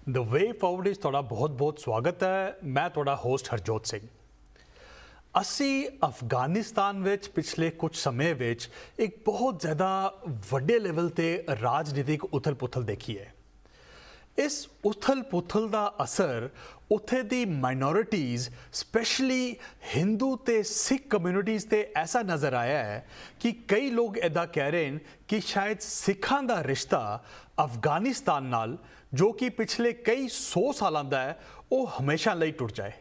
ਦ ਵੇ forward ਵਿੱਚ ਤੁਹਾਡਾ ਬਹੁਤ-ਬਹੁਤ ਸਵਾਗਤ ਹੈ। ਮੈਂ ਤੁਹਾਡਾ ਹੋਸਟ ਹਰਜੋਤ ਸਿੰਘ। ਅਸੀਂ ਅਫਗਾਨਿਸਤਾਨ ਵਿੱਚ ਪਿਛਲੇ ਕੁਝ ਸਮੇਂ ਵਿੱਚ ਇੱਕ ਬਹੁਤ ਜ਼ਿਆਦਾ ਵੱਡੇ ਲੈਵਲ ਤੇ ਰਾਜਨੀਤਿਕ ਉਥਲ-ਪੁਥਲ ਦੇਖੀ ਹੈ। ਇਸ ਉਥਲ-ਪੁਥਲ ਦਾ ਅਸਰ ਉੱਥੇ ਦੀ ਮਾਈਨੋਰਿਟੀਜ਼ ਸਪੈਸ਼ਲੀ ਹਿੰਦੂ ਤੇ ਸਿੱਖ ਕਮਿਊਨਿਟੀਜ਼ ਤੇ ਐਸਾ ਨਜ਼ਰ ਆਇਆ ਹੈ ਕਿ ਕਈ ਲੋਕ ਇੱਦਾਂ ਕਹਿ ਰਹੇ ਹਨ ਕਿ ਸ਼ਾਇਦ ਸਿੱਖਾਂ ਦਾ ਰਿਸ਼ਤਾ ਅਫਗਾਨਿਸਤਾਨ ਨਾਲ ਜੋ ਕਿ ਪਿਛਲੇ ਕਈ 100 ਸਾਲਾਂ ਦਾ ਹੈ ਉਹ ਹਮੇਸ਼ਾ ਲਈ ਟੁੱਟ ਜਾਏ।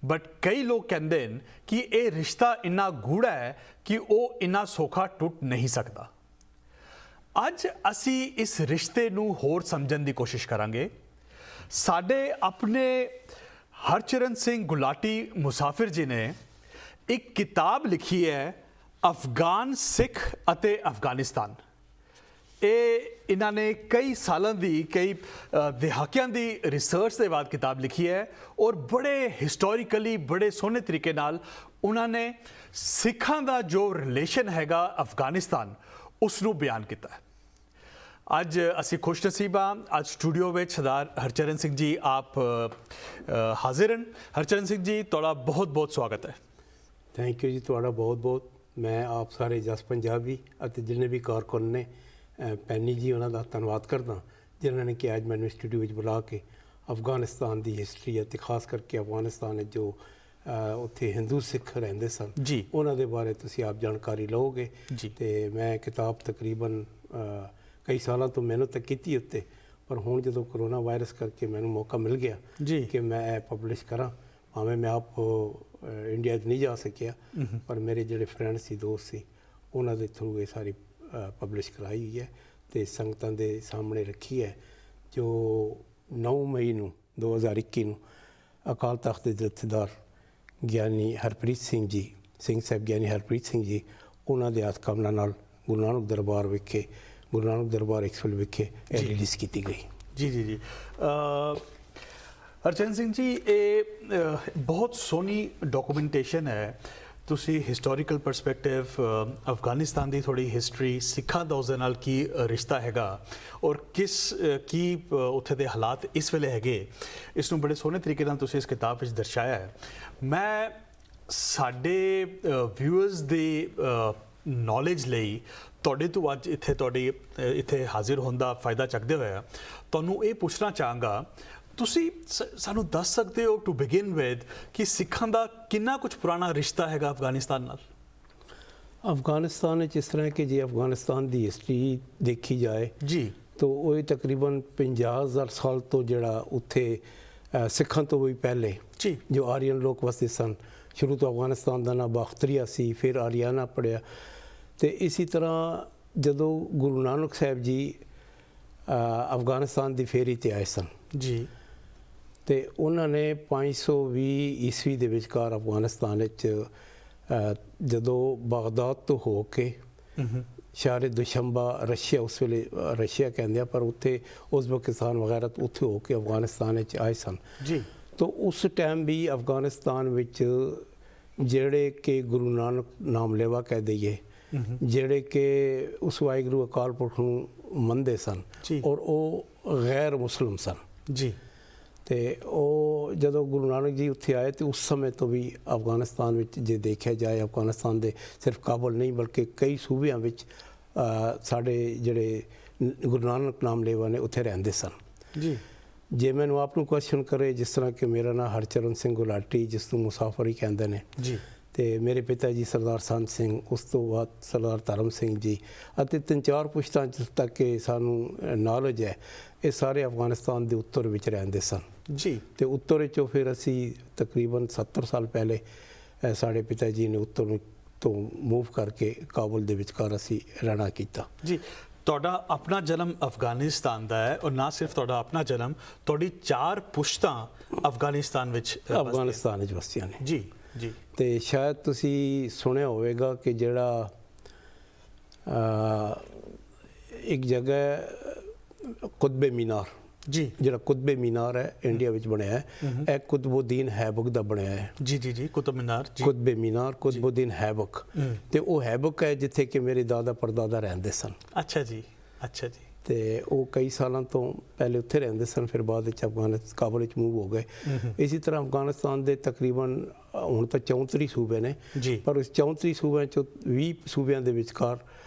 ਬਟ ਕਈ ਲੋਕ ਕਹਿੰਦੇ ਹਨ ਕਿ ਇਹ ਰਿਸ਼ਤਾ ਇੰਨਾ ਗੂੜਾ ਹੈ ਕਿ ਉਹ ਇੰਨਾ ਸੌਖਾ ਟੁੱਟ ਨਹੀਂ ਸਕਦਾ। ਅੱਜ ਅਸੀਂ ਇਸ ਰਿਸ਼ਤੇ ਨੂੰ ਹੋਰ ਸਮਝਣ ਦੀ ਕੋਸ਼ਿਸ਼ ਕਰਾਂਗੇ। ਸਾਡੇ ਆਪਣੇ ਹਰਚਰਨ ਸਿੰਘ ਗੁਲਾਟੀ ਮੁਸਾਫਿਰ ਜੀ ਨੇ ਇੱਕ ਕਿਤਾਬ ਲਿਖੀ ਹੈ ਅਫਗਾਨ ਸਿੱਖ ਅਤੇ ਅਫਗਾਨਿਸਤਾਨ। ਇਹਨਾਂ ਨੇ ਕਈ ਸਾਲਾਂ ਦੀ ਕਈ ਦਹਾਕਿਆਂ ਦੀ ਰਿਸਰਚ ਦੇ ਬਾਅਦ ਕਿਤਾਬ ਲਿਖੀ ਹੈ ਔਰ ਬੜੇ ਹਿਸਟੋਰੀਕਲੀ ਬੜੇ ਸੋਹਣੇ ਤਰੀਕੇ ਨਾਲ ਉਹਨਾਂ ਨੇ ਸਿੱਖਾਂ ਦਾ ਜੋ ਰਿਲੇਸ਼ਨ ਹੈਗਾ ਅਫਗਾਨਿਸਤਾਨ ਉਸ ਨੂੰ ਬਿਆਨ ਕੀਤਾ ਹੈ। ਅੱਜ ਅਸੀਂ ਖੁਸ਼ਨਸੀਬ ਹਾਂ, ਅੱਜ ਸਟੂਡੀਓ ਵਿੱਚ ਸਰਦਾਰ ਹਰਚਰਨ ਸਿੰਘ ਜੀ ਆਪ ਹਾਜ਼ਰ ਹਨ। ਹਰਚਰਨ ਸਿੰਘ ਜੀ ਤੁਹਾਡਾ ਬਹੁਤ-ਬਹੁਤ ਸਵਾਗਤ ਹੈ। ਥੈਂਕ ਯੂ ਜੀ, ਤੁਹਾਡਾ ਬਹੁਤ-ਬਹੁਤ। ਮੈਂ ਆਪ ਸਾਰੇ ਜਸ ਪੰਜਾਬੀ ਅਤੇ ਜਿੰਨੇ ਵੀ ਕਾਰਕੁਨ ਨੇ ਪੈਨੀ ਜੀ ਉਹਨਾਂ ਦਾ ਧੰਨਵਾਦ ਕਰਦਾ ਜਿਨ੍ਹਾਂ ਨੇ ਕਿ ਅੱਜ ਮੈਨੂੰ ਸਟੂਡੀਓ ਵਿੱਚ ਬੁਲਾ ਕੇ ਅਫਗਾਨਿਸਤਾਨ ਦੀ ਹਿਸਟਰੀ ਅਤੇ ਖਾਸ ਕਰਕੇ ਅਫਗਾਨਿਸਤਾਨ ਵਿੱਚ ਜੋ ਉੱਥੇ ਹਿੰਦੂ ਸਿੱਖ ਰਹਿੰਦੇ ਸਨ ਜੀ ਉਹਨਾਂ ਦੇ ਬਾਰੇ ਤੁਸੀਂ ਆਪ ਜਾਣਕਾਰੀ ਲਓਗੇ। ਅਤੇ ਮੈਂ ਕਿਤਾਬ ਤਕਰੀਬਨ ਕਈ ਸਾਲਾਂ ਤੋਂ ਮਿਹਨਤ ਤਾਂ ਕੀਤੀ ਉੱਤੇ, ਪਰ ਹੁਣ ਜਦੋਂ ਕਰੋਨਾ ਵਾਇਰਸ ਕਰਕੇ ਮੈਨੂੰ ਮੌਕਾ ਮਿਲ ਗਿਆ ਕਿ ਮੈਂ ਇਹ ਪਬਲਿਸ਼ ਕਰਾਂ। ਭਾਵੇਂ ਮੈਂ ਆਪ ਇੰਡੀਆ 'ਚ ਨਹੀਂ ਜਾ ਸਕਿਆ, ਪਰ ਮੇਰੇ ਜਿਹੜੇ ਫਰੈਂਡ ਸੀ, ਦੋਸਤ ਸੀ, ਉਹਨਾਂ ਦੇ ਥਰੂ ਇਹ ਸਾਰੀ ਪਬਲਿਸ਼ ਕਰਾਈ ਹੋਈ ਹੈ ਅਤੇ ਸੰਗਤਾਂ ਦੇ ਸਾਹਮਣੇ ਰੱਖੀ ਹੈ। ਜੋ 9 ਮਈ ਨੂੰ 2021 ਨੂੰ ਅਕਾਲ ਤਖ਼ਤ ਦੇ ਜਥੇਦਾਰ ਗਿਆਨੀ ਹਰਪ੍ਰੀਤ ਸਿੰਘ ਜੀ, ਸਿੰਘ ਸਾਹਿਬ ਗਿਆਨੀ ਹਰਪ੍ਰੀਤ ਸਿੰਘ ਜੀ, ਉਹਨਾਂ ਦੇ ਹੱਥ ਕਮਲਾਂ ਨਾਲ ਗੁਰੂ ਨਾਨਕ ਦਰਬਾਰ ਵਿਖੇ, ਗੁਰੂ ਨਾਨਕ ਦਰਬਾਰ ਐਕਸਪੀਐਲ ਵਿਖੇ ਇਹ ਰਿਲੀਜ਼ ਕੀਤੀ ਗਈ। ਜੀ ਹਰਚਰਨ ਸਿੰਘ ਜੀ, ਇਹ ਬਹੁਤ ਸੋਹਣੀ ਡਾਕੂਮੈਂਟੇਸ਼ਨ ਹੈ। ਤੁਸੀਂ ਹਿਸਟੋਰੀਕਲ ਪਰਸਪੈਕਟਿਵ ਅਫਗਾਨਿਸਤਾਨ ਦੀ ਥੋੜ੍ਹੀ ਹਿਸਟਰੀ, ਸਿੱਖਾਂ ਦਾ ਉਸਦੇ ਨਾਲ ਕੀ ਰਿਸ਼ਤਾ ਹੈਗਾ ਔਰ ਕੀ ਉੱਥੇ ਦੇ ਹਾਲਾਤ ਇਸ ਵੇਲੇ ਹੈਗੇ, ਇਸ ਨੂੰ ਬੜੇ ਸੋਹਣੇ ਤਰੀਕੇ ਨਾਲ ਤੁਸੀਂ ਇਸ ਕਿਤਾਬ ਵਿੱਚ ਦਰਸਾਇਆ ਹੈ। ਮੈਂ ਸਾਡੇ ਵਿਊਅਰਸ ਦੀ ਨੌਲੇਜ ਲਈ ਤੁਹਾਡੇ ਤੋਂ ਅੱਜ ਇੱਥੇ ਹਾਜ਼ਰ ਹੋਣ ਦਾ ਫਾਇਦਾ ਚੱਕਦੇ ਹੋਇਆ ਤੁਹਾਨੂੰ ਇਹ ਪੁੱਛਣਾ ਚਾਹਾਂਗਾ, ਤੁਸੀਂ ਸਾਨੂੰ ਦੱਸ ਸਕਦੇ ਹੋ ਟੂ ਬਿਗਿਨ ਵਿਦ ਕਿ ਸਿੱਖਾਂ ਦਾ ਕਿੰਨਾ ਕੁਝ ਪੁਰਾਣਾ ਰਿਸ਼ਤਾ ਹੈਗਾ ਅਫਗਾਨਿਸਤਾਨ ਨਾਲ? ਅਫਗਾਨਿਸਤਾਨ ਵਿੱਚ ਇਸ ਤਰ੍ਹਾਂ ਕਿ ਜੇ ਅਫਗਾਨਿਸਤਾਨ ਦੀ ਹਿਸਟਰੀ ਦੇਖੀ ਜਾਏ ਜੀ ਤਾਂ ਉਹ ਤਕਰੀਬਨ 50,000 ਸਾਲ ਤੋਂ ਜਿਹੜਾ ਉੱਥੇ ਸਿੱਖਾਂ ਤੋਂ ਵੀ ਪਹਿਲੇ ਜੋ ਆਰੀਅਨ ਲੋਕ ਵਸਦੇ ਸਨ। ਸ਼ੁਰੂ ਤੋਂ ਅਫਗਾਨਿਸਤਾਨ ਦਾ ਨਾਂ ਬਾਖਤਰੀਆ ਸੀ, ਫਿਰ ਆਰੀਆਨਾ ਪੜਿਆ ਅਤੇ ਇਸੇ ਤਰ੍ਹਾਂ ਜਦੋਂ ਗੁਰੂ ਨਾਨਕ ਸਾਹਿਬ ਜੀ ਅਫਗਾਨਿਸਤਾਨ ਦੀ ਫੇਰੀ 'ਤੇ ਆਏ ਸਨ ਜੀ, ਅਤੇ ਉਹਨਾਂ ਨੇ 520 ਈਸਵੀ ਦੇ ਵਿਚਕਾਰ ਅਫਗਾਨਿਸਤਾਨ ਵਿੱਚ ਜਦੋਂ ਬਗਦਾਦ ਤੋਂ ਹੋ ਕੇ ਸ਼ਹਿਰ ਦੁਸ਼ੰਬਾ, ਰਸ਼ੀਆ, ਉਸ ਵੇਲੇ ਰਸ਼ੀਆ ਕਹਿੰਦੇ ਆ, ਪਰ ਉੱਥੇ ਉਜ਼ਬੇਕਿਸਤਾਨ ਵਗੈਰਾ ਉੱਥੇ ਹੋ ਕੇ ਅਫਗਾਨਿਸਤਾਨ ਵਿੱਚ ਆਏ ਸਨ ਜੀ। ਤਾਂ ਉਸ ਟਾਈਮ ਵੀ ਅਫਗਾਨਿਸਤਾਨ ਵਿੱਚ ਜਿਹੜੇ ਕਿ ਗੁਰੂ ਨਾਨਕ ਨਾਮ ਲੇਵਾ ਕਹਿ ਦਈਏ, ਜਿਹੜੇ ਕਿ ਉਸ ਵਾਹਿਗੁਰੂ ਅਕਾਲ ਪੁਰਖ ਨੂੰ ਮੰਨਦੇ ਸਨ ਔਰ ਉਹ ਗੈਰ ਮੁਸਲਿਮ ਸਨ ਜੀ। ਅਤੇ ਉਹ ਜਦੋਂ ਗੁਰੂ ਨਾਨਕ ਜੀ ਉੱਥੇ ਆਏ ਤਾਂ ਉਸ ਸਮੇਂ ਤੋਂ ਵੀ ਅਫਗਾਨਿਸਤਾਨ ਵਿੱਚ ਜੇ ਦੇਖਿਆ ਜਾਏ, ਅਫਗਾਨਿਸਤਾਨ ਦੇ ਸਿਰਫ ਕਾਬਲ ਨਹੀਂ ਬਲਕਿ ਕਈ ਸੂਬਿਆਂ ਵਿੱਚ ਸਾਡੇ ਜਿਹੜੇ ਗੁਰੂ ਨਾਨਕ ਨਾਮ ਲੇਵਾ ਨੇ ਉੱਥੇ ਰਹਿੰਦੇ ਸਨ ਜੀ। ਜੇ ਮੈਨੂੰ ਆਪ ਨੂੰ ਕੁਐਸਚਨ ਕਰੇ, ਜਿਸ ਤਰ੍ਹਾਂ ਕਿ ਮੇਰਾ ਨਾਂ ਹਰਚਰਨ ਸਿੰਘ ਗੁਲਾਟੀ, ਜਿਸ ਨੂੰ ਮੁਸਾਫਰ ਹੀ ਕਹਿੰਦੇ ਨੇ ਜੀ, ਅਤੇ ਮੇਰੇ ਪਿਤਾ ਜੀ ਸਰਦਾਰ ਸੰਤ ਸਿੰਘ, ਉਸ ਤੋਂ ਬਾਅਦ ਸਰਦਾਰ ਧਰਮ ਸਿੰਘ ਜੀ, ਅਤੇ 3-4 ਪੁਸ਼ਤਾਂ ਜਿੱਥੇ ਤੱਕ ਕਿ ਸਾਨੂੰ ਨੌਲੇਜ ਹੈ, ਇਹ ਸਾਰੇ ਅਫਗਾਨਿਸਤਾਨ ਦੇ ਉੱਤਰ ਵਿੱਚ ਰਹਿੰਦੇ ਸਨ ਜੀ। ਅਤੇ ਉੱਤਰ ਵਿੱਚੋਂ ਫਿਰ ਅਸੀਂ ਤਕਰੀਬਨ 70 ਸਾਲ ਪਹਿਲੇ ਸਾਡੇ ਪਿਤਾ ਜੀ ਨੇ ਉੱਤਰ ਤੋਂ ਮੂਵ ਕਰਕੇ ਕਾਬੁਲ ਦੇ ਵਿਚਕਾਰ ਅਸੀਂ ਰਹਿਣਾ ਕੀਤਾ ਜੀ। ਤੁਹਾਡਾ ਆਪਣਾ ਜਨਮ ਅਫਗਾਨਿਸਤਾਨ ਦਾ ਹੈ ਔਰ ਨਾ ਸਿਰਫ ਤੁਹਾਡਾ ਆਪਣਾ ਜਨਮ, ਤੁਹਾਡੀ 4 ਪੁਸ਼ਤਾਂ ਅਫਗਾਨਿਸਤਾਨ ਵਿੱਚ ਵਸਦੀਆਂ ਨੇ ਜੀ ਜੀ। ਅਤੇ ਸ਼ਾਇਦ ਤੁਸੀਂ ਸੁਣਿਆ ਹੋਵੇਗਾ ਕਿ ਜਿਹੜਾ ਇੱਕ ਜਗ੍ਹਾ ਕੁਤਬ ਮੀਨਾਰ ਜੀ, ਜਿਹੜਾ ਕੁਤਬ ਮੀਨਾਰ ਹੈ ਇੰਡੀਆ ਵਿੱਚ ਬਣਿਆ ਹੈ, ਇਹ ਕੁਤਬੁਦੀਨ ਹੈਬਕ ਦਾ ਬਣਿਆ ਹੈ ਜੀ ਜੀ ਜੀ। ਕੁਤਬ ਮੀਨਾਰ ਕੁਤਬੁਦੀਨ ਹੈਬਕ, ਅਤੇ ਉਹ ਹੈਬਕ ਹੈ ਜਿੱਥੇ ਕਿ ਮੇਰੇ ਦਾਦਾ ਪੜਦਾਦਾ ਰਹਿੰਦੇ ਸਨ। ਅੱਛਾ ਜੀ, ਅੱਛਾ ਜੀ। ਤੇ ਉਹ ਕਈ ਸਾਲਾਂ ਤੋਂ ਪਹਿਲੇ ਉੱਥੇ ਰਹਿੰਦੇ ਸਨ, ਫਿਰ ਬਾਅਦ ਵਿੱਚ ਕਾਬਲ ਵਿੱਚ ਮੂਵ ਹੋ ਗਏ। ਇਸੇ ਤਰ੍ਹਾਂ ਅਫਗਾਨਿਸਤਾਨ ਦੇ ਤਕਰੀਬਨ ਹੁਣ ਤਾਂ 34 ਸੂਬੇ ਨੇ, ਜੀ ਪਰ ਉਸ 34 ਸੂਬਿਆਂ 'ਚੋਂ 20 ਸੂਬਿਆਂ ਦੇ ਵਿਚਕਾਰ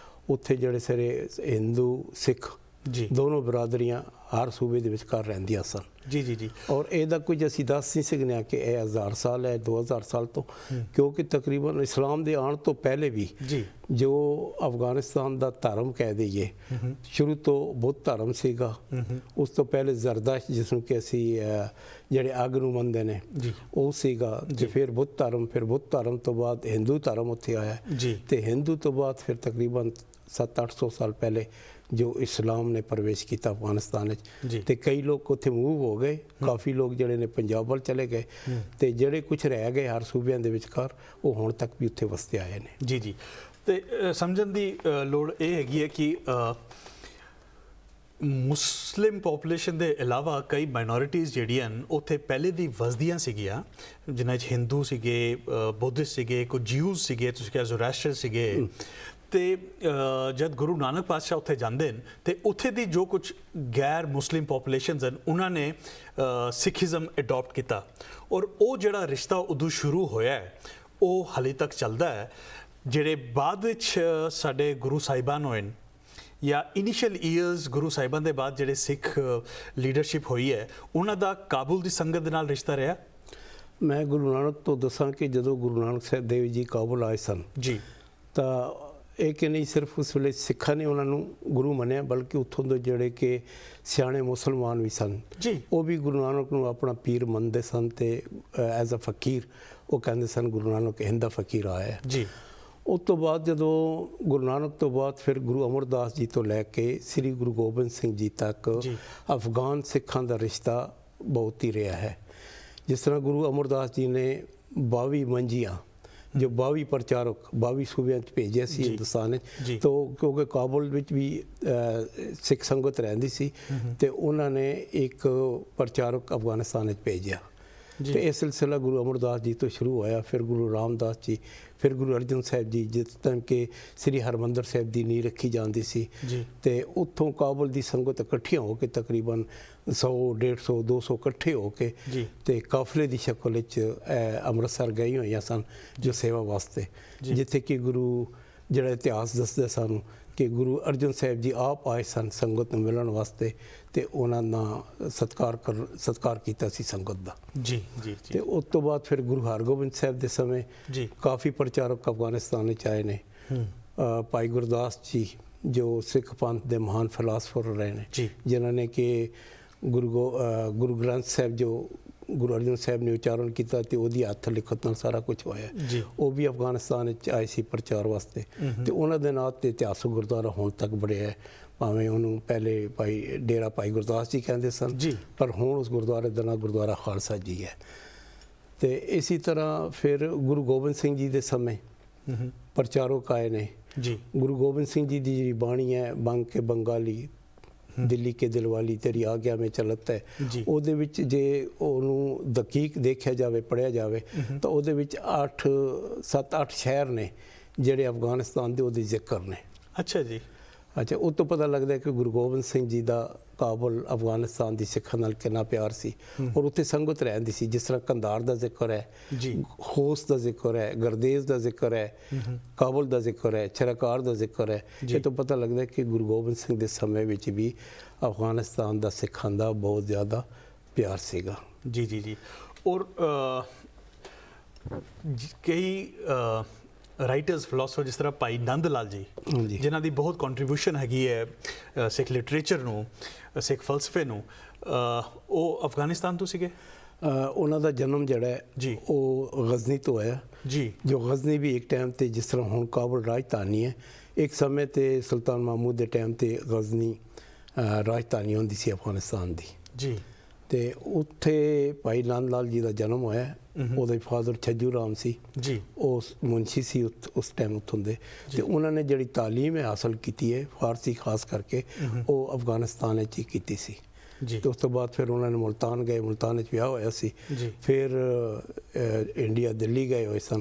ਉੱਥੇ ਜਿਹੜੇ ਸਾਰੇ ਹਿੰਦੂ ਸਿੱਖ ਜੀ ਦੋਨੋਂ ਬਰਾਦਰੀਆਂ ਹਰ ਸੂਬੇ ਦੇ ਵਿਚਕਾਰ ਰਹਿੰਦੀਆਂ ਸਨ। ਜੀ ਜੀ ਜੀ ਔਰ ਇਹਦਾ ਕੁਝ ਅਸੀਂ ਦੱਸ ਨਹੀਂ ਸਕਦੇ ਹਾਂ ਕਿ ਇਹ 1000 ਸਾਲ ਹੈ 2000 ਸਾਲ ਤੋਂ, ਕਿਉਂਕਿ ਤਕਰੀਬਨ ਇਸਲਾਮ ਦੇ ਆਉਣ ਤੋਂ ਪਹਿਲੇ ਵੀ ਜੀ ਜੋ ਅਫਗਾਨਿਸਤਾਨ ਦਾ ਧਰਮ ਕਹਿ ਦਈਏ, ਸ਼ੁਰੂ ਤੋਂ ਬੁੱਧ ਧਰਮ ਸੀਗਾ। ਉਸ ਤੋਂ ਪਹਿਲੇ ਜ਼ਰਦਾਸ਼ਤ, ਜਿਸ ਨੂੰ ਕਿ ਅਸੀਂ ਜਿਹੜੇ ਅੱਗ ਨੂੰ ਮੰਨਦੇ ਨੇ, ਜੀ ਉਹ ਸੀਗਾ। ਤੇ ਫਿਰ ਬੁੱਧ ਧਰਮ ਤੋਂ ਬਾਅਦ ਹਿੰਦੂ ਧਰਮ ਉੱਥੇ ਆਇਆ, ਜੀ ਤੇ ਹਿੰਦੂ ਤੋਂ ਬਾਅਦ ਫਿਰ ਤਕਰੀਬਨ 700-800 ਸਾਲ ਪਹਿਲੇ ਜੋ ਇਸਲਾਮ ਨੇ ਪ੍ਰਵੇਸ਼ ਕੀਤਾ ਅਫਗਾਨਿਸਤਾਨ ਵਿੱਚ। ਜੀ ਤੇ ਕਈ ਲੋਕ ਉੱਥੇ ਮੂਵ ਹੋ ਗਏ, ਕਾਫੀ ਲੋਕ ਜਿਹੜੇ ਨੇ ਪੰਜਾਬ ਵੱਲ ਚਲੇ ਗਏ, ਤੇ ਜਿਹੜੇ ਕੁਝ ਰਹਿ ਗਏ ਹਰ ਸੂਬਿਆਂ ਦੇ ਵਿਚਕਾਰ, ਉਹ ਹੁਣ ਤੱਕ ਵੀ ਉੱਥੇ ਵਸਦੇ ਆਏ ਨੇ। ਜੀ ਜੀ ਤੇ ਸਮਝਣ ਦੀ ਲੋੜ ਇਹ ਹੈਗੀ ਹੈ ਕਿ ਮੁਸਲਿਮ ਪੋਪੂਲੇਸ਼ਨ ਦੇ ਇਲਾਵਾ ਕਈ ਮਾਈਨੋਰਿਟੀਜ਼ ਜਿਹੜੀਆਂ ਉੱਥੇ ਪਹਿਲੇ ਦੀ ਵਸਦੀਆਂ ਸੀਗੀਆਂ, ਜਿਨ੍ਹਾਂ 'ਚ ਹਿੰਦੂ ਸੀਗੇ, ਬੁੱਧਿਸਟ ਸੀਗੇ, ਕੁਝ ਜਿਊਜ਼ ਸੀਗੇ, ਤੁਸੀਂ ਕਿਹਾ ਜ਼ੋਰਾਸਟਰ ਸੀਗੇ। ਤੇ ਜਦ ਗੁਰੂ ਨਾਨਕ ਪਾਤਸ਼ਾਹ ਉੱਥੇ ਜਾਂਦੇ ਨੇ ਤੇ ਉੱਥੇ ਦੀ ਜੋ ਕੁਝ ਗੈਰ ਮੁਸਲਿਮ ਪੋਪੂਲੇਸ਼ਨਸ ਹਨ, ਉਹਨਾਂ ਨੇ ਸਿੱਖੀਜ਼ਮ ਅਡਾਪਟ ਕੀਤਾ, ਔਰ ਉਹ ਜਿਹੜਾ ਰਿਸ਼ਤਾ ਉਦੋਂ ਸ਼ੁਰੂ ਹੋਇਆ ਹੈ ਉਹ ਹਾਲੇ ਤੱਕ ਚੱਲਦਾ ਹੈ। ਜਿਹੜੇ ਬਾਅਦ ਵਿੱਚ ਸਾਡੇ ਗੁਰੂ ਸਾਹਿਬਾਨ ਹੋਏ ਨੇ, ਜਾਂ ਇਨੀਸ਼ੀਅਲ ਈਅਰਸ ਗੁਰੂ ਸਾਹਿਬਾਨ ਦੇ ਬਾਅਦ ਜਿਹੜੇ ਸਿੱਖ ਲੀਡਰਸ਼ਿਪ ਹੋਈ ਹੈ, ਉਹਨਾਂ ਦਾ ਕਾਬੁਲ ਦੀ ਸੰਗਤ ਦੇ ਨਾਲ ਰਿਸ਼ਤਾ ਰਿਹਾ। ਮੈਂ ਗੁਰੂ ਨਾਨਕ ਤੋਂ ਦੱਸਾਂ ਕਿ ਜਦੋਂ ਗੁਰੂ ਨਾਨਕ ਸਾਹਿਬ ਦੇਵ ਜੀ ਕਾਬੁਲ ਆਏ ਸਨ, ਜੀ ਤਾਂ ਇਹ ਕਿ ਨਹੀਂ ਸਿਰਫ ਉਸ ਵੇਲੇ ਸਿੱਖਾਂ ਨੇ ਉਹਨਾਂ ਨੂੰ ਗੁਰੂ ਮੰਨਿਆ, ਬਲਕਿ ਉੱਥੋਂ ਦੇ ਜਿਹੜੇ ਕਿ ਸਿਆਣੇ ਮੁਸਲਮਾਨ ਵੀ ਸਨ, ਜੀ ਉਹ ਵੀ ਗੁਰੂ ਨਾਨਕ ਨੂੰ ਆਪਣਾ ਪੀਰ ਮੰਨਦੇ ਸਨ। ਤੇ ਐਜ਼ ਅ ਫਕੀਰ ਉਹ ਕਹਿੰਦੇ ਸਨ ਗੁਰੂ ਨਾਨਕ ਹਿੰਦ ਦਾ ਫਕੀਰ ਆਇਆ ਹੈ। ਜੀ ਉਸ ਤੋਂ ਬਾਅਦ ਜਦੋਂ ਗੁਰੂ ਨਾਨਕ ਤੋਂ ਬਾਅਦ ਫਿਰ ਗੁਰੂ ਅਮਰਦਾਸ ਜੀ ਤੋਂ ਲੈ ਕੇ ਸ੍ਰੀ ਗੁਰੂ ਗੋਬਿੰਦ ਸਿੰਘ ਜੀ ਤੱਕ ਜੀ ਅਫਗਾਨ ਸਿੱਖਾਂ ਦਾ ਰਿਸ਼ਤਾ ਬਹੁਤ ਹੀ ਰਿਹਾ ਹੈ। ਜਿਸ ਤਰ੍ਹਾਂ ਗੁਰੂ ਅਮਰਦਾਸ ਜੀ ਨੇ 22 ਮੰਜੀਆਂ, ਜੋ 22 ਪ੍ਰਚਾਰਕ 22 ਸੂਬਿਆਂ 'ਚ ਭੇਜਿਆ ਸੀ ਹਿੰਦੁਸਤਾਨ ਵਿੱਚ, ਤਾਂ ਕਿਉਂਕਿ ਕਾਬੁਲ ਵਿੱਚ ਵੀ ਸਿੱਖ ਸੰਗਤ ਰਹਿੰਦੀ ਸੀ, ਤੇ ਉਹਨਾਂ ਨੇ ਇੱਕ ਪ੍ਰਚਾਰਕ ਅਫਗਾਨਿਸਤਾਨ ਵਿੱਚ ਭੇਜਿਆ। ਤੇ ਇਹ ਸਿਲਸਿਲਾ ਗੁਰੂ ਅਮਰਦਾਸ ਜੀ ਤੋਂ ਸ਼ੁਰੂ ਹੋਇਆ, ਫਿਰ ਗੁਰੂ ਰਾਮਦਾਸ ਜੀ, ਫਿਰ ਗੁਰੂ ਅਰਜਨ ਸਾਹਿਬ ਜੀ, ਜਿਸ ਟਾਈਮ ਕਿ ਸ੍ਰੀ ਹਰਿਮੰਦਰ ਸਾਹਿਬ ਦੀ ਨੀਂਹ ਰੱਖੀ ਜਾਂਦੀ ਸੀ, ਤੇ ਉੱਥੋਂ ਕਾਬੁਲ ਦੀ ਸੰਗਤ ਇਕੱਠੀਆਂ ਹੋ ਕੇ ਤਕਰੀਬਨ 100, 150, 200 ਇਕੱਠੇ ਹੋ ਕੇ ਤੇ ਕਾਫਲੇ ਦੀ ਸ਼ਕਲ ਵਿੱਚ ਅੰਮ੍ਰਿਤਸਰ ਗਏ ਹੋਈਆਂ ਸਨ ਜੋ ਸੇਵਾ ਵਾਸਤੇ, ਜਿੱਥੇ ਕਿ ਗੁਰੂ ਜਿਹੜਾ ਇਤਿਹਾਸ ਦੱਸਦੇ ਸਾਨੂੰ ਕਿ ਗੁਰੂ ਅਰਜਨ ਸਾਹਿਬ ਜੀ ਆਪ ਆਏ ਸਨ ਸੰਗਤ ਨੂੰ ਮਿਲਣ ਵਾਸਤੇ, ਤੇ ਉਹਨਾਂ ਦਾ ਸਤਿਕਾਰ ਕੀਤਾ ਸੀ ਸੰਗਤ ਦਾ। ਜੀ ਜੀ ਤੇ ਉਸ ਤੋਂ ਬਾਅਦ ਫਿਰ ਗੁਰੂ ਹਰਗੋਬਿੰਦ ਸਾਹਿਬ ਦੇ ਸਮੇਂ ਕਾਫੀ ਪ੍ਰਚਾਰਕ ਅਫਗਾਨਿਸਤਾਨ ਵਿੱਚ ਆਏ ਨੇ। ਭਾਈ ਗੁਰਦਾਸ ਜੀ ਜੋ ਸਿੱਖ ਪੰਥ ਦੇ ਮਹਾਨ ਫਿਲਾਸਫਰ ਰਹੇ ਨੇ, ਜਿਨ੍ਹਾਂ ਨੇ ਕਿ ਗੁਰੂ ਗ੍ਰੰਥ ਸਾਹਿਬ ਜੋ ਗੁਰੂ ਅਰਜਨ ਸਾਹਿਬ ਨੇ ਉਚਾਰਨ ਕੀਤਾ ਤੇ ਉਹਦੀ ਹੱਥ ਲਿਖਤ ਨਾਲ ਸਾਰਾ ਕੁਝ ਹੋਇਆ, ਉਹ ਵੀ ਅਫਗਾਨਿਸਤਾਨ ਵਿੱਚ ਆਏ ਸੀ ਪ੍ਰਚਾਰ ਵਾਸਤੇ। ਤੇ ਉਹਨਾਂ ਦੇ ਨਾਂ ਤੇ ਇਤਿਹਾਸਕ ਗੁਰਦੁਆਰਾ ਹੁਣ ਤੱਕ ਬਣਿਆ ਹੈ, ਭਾਵੇਂ ਉਹਨੂੰ ਪਹਿਲੇ ਡੇਰਾ ਭਾਈ ਗੁਰਦਾਸ ਜੀ ਕਹਿੰਦੇ ਸਨ, ਪਰ ਹੁਣ ਉਸ ਗੁਰਦੁਆਰੇ ਦਾ ਨਾਂ ਗੁਰਦੁਆਰਾ ਖਾਲਸਾ ਜੀ ਹੈ। ਤੇ ਇਸੇ ਤਰ੍ਹਾਂ ਫਿਰ ਗੁਰੂ ਗੋਬਿੰਦ ਸਿੰਘ ਜੀ ਦੇ ਸਮੇਂ ਪ੍ਰਚਾਰਕ ਆਏ ਨੇ। ਗੁਰੂ ਗੋਬਿੰਦ ਸਿੰਘ ਜੀ ਦੀ ਜਿਹੜੀ ਬਾਣੀ ਹੈ, ਬੰਗ ਕੇ ਬੰਗਾਲੀ ਦਿੱਲੀ ਕੇ ਦਿਲਵਾਲੀ ਤੇਰੀ ਆਗਿਆ ਮੇਂ ਚਲਤ ਹੈ, ਉਹਦੇ ਵਿੱਚ ਜੇ ਉਹਨੂੰ ਦਕੀਕ ਦੇਖਿਆ ਜਾਵੇ, ਪੜ੍ਹਿਆ ਜਾਵੇ, ਤਾਂ ਉਹਦੇ ਵਿੱਚ 7-8 ਸ਼ਹਿਰ ਨੇ ਜਿਹੜੇ ਅਫਗਾਨਿਸਤਾਨ ਦੇ ਉਹਦੇ ਜ਼ਿਕਰ ਨੇ। ਅੱਛਾ ਜੀ। ਅੱਛਾ, ਉਹ ਤੋਂ ਪਤਾ ਲੱਗਦਾ ਕਿ ਗੁਰੂ ਗੋਬਿੰਦ ਸਿੰਘ ਜੀ ਦਾ ਕਾਬੁਲ ਅਫਗਾਨਿਸਤਾਨ ਦੀ ਸਿੱਖਾਂ ਨਾਲ ਕਿੰਨਾ ਪਿਆਰ ਸੀ, ਔਰ ਉੱਥੇ ਸੰਗਤ ਰਹਿੰਦੀ ਸੀ। ਜਿਸ ਤਰ੍ਹਾਂ ਕੰਧਾਰ ਦਾ ਜ਼ਿਕਰ ਹੈ, ਖੋਸ ਦਾ ਜ਼ਿਕਰ ਹੈ, ਗਰਦੇਜ਼ ਦਾ ਜ਼ਿਕਰ ਹੈ, ਕਾਬੁਲ ਦਾ ਜ਼ਿਕਰ ਹੈ, ਚਰਕਾਰ ਦਾ ਜ਼ਿਕਰ ਹੈ। ਇਹ ਤੋਂ ਪਤਾ ਲੱਗਦਾ ਕਿ ਗੁਰੂ ਗੋਬਿੰਦ ਸਿੰਘ ਦੇ ਸਮੇਂ ਵਿੱਚ ਵੀ ਅਫਗਾਨਿਸਤਾਨ ਦਾ ਸਿੱਖਾਂ ਦਾ ਬਹੁਤ ਜ਼ਿਆਦਾ ਪਿਆਰ ਸੀਗਾ। ਜੀ ਜੀ ਜੀ। ਔਰ ਕਈ ਰਾਈਟਰਸ ਫਿਲਾਸਫਰ ਜਿਸ ਤਰ੍ਹਾਂ ਭਾਈ ਨੰਦ ਲਾਲ ਜੀ, ਜਿਨ੍ਹਾਂ ਦੀ ਬਹੁਤ ਕੰਟਰੀਬਿਊਸ਼ਨ ਹੈਗੀ ਹੈ ਸਿੱਖ ਲਿਟਰੇਚਰ ਨੂੰ, ਸਿੱਖ ਫਲਸਫੇ ਨੂੰ, ਉਹ ਅਫਗਾਨਿਸਤਾਨ ਤੋਂ ਸੀਗੇ। ਉਹਨਾਂ ਦਾ ਜਨਮ ਜਿਹੜਾ ਹੈ ਉਹ ਗਜ਼ਨੀ ਤੋਂ ਹੋਇਆ ਜੀ, ਜੋ ਗਜ਼ਨੀ ਵੀ ਇੱਕ ਟਾਈਮ ਤੇ ਜਿਸ ਤਰ੍ਹਾਂ ਹੁਣ ਕਾਬੁਲ ਰਾਜਧਾਨੀ ਹੈ, ਇੱਕ ਸਮੇਂ ਤੇ ਸੁਲਤਾਨ ਮਹਿਮੂਦ ਦੇ ਟਾਈਮ ਤੇ ਗਜ਼ਨੀ ਰਾਜਧਾਨੀ ਹੁੰਦੀ ਸੀ ਅਫਗਾਨਿਸਤਾਨ ਦੀ ਜੀ। ਤੇ ਉੱਥੇ ਭਾਈ ਨੰਦ ਲਾਲ ਜੀ ਦਾ ਜਨਮ ਹੋਇਆ। ਉਹਦੇ ਫਾਦਰ ਛੱਜੂ ਰਾਮ ਸੀ ਜੀ, ਉਹ ਮੁਨਸ਼ੀ ਸੀ ਉਸ ਟਾਈਮ ਉੱਥੋਂ ਦੇ। ਤੇ ਉਹਨਾਂ ਨੇ ਜਿਹੜੀ ਤਾਲੀਮ ਹਾਸਲ ਕੀਤੀ ਹੈ ਫਾਰਸੀ ਖਾਸ ਕਰਕੇ, ਉਹ ਅਫਗਾਨਿਸਤਾਨ ਵਿੱਚ ਹੀ ਕੀਤੀ ਸੀ। ਤੇ ਉਸ ਤੋਂ ਬਾਅਦ ਫਿਰ ਉਹਨਾਂ ਨੇ ਮੁਲਤਾਨ ਗਏ, ਮੁਲਤਾਨ ਵਿੱਚ ਵਿਆਹ ਹੋਇਆ ਸੀ। ਫਿਰ ਇੰਡੀਆ ਦਿੱਲੀ ਗਏ ਹੋਏ ਸਨ,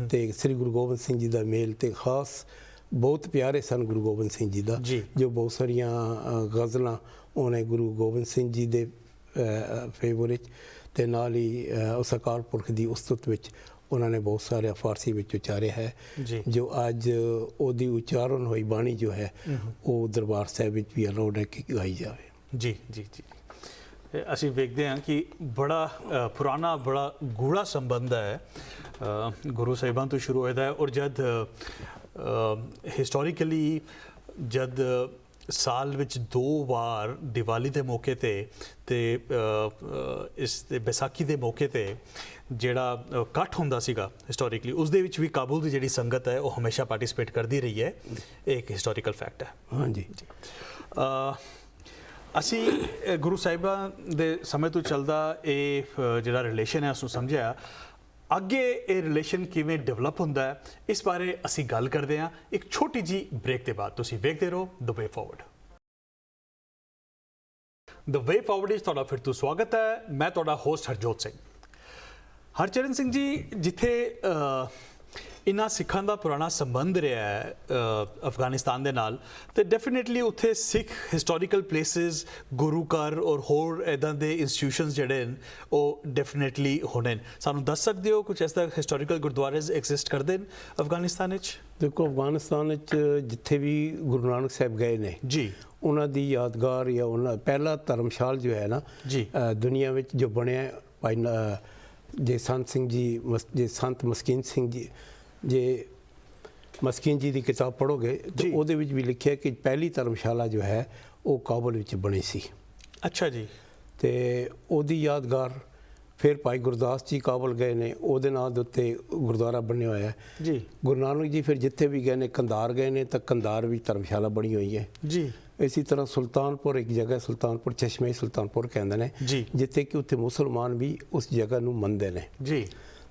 ਤੇ ਸ੍ਰੀ ਗੁਰੂ ਗੋਬਿੰਦ ਸਿੰਘ ਜੀ ਦਾ ਮੇਲ ਤੇ ਖਾਸ ਬਹੁਤ ਪਿਆਰੇ ਸਨ ਗੁਰੂ ਗੋਬਿੰਦ ਸਿੰਘ ਜੀ ਦਾ, ਜੀ। ਜੋ ਬਹੁਤ ਸਾਰੀਆਂ ਗਜ਼ਲਾਂ ਉਹਨੇ ਗੁਰੂ ਗੋਬਿੰਦ ਸਿੰਘ ਜੀ ਦੇ ਫੇਵਰ ਵਿੱਚ ਤੇ ਨਾਲ ਹੀ ਉਸ ਅਕਾਲ ਪੁਰਖ ਦੀ ਉਸਤਤ ਵਿੱਚ ਉਹਨਾਂ ਨੇ ਬਹੁਤ ਸਾਰੇ ਫਾਰਸੀ ਵਿੱਚ ਉਚਾਰਿਆ ਹੈ, ਜੀ। ਜੋ ਅੱਜ ਉਹਦੀ ਉਚਾਰਨ ਹੋਈ ਬਾਣੀ ਜੋ ਹੈ ਉਹ ਦਰਬਾਰ ਸਾਹਿਬ ਵਿੱਚ ਵੀ ਅਲਾਉਡ ਹੈ ਕਿ ਗਾਈ ਜਾਵੇ। ਜੀ ਜੀ ਜੀ ਅਸੀਂ ਵੇਖਦੇ ਹਾਂ ਕਿ ਬੜਾ ਪੁਰਾਣਾ ਬੜਾ ਗੂੜਾ ਸੰਬੰਧ ਹੈ ਗੁਰੂ ਸਾਹਿਬਾਨ ਤੋਂ ਸ਼ੁਰੂ ਹੋਇਆ ਹੈ। ਔਰ ਜਦ ਹਿਸਟੋਰੀਕਲੀ ਜਦ ਸਾਲ ਵਿੱਚ 2 ਵਾਰ ਦੀਵਾਲੀ ਦੇ ਮੌਕੇ ਤੇ ਇਸ ਦੇ ਵਿਸਾਖੀ ਦੇ ਮੌਕੇ ਤੇ ਜਿਹੜਾ ਇਕੱਠ ਹੁੰਦਾ ਸੀਗਾ ਹਿਸਟੋਰੀਕਲੀ, ਉਸ ਦੇ ਵਿੱਚ ਵੀ ਕਾਬੁਲ ਦੀ ਜਿਹੜੀ ਸੰਗਤ ਹੈ ਉਹ ਹਮੇਸ਼ਾ ਪਾਰਟਿਸਿਪੇਟ ਕਰਦੀ ਰਹੀ ਹੈ। ਇਹ ਇੱਕ ਹਿਸਟੋਰੀਕਲ ਫੈਕਟ ਹੈ। ਹਾਂਜੀ ਜੀ। ਅਸੀਂ ਗੁਰੂ ਸਾਹਿਬਾਂ ਦੇ ਸਮੇਂ ਤੋਂ ਚੱਲਦਾ ਇਹ ਜਿਹੜਾ ਰਿਲੇਸ਼ਨ ਹੈ ਉਸਨੂੰ ਸਮਝਿਆ। ਅੱਗੇ ਇਹ ਰਿਲੇਸ਼ਨ ਕਿਵੇਂ ਡਿਵੈਲਪ ਹੁੰਦਾ ਹੈ ਇਸ ਬਾਰੇ ਅਸੀਂ ਗੱਲ ਕਰਦੇ ਹਾਂ ਇੱਕ ਛੋਟੀ ਜੀ ਬ੍ਰੇਕ ਦੇ ਬਾਅਦ। ਤੁਸੀਂ ਵੇਖਦੇ ਰਹੋ ਦ ਵੇ ਫਾਰਵਰਡ। ਦ ਵੇ ਫਾਰਵਰਡ ਵਿੱਚ ਤੁਹਾਡਾ ਫਿਰ ਤੋਂ ਸਵਾਗਤ ਹੈ। ਮੈਂ ਤੁਹਾਡਾ ਹੋਸਟ ਹਰਜੋਤ ਸਿੰਘ। ਹਰਚਰਨ ਸਿੰਘ ਜੀ, ਜਿੱਥੇ ਇਨ੍ਹਾਂ ਸਿੱਖਾਂ ਦਾ ਪੁਰਾਣਾ ਸੰਬੰਧ ਰਿਹਾ ਹੈ ਅਫਗਾਨਿਸਤਾਨ ਦੇ ਨਾਲ, ਤੇ ਡੈਫੀਨੇਟਲੀ ਉੱਥੇ ਸਿੱਖ ਹਿਸਟੋਰੀਕਲ ਪਲੇਸਿਸ, ਗੁਰੂ ਘਰ ਔਰ ਹੋਰ ਇੱਦਾਂ ਦੇ ਇੰਸਟੀਟਿਊਸ਼ਨਸ ਜਿਹੜੇ ਨੇ ਉਹ ਡੈਫੀਨੇਟਲੀ ਹੋਣੇ ਨੇ। ਸਾਨੂੰ ਦੱਸ ਸਕਦੇ ਹੋ ਕੁਝ ਐਸਾ ਹਿਸਟੋਰੀਕਲ ਗੁਰਦੁਆਰੇ ਐਗਜ਼ਿਸਟ ਕਰਦੇ ਨੇ ਅਫਗਾਨਿਸਤਾਨ ਵਿੱਚ? ਦੇਖੋ, ਅਫਗਾਨਿਸਤਾਨ ਵਿੱਚ ਜਿੱਥੇ ਵੀ ਗੁਰੂ ਨਾਨਕ ਸਾਹਿਬ ਗਏ ਨੇ ਜੀ, ਉਹਨਾਂ ਦੀ ਯਾਦਗਾਰ ਜਾਂ ਉਹਨਾਂ ਪਹਿਲਾ ਧਰਮਸ਼ਾਲ ਜੋ ਹੈ ਨਾ ਜੀ, ਦੁਨੀਆ ਵਿੱਚ ਜੋ ਬਣਿਆ ਭਾਈ ਜੇ ਸੰਤ ਸਿੰਘ ਜੀ, ਜੇ ਸੰਤ ਮਸਕੀਨ ਸਿੰਘ ਜੀ, ਜੇ ਮਸਕੀਨ ਜੀ ਦੀ ਕਿਤਾਬ ਪੜ੍ਹੋਗੇ ਤਾਂ ਉਹਦੇ ਵਿੱਚ ਵੀ ਲਿਖਿਆ ਕਿ ਪਹਿਲੀ ਧਰਮਸ਼ਾਲਾ ਜੋ ਹੈ ਉਹ ਕਾਬਲ ਵਿੱਚ ਬਣੀ ਸੀ। ਅੱਛਾ ਜੀ। ਤੇ ਉਹਦੀ ਯਾਦਗਾਰ ਫਿਰ ਭਾਈ ਗੁਰਦਾਸ ਜੀ ਕਾਬਲ ਗਏ ਨੇ, ਉਹਦੇ ਨਾਂ ਦੇ ਉੱਤੇ ਗੁਰਦੁਆਰਾ ਬਣਿਆ ਹੋਇਆ ਹੈ ਜੀ। ਗੁਰੂ ਨਾਨਕ ਜੀ ਫਿਰ ਜਿੱਥੇ ਵੀ ਗਏ ਨੇ, ਕੰਧਾਰ ਗਏ ਨੇ ਤਾਂ ਕੰਧਾਰ ਵੀ ਧਰਮਸ਼ਾਲਾ ਬਣੀ ਹੋਈ ਹੈ ਜੀ। ਇਸੇ ਤਰ੍ਹਾਂ ਸੁਲਤਾਨਪੁਰ ਇੱਕ ਜਗ੍ਹਾ, ਸੁਲਤਾਨਪੁਰ ਚਸ਼ਮੇ ਸੁਲਤਾਨਪੁਰ ਕਹਿੰਦੇ ਨੇ ਜੀ, ਜਿੱਥੇ ਕਿ ਉੱਥੇ ਮੁਸਲਮਾਨ ਵੀ ਉਸ ਜਗ੍ਹਾ ਨੂੰ ਮੰਨਦੇ ਨੇ ਜੀ।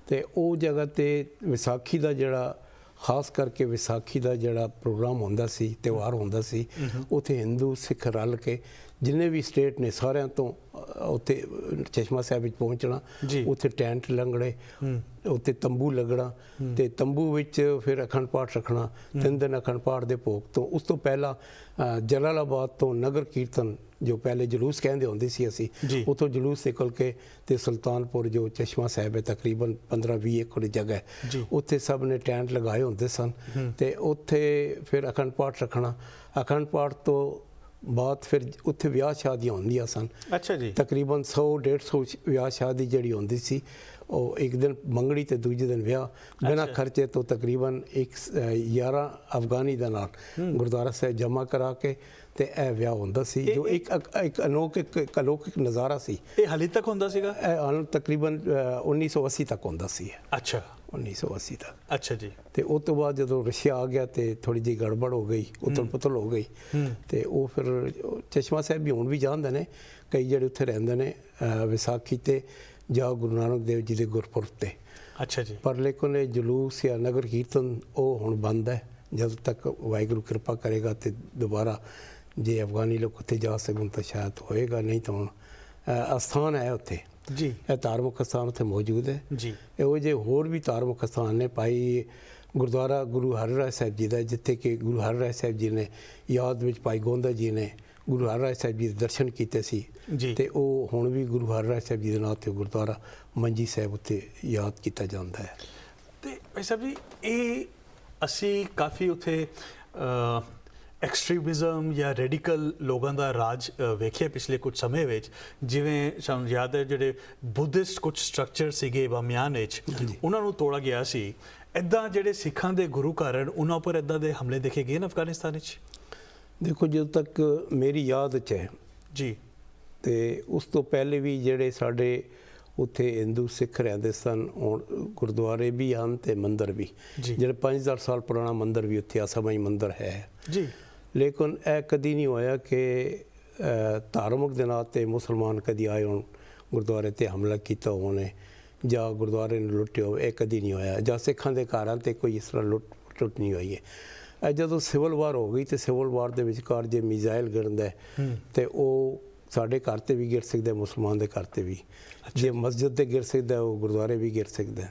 ਤੇ ਉਹ ਜਗ੍ਹਾ ਤੇ ਵਿਸਾਖੀ ਦਾ ਜਿਹੜਾ ਖਾਸ ਕਰਕੇ ਵਿਸਾਖੀ ਦਾ ਜਿਹੜਾ ਪ੍ਰੋਗਰਾਮ ਹੁੰਦਾ ਸੀ, ਤਿਉਹਾਰ ਹੁੰਦਾ ਸੀ, ਉੱਥੇ ਹਿੰਦੂ ਸਿੱਖ ਰਲ ਕੇ ਜਿੰਨੇ ਵੀ ਸਟੇਟ ਨੇ ਸਾਰਿਆਂ ਤੋਂ ਉੱਥੇ ਚਸ਼ਮਾ ਸਾਹਿਬ ਵਿੱਚ ਪਹੁੰਚਣਾ, ਉੱਥੇ ਟੈਂਟ ਲੰਗੜੇ, ਉੱਥੇ ਤੰਬੂ ਲੱਗਣਾ ਤੇ ਤੰਬੂ ਵਿੱਚ ਫਿਰ ਅਖੰਡ ਪਾਠ ਰੱਖਣਾ 3 ਦਿਨ ਅਖੰਡ ਪਾਠ ਦੇ ਭੋਗ ਤੋਂ। ਉਸ ਤੋਂ ਪਹਿਲਾਂ ਜਲਾਲਾਬਾਦ ਤੋਂ ਨਗਰ ਕੀਰਤਨ, ਜੋ ਪਹਿਲੇ ਜਲੂਸ ਕਹਿੰਦੇ ਹੁੰਦੇ ਸੀ ਅਸੀਂ, ਉੱਥੋਂ ਜਲੂਸ ਨਿਕਲ ਕੇ ਤੇ ਸੁਲਤਾਨਪੁਰ ਜੋ ਚਸ਼ਮਾ ਸਾਹਿਬ ਹੈ ਤਕਰੀਬਨ 15-20 ਏਕੜ ਜਗ੍ਹਾ ਹੈ, ਉੱਥੇ ਸਭ ਨੇ ਟੈਂਟ ਲਗਾਏ ਹੁੰਦੇ ਸਨ ਤੇ ਉੱਥੇ ਫਿਰ ਅਖੰਡ ਪਾਠ ਰੱਖਣਾ। ਅਖੰਡ ਪਾਠ ਤੋਂ ਬਾਅਦ ਫਿਰ ਉੱਥੇ ਵਿਆਹ ਸ਼ਾਦੀਆਂ ਹੁੰਦੀਆਂ ਸਨ। ਅੱਛਾ ਜੀ। ਤਕਰੀਬਨ 100-150 ਵਿਆਹ ਸ਼ਾਦੀ ਜਿਹੜੀ ਹੁੰਦੀ ਸੀ, ਉਹ ਇੱਕ ਦਿਨ ਮੰਗਣੀ ਤੇ ਦੂਜੇ ਦਿਨ ਵਿਆਹ, ਬਿਨਾਂ ਖਰਚੇ ਤੋਂ ਤਕਰੀਬਨ 11 ਅਫਗਾਨੀ ਦੇ ਨਾਲ ਗੁਰਦੁਆਰਾ ਸਾਹਿਬ ਜਮ੍ਹਾਂ ਕਰਾ ਕੇ ਤੇ ਇਹ ਵਿਆਹ ਹੁੰਦਾ ਸੀ, ਜੋ ਇੱਕ ਅਲੌਕਿਕ ਨਜ਼ਾਰਾ ਸੀ। ਇਹ ਹਾਲੇ ਤੱਕ ਹੁੰਦਾ ਸੀਗਾ? ਇਹ ਤਕਰੀਬਨ 1980 ਤੱਕ ਹੁੰਦਾ ਸੀ। ਅੱਛਾ, 1980 ਤੱਕ। ਅੱਛਾ ਜੀ। ਤੇ ਉਸ ਤੋਂ ਬਾਅਦ ਜਦੋਂ ਰਸ਼ੀਆ ਆ ਗਿਆ ਤੇ ਥੋੜੀ ਜਿਹੀ ਗੜਬੜ ਹੋ ਗਈ, ਉਤਲ ਪੁਤਲ ਹੋ ਗਈ ਤੇ ਉਹ ਫਿਰ ਚਸ਼ਮਾ ਸਾਹਿਬ ਵੀ ਹੁਣ ਵੀ ਜਾਂਦੇ ਨੇ ਕਈ ਜਿਹੜੇ ਉੱਥੇ ਰਹਿੰਦੇ ਨੇ ਵਿਸਾਖੀ ਤੇ ਜਾਂ ਗੁਰੂ ਨਾਨਕ ਦੇਵ ਜੀ ਦੇ ਗੁਰਪੁਰਬ ਤੇ। ਅੱਛਾ ਜੀ। ਪਰ ਲੇਕਿਨ ਇਹ ਜਲੂਸ ਜਾਂ ਨਗਰ ਕੀਰਤਨ ਉਹ ਹੁਣ ਬੰਦ ਹੈ। ਜਦੋਂ ਤੱਕ ਵਾਹਿਗੁਰੂ ਕਿਰਪਾ ਕਰੇਗਾ ਤੇ ਦੁਬਾਰਾ ਜੇ ਅਫਗਾਨੀ ਲੋਕ ਉੱਥੇ ਜਾ ਸਕਣ ਤਾਂ ਸ਼ਾਇਦ ਹੋਏਗਾ, ਨਹੀਂ ਤਾਂ ਹੁਣ ਅਸਥਾਨ ਹੈ ਉੱਥੇ ਜੀ, ਇਹ ਧਾਰਮਿਕ ਅਸਥਾਨ ਉੱਥੇ ਮੌਜੂਦ ਹੈ ਜੀ। ਇਹੋ ਜਿਹੇ ਹੋਰ ਵੀ ਧਾਰਮਿਕ ਅਸਥਾਨ ਨੇ। ਭਾਈ ਗੁਰਦੁਆਰਾ ਗੁਰੂ ਹਰਿਰਾਏ ਸਾਹਿਬ ਜੀ ਦਾ, ਜਿੱਥੇ ਕਿ ਗੁਰੂ ਹਰਿਰਾਏ ਸਾਹਿਬ ਜੀ ਨੇ ਯਾਦ ਵਿੱਚ ਭਾਈ ਗੋਂਦਾ ਜੀ ਨੇ ਗੁਰੂ ਹਰਿਰਾਏ ਸਾਹਿਬ ਜੀ ਦੇ ਦਰਸ਼ਨ ਕੀਤੇ ਸੀ ਤੇ ਉਹ ਹੁਣ ਵੀ ਗੁਰੂ ਹਰਿਰਾਏ ਸਾਹਿਬ ਜੀ ਦੇ ਨਾਂ ਤੇ ਗੁਰਦੁਆਰਾ ਮੰਜੀ ਸਾਹਿਬ ਉੱਤੇ ਯਾਦ ਕੀਤਾ ਜਾਂਦਾ ਹੈ। ਤੇ ਭਾਈ ਸਾਹਿਬ ਜੀ, ਇਹ ਅਸੀਂ ਕਾਫੀ ਉੱਥੇ ਐਕਸਟ੍ਰੀਮਿਜ਼ਮ ਜਾਂ ਰੈਡੀਕਲ ਲੋਕਾਂ ਦਾ ਰਾਜ ਵੇਖਿਆ ਪਿਛਲੇ ਕੁਝ ਸਮੇਂ ਵਿੱਚ। ਜਿਵੇਂ ਸਾਨੂੰ ਯਾਦ ਹੈ ਜਿਹੜੇ ਬੁੱਧਿਸਟ ਕੁਝ ਸਟਰਕਚਰ ਸੀਗੇ ਬਾਮਿਆਨ ਵਿੱਚ, ਉਹਨਾਂ ਨੂੰ ਤੋੜਾ ਗਿਆ ਸੀ। ਇੱਦਾਂ ਜਿਹੜੇ ਸਿੱਖਾਂ ਦੇ ਗੁਰੂ ਘਰ ਹਨ ਉਹਨਾਂ ਉੱਪਰ ਇੱਦਾਂ ਦੇ ਹਮਲੇ ਦੇਖੇ ਗਏ ਨੇ ਅਫਗਾਨਿਸਤਾਨ ਵਿੱਚ? ਦੇਖੋ, ਜਦੋਂ ਤੱਕ ਮੇਰੀ ਯਾਦ 'ਚ ਹੈ ਜੀ, ਤੇ ਉਸ ਤੋਂ ਪਹਿਲੇ ਵੀ ਜਿਹੜੇ ਸਾਡੇ ਉੱਥੇ ਹਿੰਦੂ ਸਿੱਖ ਰਹਿੰਦੇ ਸਨ, ਹੁਣ ਗੁਰਦੁਆਰੇ ਵੀ ਹਨ ਤੇ ਮੰਦਰ ਵੀ। ਜਿਹੜੇ 5000 ਸਾਲ ਪੁਰਾਣਾ ਮੰਦਰ ਵੀ ਉੱਥੇ ਆਸਾਮਾਈ ਮੰਦਰ ਹੈ ਜੀ। ਲੇਕਿਨ ਇਹ ਕਦੀ ਨਹੀਂ ਹੋਇਆ ਕਿ ਧਾਰਮਿਕ ਦੇ ਨਾਂ 'ਤੇ ਮੁਸਲਮਾਨ ਕਦੀ ਆਏ ਹੋਣ ਗੁਰਦੁਆਰੇ 'ਤੇ ਹਮਲਾ ਕੀਤਾ ਹੋਣੇ ਜਾਂ ਗੁਰਦੁਆਰੇ ਨੂੰ ਲੁੱਟਿਆ ਹੋਵੇ, ਇਹ ਕਦੀ ਨਹੀਂ ਹੋਇਆ। ਜਾਂ ਸਿੱਖਾਂ ਦੇ ਘਰਾਂ 'ਤੇ ਕੋਈ ਇਸ ਤਰ੍ਹਾਂ ਲੁੱਟ ਨਹੀਂ ਹੋਈ ਹੈ। ਜਦੋਂ ਸਿਵਲ ਵਾਰ ਹੋ ਗਈ ਤੇ ਸਿਵਲ ਵਾਰ ਦੇ ਵਿਚਕਾਰ ਜੇ ਮਿਜ਼ਾਈਲ ਗਿਰਦਾ ਤੇ ਉਹ ਸਾਡੇ ਘਰ 'ਤੇ ਵੀ ਗਿਰ ਸਕਦਾ, ਮੁਸਲਮਾਨ ਦੇ ਘਰ 'ਤੇ ਵੀ। ਜੇ ਮਸਜਿਦ 'ਤੇ ਗਿਰ ਸਕਦਾ, ਉਹ ਗੁਰਦੁਆਰੇ ਵੀ ਗਿਰ ਸਕਦਾ।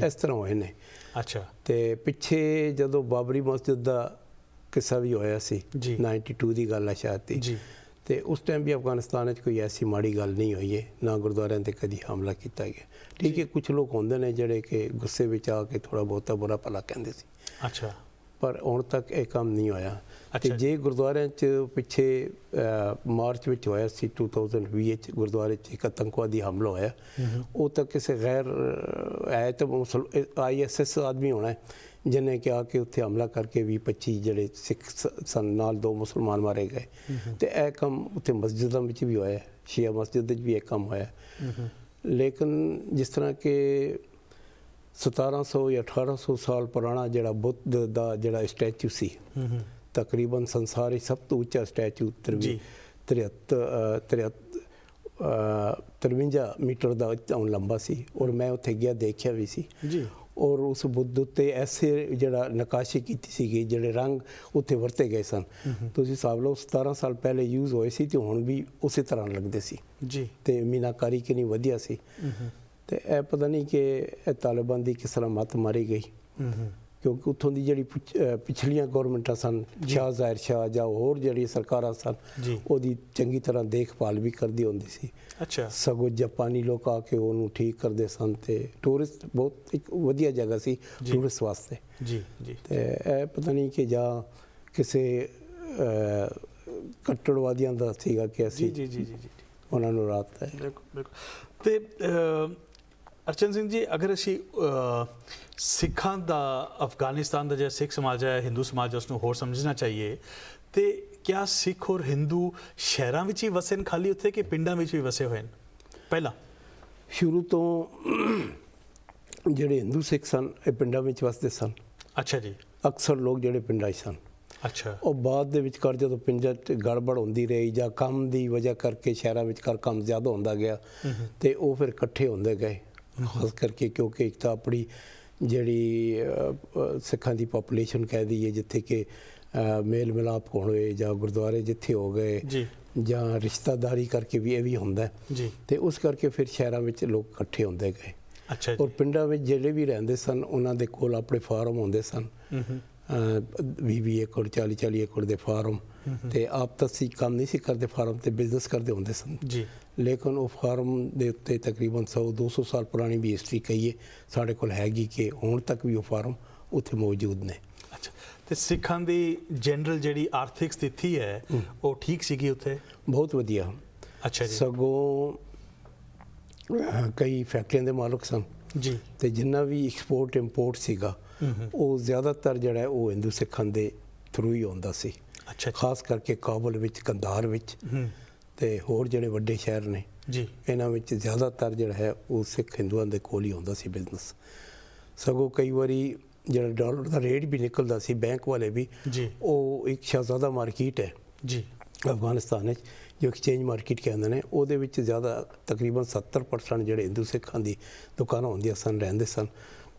ਇਸ ਤਰ੍ਹਾਂ ਹੋਏ ਨੇ। ਅੱਛਾ। ਤੇ ਪਿੱਛੇ ਜਦੋਂ ਬਾਬਰੀ ਮਸਜਿਦ ਦਾ किस्सा भी होया सी जी। 92 ਦੀ ਗੱਲ ਹੈ ਸ਼ਾਇਦ ਤੀ ਜੀ ਤੇ ਉਸ ਟਾਈਮ ਵੀ ਅਫਗਾਨਿਸਤਾਨ ਵਿੱਚ ਕੋਈ ਐਸੀ ਮਾੜੀ ਗੱਲ ਨਹੀਂ ਹੋਈ ਹੈ ਨਾ ਗੁਰਦੁਆਰਿਆਂ ਤੇ ਕਦੀ ਹਮਲਾ ਕੀਤਾ ਗਿਆ ਠੀਕ ਹੈ ਕੁਝ ਲੋਕ ਹੁੰਦੇ ਨੇ ਜਿਹੜੇ ਕਿ ਗੁੱਸੇ ਵਿੱਚ ਆ ਕੇ ਥੋੜਾ ਬਹੁਤਾ ਬੁਰਾ ਭਲਾ ਕਹਿੰਦੇ ਸੀ ਅੱਛਾ ਪਰ ਹੁਣ ਤੱਕ ਇਹ ਕੰਮ ਨਹੀਂ ਹੋਇਆ ਤੇ ਅੱਛਾ ਜੇ ਗੁਰਦੁਆਰਿਆਂ 'ਚ ਪਿੱਛੇ ਮਾਰਚ ਵਿੱਚ ਹੋਇਆ ਸੀ 2020 ਵਿੱਚ ਗੁਰਦੁਆਰੇ 'ਚ ਇੱਕ ਆਤੰਕਵਾਦੀ ਹਮਲਾ ਹੋਇਆ ਉਹ ਤਾਂ ਕਿਸੇ ਗੈਰ ਹੈ ਤਾਂ ISS ਆਦਮੀ ਹੋਣਾ ਹੈ ਜਿਹਨੇ ਕਿਹਾ ਕਿ ਉੱਥੇ ਹਮਲਾ ਕਰਕੇ 20-25 ਜਿਹੜੇ ਸਿੱਖ ਸਨ ਨਾਲ 2 ਮੁਸਲਮਾਨ ਮਾਰੇ ਗਏ ਤੇ ਇਹ ਕੰਮ ਉੱਥੇ ਮਸਜਿਦਾਂ ਵਿੱਚ ਵੀ ਹੋਇਆ ਸ਼ੀਆ ਮਸਜਿਦ ਵਿੱਚ ਵੀ ਇਹ ਕੰਮ ਹੋਇਆ ਲੇਕਿਨ ਜਿਸ ਤਰ੍ਹਾਂ ਕਿ 1700 ਜਾਂ 1800 ਸਾਲ ਪੁਰਾਣਾ ਜਿਹੜਾ ਬੁੱਧ ਦਾ ਜਿਹੜਾ ਸਟੈਚੂ ਸੀ ਤਕਰੀਬਨ ਸੰਸਾਰ ਵਿੱਚ ਸਭ ਤੋਂ ਉੱਚਾ ਸਟੈਚੂ 53 ਮੀਟਰ ਦਾ ਲੰਬਾ ਸੀ ਔਰ ਮੈਂ ਉੱਥੇ ਗਿਆ ਦੇਖਿਆ ਵੀ ਸੀ ਜੀ ਔਰ ਉਸ ਬੁੱਧ ਉੱਤੇ ਐਸੇ ਜਿਹੜਾ ਨਕਾਸ਼ੀ ਕੀਤੀ ਸੀਗੀ ਜਿਹੜੇ ਰੰਗ ਉੱਥੇ ਵਰਤੇ ਗਏ ਸਨ ਤੁਸੀਂ ਹਿਸਾਬ ਲਓ 17 ਸਾਲ ਪਹਿਲੇ ਯੂਜ਼ ਹੋਏ ਸੀ ਤੇ ਹੁਣ ਵੀ ਉਸੇ ਤਰ੍ਹਾਂ ਲੱਗਦੇ ਸੀ ਜੀ ਤੇ ਮੀਨਾਕਾਰੀ ਕਿੰਨੀ ਵਧੀਆ ਸੀ ਤੇ ਇਹ ਪਤਾ ਨਹੀਂ ਕਿ ਇਹ ਤਾਲਿਬਾਨ ਦੀ ਕਿਸ ਤਰ੍ਹਾਂ ਮੱਤ ਮਾਰੀ ਗਈ ਕਿਉਂਕਿ ਉੱਥੋਂ ਦੀ ਜਿਹੜੀ ਪਿਛਲੀਆਂ ਗੌਰਮੈਂਟਾਂ ਸਨ ਸ਼ਾਹ ਜ਼ਾਹਿਰ ਸ਼ਾਹ ਜਾਂ ਹੋਰ ਜਿਹੜੀ ਸਰਕਾਰਾਂ ਸਨ ਉਹਦੀ ਚੰਗੀ ਤਰ੍ਹਾਂ ਦੇਖਭਾਲ ਵੀ ਕਰਦੀ ਹੁੰਦੀ ਸੀ ਅੱਛਾ ਸਗੋਂ ਜਾਪਾਨੀ ਲੋਕ ਆ ਕੇ ਉਹਨੂੰ ਠੀਕ ਕਰਦੇ ਸਨ ਤੇ ਟੂਰਿਸਟ ਬਹੁਤ ਇੱਕ ਵਧੀਆ ਜਗ੍ਹਾ ਸੀ ਟੂਰਿਸਟ ਵਾਸਤੇ ਜੀ ਜੀ ਤੇ ਇਹ ਪਤਾ ਨਹੀਂ ਕਿ ਜਾਂ ਕਿਸੇ ਕੱਟੜਵਾਦੀਆਂ ਦਾ ਸੀਗਾ ਕਿ ਅਸੀਂ ਜੀ ਜੀ ਜੀ ਜੀ ਉਹਨਾਂ ਨੂੰ ਰਾਤ ਹੈ ਬਿਲਕੁਲ ਤੇ ਅਰਚਨ ਸਿੰਘ ਜੀ ਅਗਰ ਅਸੀਂ ਸਿੱਖਾਂ ਦਾ ਅਫਗਾਨਿਸਤਾਨ ਦਾ ਜਿਹੜਾ ਸਿੱਖ ਸਮਾਜ ਹੈ ਹਿੰਦੂ ਸਮਾਜ ਉਸ ਨੂੰ ਹੋਰ ਸਮਝਣਾ ਚਾਹੀਏ ਤੇ ਕਿਆ ਸਿੱਖ ਔਰ ਹਿੰਦੂ ਸ਼ਹਿਰਾਂ ਵਿੱਚ ਹੀ ਵਸੇ ਨੇ ਖਾਲੀ ਉੱਥੇ ਕਿ ਪਿੰਡਾਂ ਵਿੱਚ ਵੀ ਵਸੇ ਹੋਏ ਨੇ ਪਹਿਲਾਂ ਸ਼ੁਰੂ ਤੋਂ ਜਿਹੜੇ ਹਿੰਦੂ ਸਿੱਖ ਸਨ ਇਹ ਪਿੰਡਾਂ ਵਿੱਚ ਵਸਦੇ ਸਨ ਅੱਛਾ ਜੀ ਅਕਸਰ ਲੋਕ ਜਿਹੜੇ ਪਿੰਡਾਂ 'ਚ ਸਨ ਅੱਛਾ ਉਹ ਬਾਅਦ ਦੇ ਵਿਚਕਾਰ ਜਦੋਂ ਪਿੰਡਾਂ 'ਚ ਗੜਬੜ ਹੁੰਦੀ ਰਹੀ ਜਾਂ ਕੰਮ ਦੀ ਵਜ੍ਹਾ ਕਰਕੇ ਸ਼ਹਿਰਾਂ ਵਿਚਕਾਰ ਕੰਮ ਜ਼ਿਆਦਾ ਹੁੰਦਾ ਗਿਆ ਤੇ ਉਹ ਫਿਰ ਇਕੱਠੇ ਹੁੰਦੇ ਗਏ ਖਾਸ ਕਰਕੇ ਕਿਉਂਕਿ ਇੱਕ ਤਾਂ ਆਪਣੀ ਜਿਹੜੀ ਸਿੱਖਾਂ ਦੀ ਪਾਪੂਲੇਸ਼ਨ ਕਹਿ ਦਈਏ ਜਿੱਥੇ ਕਿ ਮੇਲ ਮਿਲਾਪ ਹੋਵੇ ਜਾਂ ਗੁਰਦੁਆਰੇ ਜਿੱਥੇ ਹੋ ਗਏ ਜਾਂ ਰਿਸ਼ਤਾਦਾਰੀ ਕਰਕੇ ਵੀ ਇਹ ਵੀ ਹੁੰਦਾ ਤੇ ਉਸ ਕਰਕੇ ਫਿਰ ਸ਼ਹਿਰਾਂ ਵਿੱਚ ਲੋਕ ਇਕੱਠੇ ਹੁੰਦੇ ਗਏ ਅੱਛਾ ਔਰ ਪਿੰਡਾਂ ਵਿੱਚ ਜਿਹੜੇ ਵੀ ਰਹਿੰਦੇ ਸਨ ਉਹਨਾਂ ਦੇ ਕੋਲ ਆਪਣੇ ਫਾਰਮ ਹੁੰਦੇ ਸਨ 20 ਏਕੜ 40 ਏਕੜ ਦੇ ਫਾਰਮ ਤੇ ਆਪ ਤਾਂ ਅਸੀਂ ਕੰਮ ਨਹੀਂ ਸੀ ਕਰਦੇ ਫਾਰਮ ਤੇ ਬਿਜ਼ਨਸ ਕਰਦੇ ਹੁੰਦੇ ਸਨ ਜੀ ਲੇਕਿਨ ਉਹ ਫਾਰਮ ਦੇ ਉੱਤੇ ਤਕਰੀਬਨ 100-200 ਸਾਲ ਪੁਰਾਣੀ ਵੀ ਹਿਸਟਰੀ ਕਹੀਏ ਸਾਡੇ ਕੋਲ ਹੈਗੀ ਕਿ ਹੁਣ ਤੱਕ ਵੀ ਉਹ ਫਾਰਮ ਉੱਥੇ ਮੌਜੂਦ ਨੇ ਅੱਛਾ ਤੇ ਸਿੱਖਾਂ ਦੀ ਜਨਰਲ ਜਿਹੜੀ ਆਰਥਿਕ ਸਥਿਤੀ ਹੈ ਉਹ ਠੀਕ ਸੀਗੀ ਉੱਥੇ ਬਹੁਤ ਵਧੀਆ ਅੱਛਾ ਜੀ ਸਗੋਂ ਕਈ ਫੈਕਟਰੀਆਂ ਦੇ ਮਾਲਕ ਸਨ ਜੀ ਤੇ ਜਿੰਨਾ ਵੀ ਐਕਸਪੋਰਟ ਇੰਪੋਰਟ ਸੀਗਾ ਉਹ ਜ਼ਿਆਦਾਤਰ ਜਿਹੜਾ ਹੈ ਉਹ ਹਿੰਦੂ ਸਿੱਖਾਂ ਦੇ ਥਰੂ ਹੀ ਆਉਂਦਾ ਸੀ ਅੱਛਾ ਖਾਸ ਕਰਕੇ ਕਾਬਲ ਵਿੱਚ ਕੰਧਾਰ ਵਿੱਚ ਤੇ ਹੋਰ ਜਿਹੜੇ ਵੱਡੇ ਸ਼ਹਿਰ ਨੇ ਜੀ ਇਹਨਾਂ ਵਿੱਚ ਜ਼ਿਆਦਾਤਰ ਜਿਹੜਾ ਹੈ ਉਹ ਸਿੱਖ ਹਿੰਦੂਆਂ ਦੇ ਕੋਲ ਹੀ ਆਉਂਦਾ ਸੀ ਬਿਜ਼ਨਸ ਸਗੋਂ ਕਈ ਵਾਰੀ ਜਿਹੜਾ ਡਾਲਰ ਦਾ ਰੇਟ ਵੀ ਨਿਕਲਦਾ ਸੀ ਬੈਂਕ ਵਾਲੇ ਵੀ ਜੀ ਉਹ ਇੱਕ ਸ਼ਹਿਜ਼ਾਦਾ ਮਾਰਕੀਟ ਹੈ ਜੀ ਅਫਗਾਨਿਸਤਾਨ ਵਿੱਚ ਜੋ ਐਕਸਚੇਂਜ ਮਾਰਕੀਟ ਕਹਿੰਦੇ ਨੇ ਉਹਦੇ ਵਿੱਚ ਜ਼ਿਆਦਾ ਤਕਰੀਬਨ 70% ਜਿਹੜੇ ਹਿੰਦੂ ਸਿੱਖਾਂ ਦੀ ਦੁਕਾਨਾਂ ਹੁੰਦੀਆਂ ਸਨ ਰਹਿੰਦੇ ਸਨ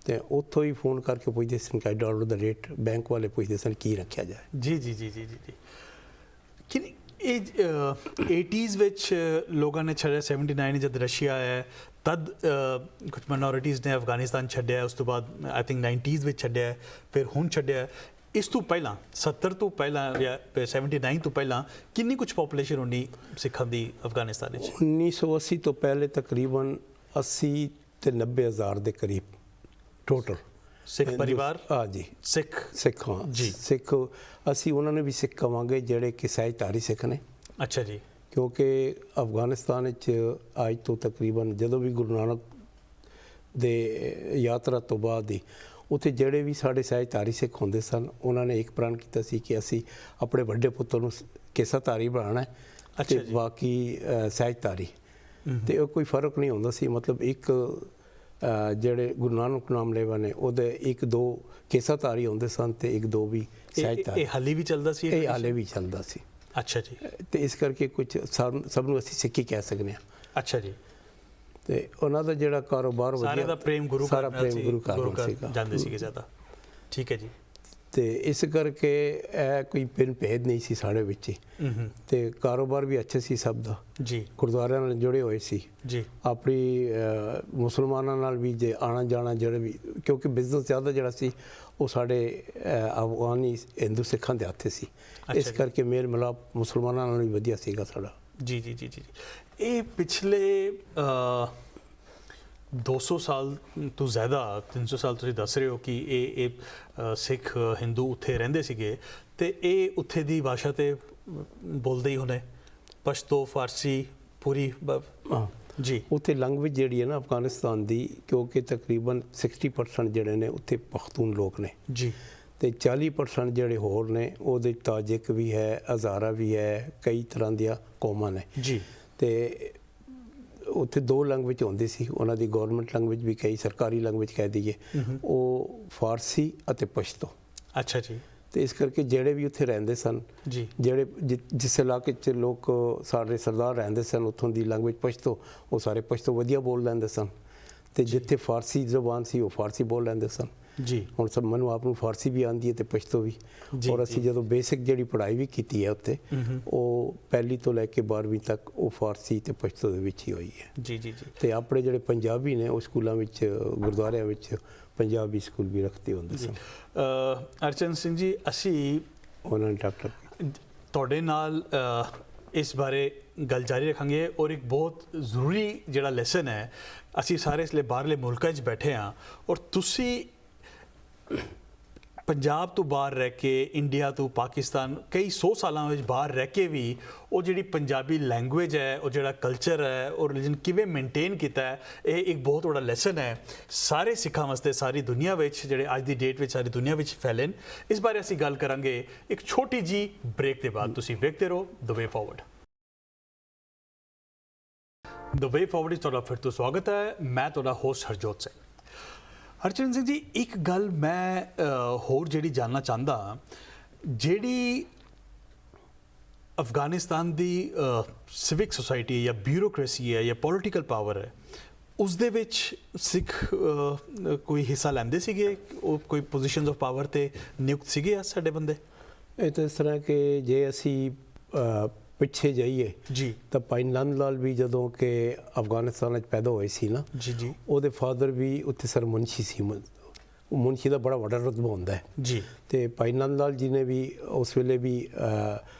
ਤੇ ਉੱਥੋਂ ਹੀ ਫੋਨ ਕਰਕੇ ਪੁੱਛਦੇ ਸਨ ਕਿ ਡਾਲਰ ਦਾ ਰੇਟ ਬੈਂਕ ਵਾਲੇ ਪੁੱਛਦੇ ਸਨ ਕੀ ਰੱਖਿਆ ਜਾਏ ਜੀ ਜੀ ਜੀ ਜੀ ਜੀ ਕਿ ਇਹ 80s ਵਿੱਚ ਲੋਕਾਂ ਨੇ ਛੱਡਿਆ 79 ਜਦ ਰਸ਼ੀਆ ਆਇਆ ਤਦ ਕੁਝ ਮਾਈਨੋਰਿਟੀਜ਼ ਨੇ ਅਫਗਾਨਿਸਤਾਨ ਛੱਡਿਆ ਉਸ ਤੋਂ ਬਾਅਦ ਆਈ ਥਿੰਕ 90s ਵਿੱਚ ਛੱਡਿਆ ਫਿਰ ਹੁਣ ਛੱਡਿਆ ਇਸ ਤੋਂ ਪਹਿਲਾਂ 70 ਤੋਂ ਪਹਿਲਾਂ ਜਾਂ 79 ਤੋਂ ਪਹਿਲਾਂ ਕਿੰਨੀ ਕੁਝ ਪੋਪੂਲੇਸ਼ਨ ਹੋਣੀ ਸਿੱਖਾਂ ਦੀ ਅਫਗਾਨਿਸਤਾਨ ਵਿੱਚ 1980 ਤੋਂ ਪਹਿਲੇ ਤਕਰੀਬਨ 80 ਤੇ 90 ਹਜ਼ਾਰ ਦੇ ਕਰੀਬ ਟੋਟਲ ਸਿੱਖ ਪਰਿਵਾਰ ਜੀ ਸਿੱਖ ਹਾਂ ਜੀ ਸਿੱਖ ਅਸੀਂ ਉਹਨਾਂ ਨੂੰ ਵੀ ਸਿੱਖ ਕਵਾਂਗੇ ਜਿਹੜੇ ਕਿ ਸਹਿਜਧਾਰੀ ਸਿੱਖ ਨੇ ਅੱਛਾ ਜੀ ਕਿਉਂਕਿ ਅਫਗਾਨਿਸਤਾਨ ਵਿੱਚ ਅੱਜ ਤੋਂ ਤਕਰੀਬਨ ਜਦੋਂ ਵੀ ਗੁਰੂ ਨਾਨਕ ਦੇ ਯਾਤਰਾ ਤੋਂ ਬਾਅਦ ਹੀ ਉੱਥੇ ਜਿਹੜੇ ਵੀ ਸਾਡੇ ਸਹਿਜਧਾਰੀ ਸਿੱਖ ਹੁੰਦੇ ਸਨ ਉਹਨਾਂ ਨੇ ਇੱਕ ਪ੍ਰਣ ਕੀਤਾ ਸੀ ਕਿ ਅਸੀਂ ਆਪਣੇ ਵੱਡੇ ਪੁੱਤਰ ਨੂੰ ਕੇਸਾਧਾਰੀ ਬਣਾਉਣਾ ਹੈ ਤੇ ਬਾਕੀ ਸਹਿਜਧਾਰੀ ਤੇ ਉਹ ਕੋਈ ਫਰਕ ਨਹੀਂ ਹੁੰਦਾ ਸੀ ਮਤਲਬ ਇੱਕ ਜਿਹੜੇ ਗੁਰੂ ਨਾਨਕ ਨਾਮ ਲੈਵਾ ਨੇ ਉਹਦੇ 1-2 ਕੇਸਾਧਾਰੀ ਹੁੰਦੇ ਸਨ ਤੇ 1-2 ਵੀ ਸਹਿਜਧਾਰੀ ਇਹ ਹਾਲੇ ਵੀ ਚੱਲਦਾ ਸੀ ਇਹ ਹਾਲੇ ਵੀ ਚੱਲਦਾ ਸੀ ਅੱਛਾ ਜੀ ਤੇ ਇਸ ਕਰਕੇ ਕੁਝ ਸਭ ਨੂੰ ਅਸੀਂ ਸਿੱਖੀ ਕਹਿ ਸਕਦੇ ਹਾਂ ਅੱਛਾ ਜੀ ਤੇ ਉਹਨਾਂ ਦਾ ਜਿਹੜਾ ਕਾਰੋਬਾਰ ਸਾਰੇ ਦਾ ਪ੍ਰੇਮ ਗੁਰੂ ਸਾਰਾ ਪ੍ਰੇਮ ਗੁਰੂ ਘਰ ਸੀਗਾ ਜਾਂਦੇ ਸੀਗੇ ਜ਼ਿਆਦਾ ਠੀਕ ਹੈ ਜੀ ਤੇ ਇਸ ਕਰਕੇ ਇਹ ਕੋਈ ਪਿੰਨ ਭੇਦ ਨਹੀਂ ਸੀ ਸਾਡੇ ਵਿੱਚ ਹੀ। ਤੇ ਕਾਰੋਬਾਰ ਵੀ ਅੱਛਾ ਸੀ ਸਭ ਦਾ ਜੀ ਗੁਰਦੁਆਰਿਆਂ ਨਾਲ ਜੁੜੇ ਹੋਏ ਸੀ ਜੀ ਆਪਣੀ ਮੁਸਲਮਾਨਾਂ ਨਾਲ ਵੀ ਜੇ ਆਣਾ ਜਾਣਾ ਜਿਹੜੇ ਵੀ ਕਿਉਂਕਿ ਬਿਜ਼ਨਸ ਜ਼ਿਆਦਾ ਜਿਹੜਾ ਸੀ ਉਹ ਸਾਡੇ ਅਫਗਾਨੀ ਹਿੰਦੂ ਸਿੱਖਾਂ ਦੇ ਹੱਥ ਸੀ। ਇਸ ਕਰਕੇ ਮੇਲ ਮਿਲਾਪ ਮੁਸਲਮਾਨਾਂ ਨਾਲ ਵੀ ਵਧੀਆ ਸੀਗਾ ਸਾਡਾ। ਜੀ ਜੀ ਜੀ ਜੀ ਇਹ ਪਿਛਲੇ 200 ਸਾਲ ਤੋਂ ਜ਼ਿਆਦਾ 300 ਸਾਲ ਤੁਸੀਂ ਦੱਸ ਰਹੇ ਹੋ ਕਿ ਇਹ ਸਿੱਖ ਹਿੰਦੂ ਉੱਥੇ ਰਹਿੰਦੇ ਸੀਗੇ ਤੇ ਇਹ ਉੱਥੇ ਦੀ ਭਾਸ਼ਾ ਤੇ ਬੋਲਦੇ ਹੀ ਹੋਣੇ ਪਸ਼ਤੋ ਫਾਰਸੀ ਪੂਰੀ ਜੀ। ਉੱਥੇ ਲੈਂਗੁਏਜ ਜਿਹੜੀ ਹੈ ਨਾ ਅਫਗਾਨਿਸਤਾਨ ਦੀ ਕਿਉਂਕਿ ਤਕਰੀਬਨ 60% ਜਿਹੜੇ ਨੇ ਉੱਥੇ ਪਖਤੂਨ ਲੋਕ ਨੇ ਜੀ ਤੇ 40% ਜਿਹੜੇ ਹੋਰ ਨੇ ਉਹਦੇ ਤਾਜਿਕ ਵੀ ਹੈ ਹਜ਼ਾਰਾ ਵੀ ਹੈ ਕਈ ਤਰ੍ਹਾਂ ਦੀਆਂ ਕੌਮਾਂ ਨੇ ਜੀ। ਤੇ ਉੱਥੇ ਦੋ ਲੈਂਗੁਏਜ ਹੁੰਦੀ ਸੀ ਉਹਨਾਂ ਦੀ ਗਵਰਨਮੈਂਟ ਲੈਂਗੁਏਜ ਵੀ ਕਈ ਸਰਕਾਰੀ ਲੈਂਗੁਏਜ ਕਹਿ ਦਈਏ ਉਹ ਫਾਰਸੀ ਅਤੇ ਪਸ਼ਤੋ। ਅੱਛਾ ਜੀ। ਤੇ ਇਸ ਕਰਕੇ ਜਿਹੜੇ ਵੀ ਉੱਥੇ ਰਹਿੰਦੇ ਸਨ ਜੀ ਜਿਹੜੇ ਜਿਸ ਇਲਾਕੇ 'ਚ ਲੋਕ ਸਾਡੇ ਸਰਦਾਰ ਰਹਿੰਦੇ ਸਨ ਉੱਥੋਂ ਦੀ ਲੈਂਗੁਏਜ ਪਸ਼ਤੋ ਉਹ ਸਾਰੇ ਪਸ਼ਤੋ ਵਧੀਆ ਬੋਲ ਲੈਂਦੇ ਸਨ ਤੇ ਜਿੱਥੇ ਫਾਰਸੀ ਜ਼ੁਬਾਨ ਸੀ ਉਹ ਫਾਰਸੀ ਬੋਲ ਲੈਂਦੇ ਸਨ। ਜੀ ਹੁਣ ਸਭ ਮੈਨੂੰ ਆਪ ਨੂੰ ਫਾਰਸੀ ਵੀ ਆਉਂਦੀ ਹੈ ਤੇ ਪਸ਼ਤੋ ਵੀ ਔਰ ਅਸੀਂ ਜਦੋਂ ਬੇਸਿਕ ਜਿਹੜੀ ਪੜ੍ਹਾਈ ਵੀ ਕੀਤੀ ਹੈ ਉੱਥੇ ਉਹ ਪਹਿਲੀ ਤੋਂ ਲੈ ਕੇ 12ਵੀਂ ਤੱਕ ਉਹ ਫਾਰਸੀ ਤੇ ਪਸ਼ਤੋ ਦੇ ਵਿੱਚ ਹੀ ਹੋਈ ਹੈ। ਜੀ ਜੀ ਜੀ ਤੇ ਆਪਣੇ ਜਿਹੜੇ ਪੰਜਾਬੀ ਨੇ ਉਹ ਸਕੂਲਾਂ ਵਿੱਚ ਗੁਰਦੁਆਰਿਆਂ ਵਿੱਚ ਪੰਜਾਬੀ ਸਕੂਲ ਵੀ ਰੱਖਦੇ ਹੁੰਦੇ ਸਨ। ਅਰਚਨ ਸਿੰਘ ਜੀ ਅਸੀਂ ਉਹਨਾਂ ਨੇ ਡਾਕਟਰ ਤੁਹਾਡੇ ਨਾਲ ਇਸ ਬਾਰੇ ਗੱਲ ਜਾਰੀ ਰੱਖਾਂਗੇ ਔਰ ਇੱਕ ਬਹੁਤ ਜ਼ਰੂਰੀ ਜਿਹੜਾ ਲੈਸਨ ਹੈ ਅਸੀਂ ਸਾਰੇ ਇਸ ਲਈ ਬਾਹਰਲੇ ਮੁਲਕਾਂ 'ਚ ਬੈਠੇ ਹਾਂ ਔਰ ਤੁਸੀਂ ਪੰਜਾਬ ਤੋਂ ਬਾਹਰ ਰਹਿ ਕੇ ਇੰਡੀਆ ਤੋਂ ਪਾਕਿਸਤਾਨ ਕਈ 100 ਸਾਲਾਂ ਵਿੱਚ ਬਾਹਰ ਰਹਿ ਕੇ ਵੀ ਉਹ ਜਿਹੜੀ ਪੰਜਾਬੀ ਲੈਂਗੁਏਜ ਹੈ ਉਹ ਜਿਹੜਾ ਕਲਚਰ ਹੈ ਉਹ ਰਿਲੀਜਨ ਕਿਵੇਂ ਮੇਨਟੇਨ ਕੀਤਾ ਹੈ ਇਹ ਇੱਕ ਬਹੁਤ ਵੱਡਾ ਲੈਸਨ ਹੈ ਸਾਰੇ ਸਿੱਖਾਂ ਵਾਸਤੇ ਸਾਰੀ ਦੁਨੀਆ ਵਿੱਚ ਜਿਹੜੇ ਅੱਜ ਦੀ ਡੇਟ ਵਿੱਚ ਸਾਰੀ ਦੁਨੀਆ ਵਿੱਚ ਫੈਲੇ ਨੇ। ਇਸ ਬਾਰੇ ਅਸੀਂ ਗੱਲ ਕਰਾਂਗੇ ਇੱਕ ਛੋਟੀ ਜੀ ਬ੍ਰੇਕ ਦੇ ਬਾਅਦ। ਤੁਸੀਂ ਵੇਖਦੇ ਰਹੋ ਦ ਵੇ ਫਾਰਵਰਡ। ਦ ਵੇ ਫਾਰਵਰਡ ਵਿੱਚ ਤੁਹਾਡਾ ਫਿਰ ਤੋਂ ਸਵਾਗਤ ਹੈ। ਮੈਂ ਤੁਹਾਡਾ ਹੋਸਟ ਹਰਜੋਤ ਸਿੰਘ। ਹਰਚਰਨ ਸਿੰਘ ਜੀ ਇੱਕ ਗੱਲ ਮੈਂ ਹੋਰ ਜਿਹੜੀ ਜਾਨਣਾ ਚਾਹੁੰਦਾ ਜਿਹੜੀ ਅਫਗਾਨਿਸਤਾਨ ਦੀ ਸਿਵਿਕ ਸੁਸਾਇਟੀ ਜਾਂ ਬਿਊਰੋਕ੍ਰੇਸੀ ਹੈ ਜਾਂ ਪੋਲੀਟੀਕਲ ਪਾਵਰ ਹੈ ਉਸ ਦੇ ਵਿੱਚ ਸਿੱਖ ਕੋਈ ਹਿੱਸਾ ਲੈਂਦੇ ਸੀਗੇ ਉਹ ਕੋਈ ਪੋਜੀਸ਼ਨਸ ਆਫ ਪਾਵਰ ਤੇ ਨਿਯੁਕਤ ਸੀਗੇ ਸਾਡੇ ਬੰਦੇ? ਇਹ ਤਾਂ ਇਸ ਤਰ੍ਹਾਂ ਕਿ ਜੇ ਅਸੀਂ ਪਿੱਛੇ ਜਾਈਏ ਜੀ ਤਾਂ ਭਾਈ ਨੰਦ ਲਾਲ ਵੀ ਜਦੋਂ ਕਿ ਅਫਗਾਨਿਸਤਾਨ ਵਿੱਚ ਪੈਦਾ ਹੋਏ ਸੀ ਨਾ ਜੀ ਜੀ ਉਹਦੇ ਫਾਦਰ ਵੀ ਉੱਥੇ ਸਰ ਮੁਨਸ਼ੀ ਸੀ। ਮੁਨਸ਼ੀ ਦਾ ਬੜਾ ਵੱਡਾ ਰੁਤਬਾ ਹੁੰਦਾ ਹੈ ਜੀ। ਤੇ ਭਾਈ ਨੰਦ ਲਾਲ ਜੀ ਨੇ ਵੀ ਉਸ ਵੇਲੇ ਵੀ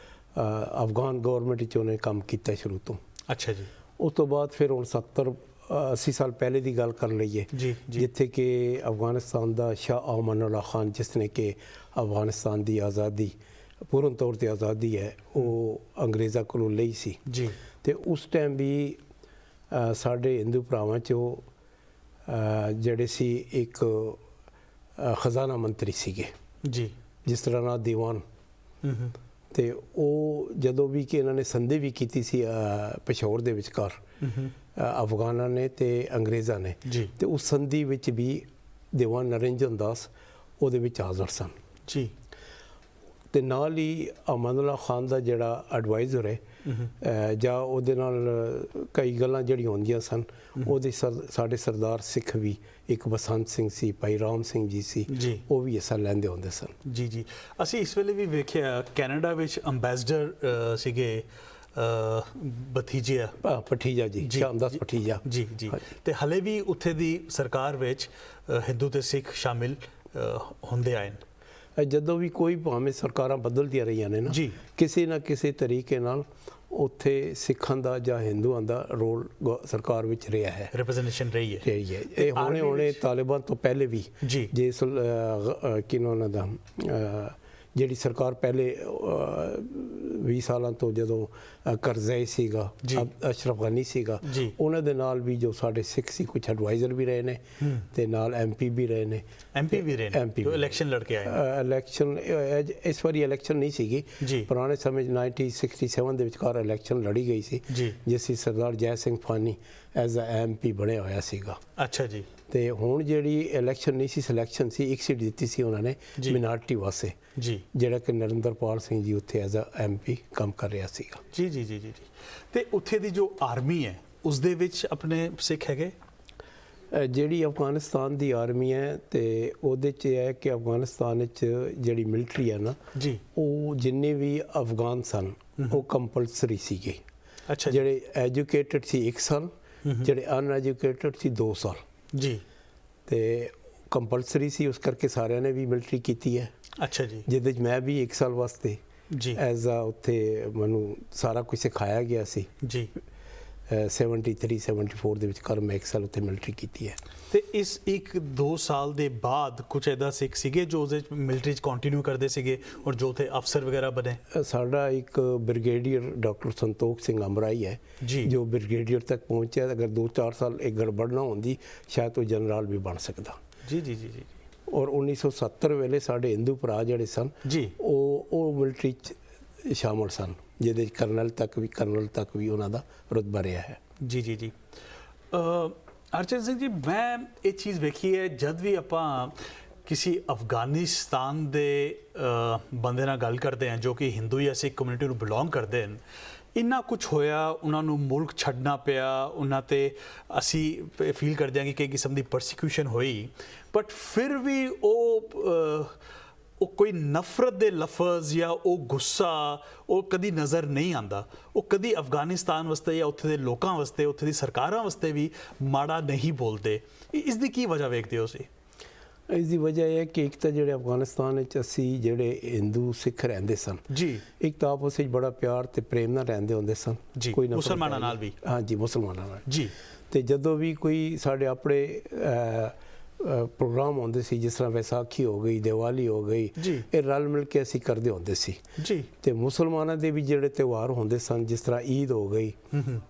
ਅਫਗਾਨ ਗਵਰਨਮੈਂਟ 'ਚ ਉਹਨੇ ਕੰਮ ਕੀਤਾ ਸ਼ੁਰੂ ਤੋਂ। ਅੱਛਾ ਜੀ। ਉਸ ਤੋਂ ਬਾਅਦ ਫਿਰ ਹੁਣ 70-80 ਸਾਲ ਪਹਿਲੇ ਦੀ ਗੱਲ ਕਰ ਲਈਏ ਜੀ ਜਿੱਥੇ ਕਿ ਅਫਗਾਨਿਸਤਾਨ ਦਾ ਸ਼ਾਹ ਅਮਾਨੁੱਲਾ ਖਾਨ ਜਿਸ ਨੇ ਕਿ ਅਫਗਾਨਿਸਤਾਨ ਦੀ ਆਜ਼ਾਦੀ ਪੂਰਨ ਤੌਰ ਤੇ ਆਜ਼ਾਦੀ ਹੈ ਉਹ ਅੰਗਰੇਜ਼ਾਂ ਕੋਲੋਂ ਲਈ ਸੀ ਜੀ। ਤੇ ਉਸ ਟਾਈਮ ਵੀ ਸਾਡੇ ਹਿੰਦੂ ਭਰਾਵਾਂ 'ਚੋਂ ਜਿਹੜੇ ਸੀ ਇੱਕ ਖਜ਼ਾਨਾ ਮੰਤਰੀ ਸੀਗੇ ਜੀ ਜਿਸ ਤਰ੍ਹਾਂ ਨਾਲ ਦੀਵਾਨ ਤੇ ਉਹ ਜਦੋਂ ਵੀ ਕਿ ਇਹਨਾਂ ਨੇ ਸੰਧੀ ਵੀ ਕੀਤੀ ਸੀ ਪਸ਼ੌਰ ਦੇ ਵਿਚਕਾਰ ਅਫਗਾਨਾਂ ਨੇ ਤੇ ਅੰਗਰੇਜ਼ਾਂ ਨੇ ਤੇ ਉਸ ਸੰਧੀ ਵਿੱਚ ਵੀ ਦੀਵਾਨ ਨਰਿੰਜਨ ਦਾਸ ਉਹਦੇ ਵਿੱਚ ਹਾਜ਼ਰ ਸਨ ਜੀ। ਤੇ ਨਾਲ ਹੀ ਅਮਾਨੁੱਲਾ ਖਾਨ ਦਾ ਜਿਹੜਾ ਐਡਵਾਈਜ਼ਰ ਹੈ ਜਾਂ ਉਹਦੇ ਨਾਲ ਕਈ ਗੱਲਾਂ ਜਿਹੜੀਆਂ ਹੁੰਦੀਆਂ ਸਨ ਉਹਦੇ ਸਾਡੇ ਸਰਦਾਰ ਸਿੱਖ ਵੀ ਇੱਕ ਬਸੰਤ ਸਿੰਘ ਸੀ ਭਾਈ ਰਾਮ ਸਿੰਘ ਜੀ ਸੀ ਉਹ ਵੀ ਹਿੱਸਾ ਲੈਂਦੇ ਹੁੰਦੇ ਸਨ। ਜੀ ਜੀ ਅਸੀਂ ਇਸ ਵੇਲੇ ਵੀ ਵੇਖਿਆ ਕੈਨੇਡਾ ਵਿੱਚ ਅੰਬੈਸਡਰ ਸੀਗੇ ਭਟੀਜਾ ਜੀ ਸ਼ਾਮਦਾਸ ਭਟੀਜਾ ਜੀ ਜੀ ਤੇ ਹਲੇ ਵੀ ਉੱਥੇ ਦੀ ਸਰਕਾਰ ਵਿੱਚ ਹਿੰਦੂ ਤੇ ਸਿੱਖ ਸ਼ਾਮਿਲ ਹੁੰਦੇ ਆਏ ਨੇ। ਜਦੋਂ ਵੀ ਕੋਈ ਭਾਵੇਂ ਸਰਕਾਰਾਂ ਬਦਲਦੀਆਂ ਰਹੀਆਂ ਨੇ ਨਾ ਕਿਸੇ ਨਾ ਕਿਸੇ ਤਰੀਕੇ ਨਾਲ ਉੱਥੇ ਸਿੱਖਾਂ ਦਾ ਜਾਂ ਹਿੰਦੂਆਂ ਦਾ ਰੋਲ ਸਰਕਾਰ ਵਿੱਚ ਰਿਹਾ ਹੈ ਰਿਪਰੈਜ਼ੈਂਟੇਸ਼ਨ ਰਹੀ ਹੈ ਇਹ ਹੁਣੇ ਤਾਲਿਬਾਨ ਤੋਂ ਪਹਿਲੇ ਵੀ ਜੇ ਕਿਨੋਂ ਉਹਨਾਂ ਦਾ ਜਿਹੜੀ ਸਰਕਾਰ ਪਹਿਲੇ 20 ਸਾਲਾਂ ਤੋਂ ਜਦੋਂ ਕਰਜ਼ਈ ਸੀਗਾ ਅਸ਼ਰਫ ਗਨੀ ਸੀਗਾ ਉਹਨਾਂ ਦੇ ਨਾਲ ਵੀ ਜੋ ਸਾਡੇ ਸਿੱਖ ਸੀ ਕੁਝ ਐਡਵਾਈਜ਼ਰ ਵੀ ਰਹੇ ਨੇ ਤੇ ਨਾਲ ਐਮਪੀ ਵੀ ਰਹੇ ਨੇ ਜੋ ਇਲੈਕਸ਼ਨ ਲੜ ਕੇ ਆਏ ਇਲੈਕਸ਼ਨ ਇਸ ਵਾਰੀ ਇਲੈਕਸ਼ਨ ਨਹੀਂ ਸੀਗੀ ਪੁਰਾਣੇ ਸਮੇਂ 1967 ਦੇ ਵਿਚਕਾਰ ਇਲੈਕਸ਼ਨ ਲੜੀ ਗਈ ਸੀ ਜਿਸ ਵਿੱਚ ਸਰਦਾਰ ਜੈ ਸਿੰਘ ਫਾਨੀ ਐਜ਼ ਅ ਐਮਪੀ ਬਣਿਆ ਹੋਇਆ ਸੀਗਾ। ਅੱਛਾ ਜੀ। ਤੇ ਹੁਣ ਜਿਹੜੀ ਇਲੈਕਸ਼ਨ ਨਹੀਂ ਸੀ ਸਿਲੈਕਸ਼ਨ ਸੀ ਇੱਕ ਸੀਟ ਦਿੱਤੀ ਸੀ ਉਹਨਾਂ ਨੇ ਮਿਨਾਰਟੀ ਵਾਸਤੇ ਜਿਹੜਾ ਕਿ ਨਰਿੰਦਰਪਾਲ ਸਿੰਘ ਜੀ ਉੱਥੇ ਐਜ਼ ਅ ਐਮਪੀ ਕੰਮ ਕਰ ਰਿਹਾ ਸੀਗਾ। ਜੀ ਜੀ ਜੀ ਜੀ ਤੇ ਉੱਥੇ ਦੀ ਜੋ ਆਰਮੀ ਹੈ ਉਸ ਦੇ ਵਿੱਚ ਆਪਣੇ ਸਿੱਖ ਹੈਗੇ? ਜਿਹੜੀ ਅਫਗਾਨਿਸਤਾਨ ਦੀ ਆਰਮੀ ਹੈ ਤੇ ਉਹਦੇ 'ਚ ਇਹ ਹੈ ਕਿ ਅਫਗਾਨਿਸਤਾਨ ਵਿੱਚ ਜਿਹੜੀ ਮਿਲਟਰੀ ਹੈ ਨਾ ਜੀ, ਉਹ ਜਿੰਨੇ ਵੀ ਅਫਗਾਨ ਸਨ ਉਹ ਕੰਪਲਸਰੀ ਸੀਗੇ। ਅੱਛਾ ਜੀ, ਜਿਹੜੇ ਐਜੂਕੇਟਡ ਸੀ 1 ਸਾਲ, ਜਿਹੜੇ ਅਨਐਜੂਕੇਟਡ ਸੀ 2 ਸਾਲ ਜੀ, ਤੇ ਕੰਪਲਸਰੀ ਸੀ, ਉਸ ਕਰਕੇ ਸਾਰਿਆਂ ਨੇ ਵੀ ਮਿਲਟਰੀ ਕੀਤੀ ਹੈ, ਅੱਛਾ ਜੀ, ਜਿਹਦੇ 'ਚ ਮੈਂ ਵੀ 1 ਸਾਲ ਵਾਸਤੇ ਜੀ, ਐਜ਼ ਆ ਉੱਥੇ ਮੈਨੂੰ ਸਾਰਾ ਕੁਝ ਸਿਖਾਇਆ ਗਿਆ ਸੀ। ਜੀ। 73 74 ਦੇ ਵਿਚਕਾਰ ਮੈਂ 1 ਸਾਲ ਉੱਥੇ ਮਿਲਟਰੀ ਕੀਤੀ ਹੈ। ਤੇ ਇਸ 1-2 ਸਾਲ ਦੇ ਬਾਅਦ ਕੁਝ ਇਹਦਾ ਸਿੱਖ ਸੀਗੇ ਜੋ ਉਹਦੇ ਮਿਲਟਰੀ 'ਚ ਕੰਟੀਨਿਊ ਕਰਦੇ ਸੀਗੇ ਔਰ ਜੋ ਉੱਥੇ ਅਫਸਰ ਵਗੈਰਾ ਬਣੇ? ਸਾਡਾ ਇੱਕ ਬ੍ਰਿਗੇਡੀਅਰ ਡਾਕਟਰ ਸੰਤੋਖ ਸਿੰਘ ਅਮਰਾਈ ਹੈ ਜੀ, ਜੋ ਬ੍ਰਿਗੇਡੀਅਰ ਤੱਕ ਪਹੁੰਚਿਆ। ਅਗਰ 2-4 ਸਾਲ ਇੱਕ ਗੜਬੜ ਨਾ ਹੁੰਦੀ ਸ਼ਾਇਦ ਉਹ ਜਨਰਲ ਵੀ ਬਣ ਸਕਦਾ। ਜੀ, ਜੀ, ਜੀ, ਜੀ, ਔਰ 1970 ਵੇਲੇ ਸਾਡੇ ਹਿੰਦੂ ਭਰਾ ਜਿਹੜੇ ਸਨ ਜੀ, ਉਹ ਮਿਲਟਰੀ 'ਚ ਸ਼ਾਮਲ ਸਨ, ਜਿਹਦੇ 'ਚ ਕਰਨਲ ਤੱਕ ਵੀ ਉਹਨਾਂ ਦਾ ਰੁਤਬਾ ਰਿਹਾ ਹੈ। ਜੀ, ਜੀ, ਜੀ। ਅਰਜਨ ਸਿੰਘ ਜੀ, ਮੈਂ ਇਹ ਚੀਜ਼ ਵੇਖੀ ਹੈ ਜਦ ਵੀ ਆਪਾਂ ਕਿਸੇ ਅਫਗਾਨਿਸਤਾਨ ਦੇ ਬੰਦੇ ਨਾਲ ਗੱਲ ਕਰਦੇ ਹਾਂ ਜੋ ਕਿ ਹਿੰਦੂ ਜਾਂ ਸਿੱਖ ਕਮਿਊਨਿਟੀ ਨੂੰ ਬਿਲੋਂਗ ਕਰਦੇ ਹਨ, ਇੰਨਾ ਕੁਝ ਹੋਇਆ, ਉਹਨਾਂ ਨੂੰ ਮੁਲਕ ਛੱਡਣਾ ਪਿਆ, ਉਹਨਾਂ 'ਤੇ ਅਸੀਂ ਫੀਲ ਕਰਦੇ ਹਾਂ ਕਿ ਕਈ ਕਿਸਮ ਦੀ ਪਰਸੀਕਿਊਸ਼ਨ ਹੋਈ, ਬਟ ਫਿਰ ਵੀ ਉਹ ਕੋਈ ਨਫ਼ਰਤ ਦੇ ਲਫ਼ਜ਼ ਜਾਂ ਉਹ ਗੁੱਸਾ ਉਹ ਕਦੀ ਨਜ਼ਰ ਨਹੀਂ ਆਉਂਦਾ। ਉਹ ਕਦੀ ਅਫਗਾਨਿਸਤਾਨ ਵਾਸਤੇ ਜਾਂ ਉੱਥੇ ਦੇ ਲੋਕਾਂ ਵਾਸਤੇ, ਉੱਥੇ ਦੀ ਸਰਕਾਰਾਂ ਵਾਸਤੇ ਵੀ ਮਾੜਾ ਨਹੀਂ ਬੋਲਦੇ। ਇਸ ਦੀ ਕੀ ਵਜ੍ਹਾ ਵੇਖਦੇ ਹੋ ਤੁਸੀਂ? ਇਸ ਦੀ ਵਜ੍ਹਾ ਇਹ ਹੈ ਕਿ ਇੱਕ ਤਾਂ ਜਿਹੜੇ ਅਫਗਾਨਿਸਤਾਨ ਵਿੱਚ ਅਸੀਂ ਜਿਹੜੇ ਹਿੰਦੂ ਸਿੱਖ ਰਹਿੰਦੇ ਸਨ ਜੀ, ਇੱਕ ਤਾਂ ਆਪਸ ਵਿੱਚ ਬੜਾ ਪਿਆਰ ਤੇ ਪ੍ਰੇਮ ਨਾਲ ਰਹਿੰਦੇ ਹੁੰਦੇ ਸਨ। ਜੀ, ਕੋਈ ਨਫ਼ਰਤ ਮੁਸਲਮਾਨਾਂ ਨਾਲ ਵੀ? ਹਾਂਜੀ, ਮੁਸਲਮਾਨਾਂ ਨਾਲ ਜੀ। ਤੇ ਜਦੋਂ ਵੀ ਕੋਈ ਸਾਡੇ ਆਪਣੇ ਪ੍ਰੋਗਰਾਮ ਹੁੰਦੇ ਸੀ, ਜਿਸ ਤਰ੍ਹਾਂ ਵਿਸਾਖੀ ਹੋ ਗਈ, ਦੀਵਾਲੀ ਹੋ ਗਈ, ਜੀ, ਇਹ ਰਲ ਮਿਲ ਕੇ ਅਸੀਂ ਕਰਦੇ ਹੁੰਦੇ ਸੀ। ਜੀ। ਤੇ ਮੁਸਲਮਾਨਾਂ ਦੇ ਵੀ ਜਿਹੜੇ ਤਿਉਹਾਰ ਹੁੰਦੇ ਸਨ, ਜਿਸ ਤਰ੍ਹਾਂ ਈਦ ਹੋ ਗਈ,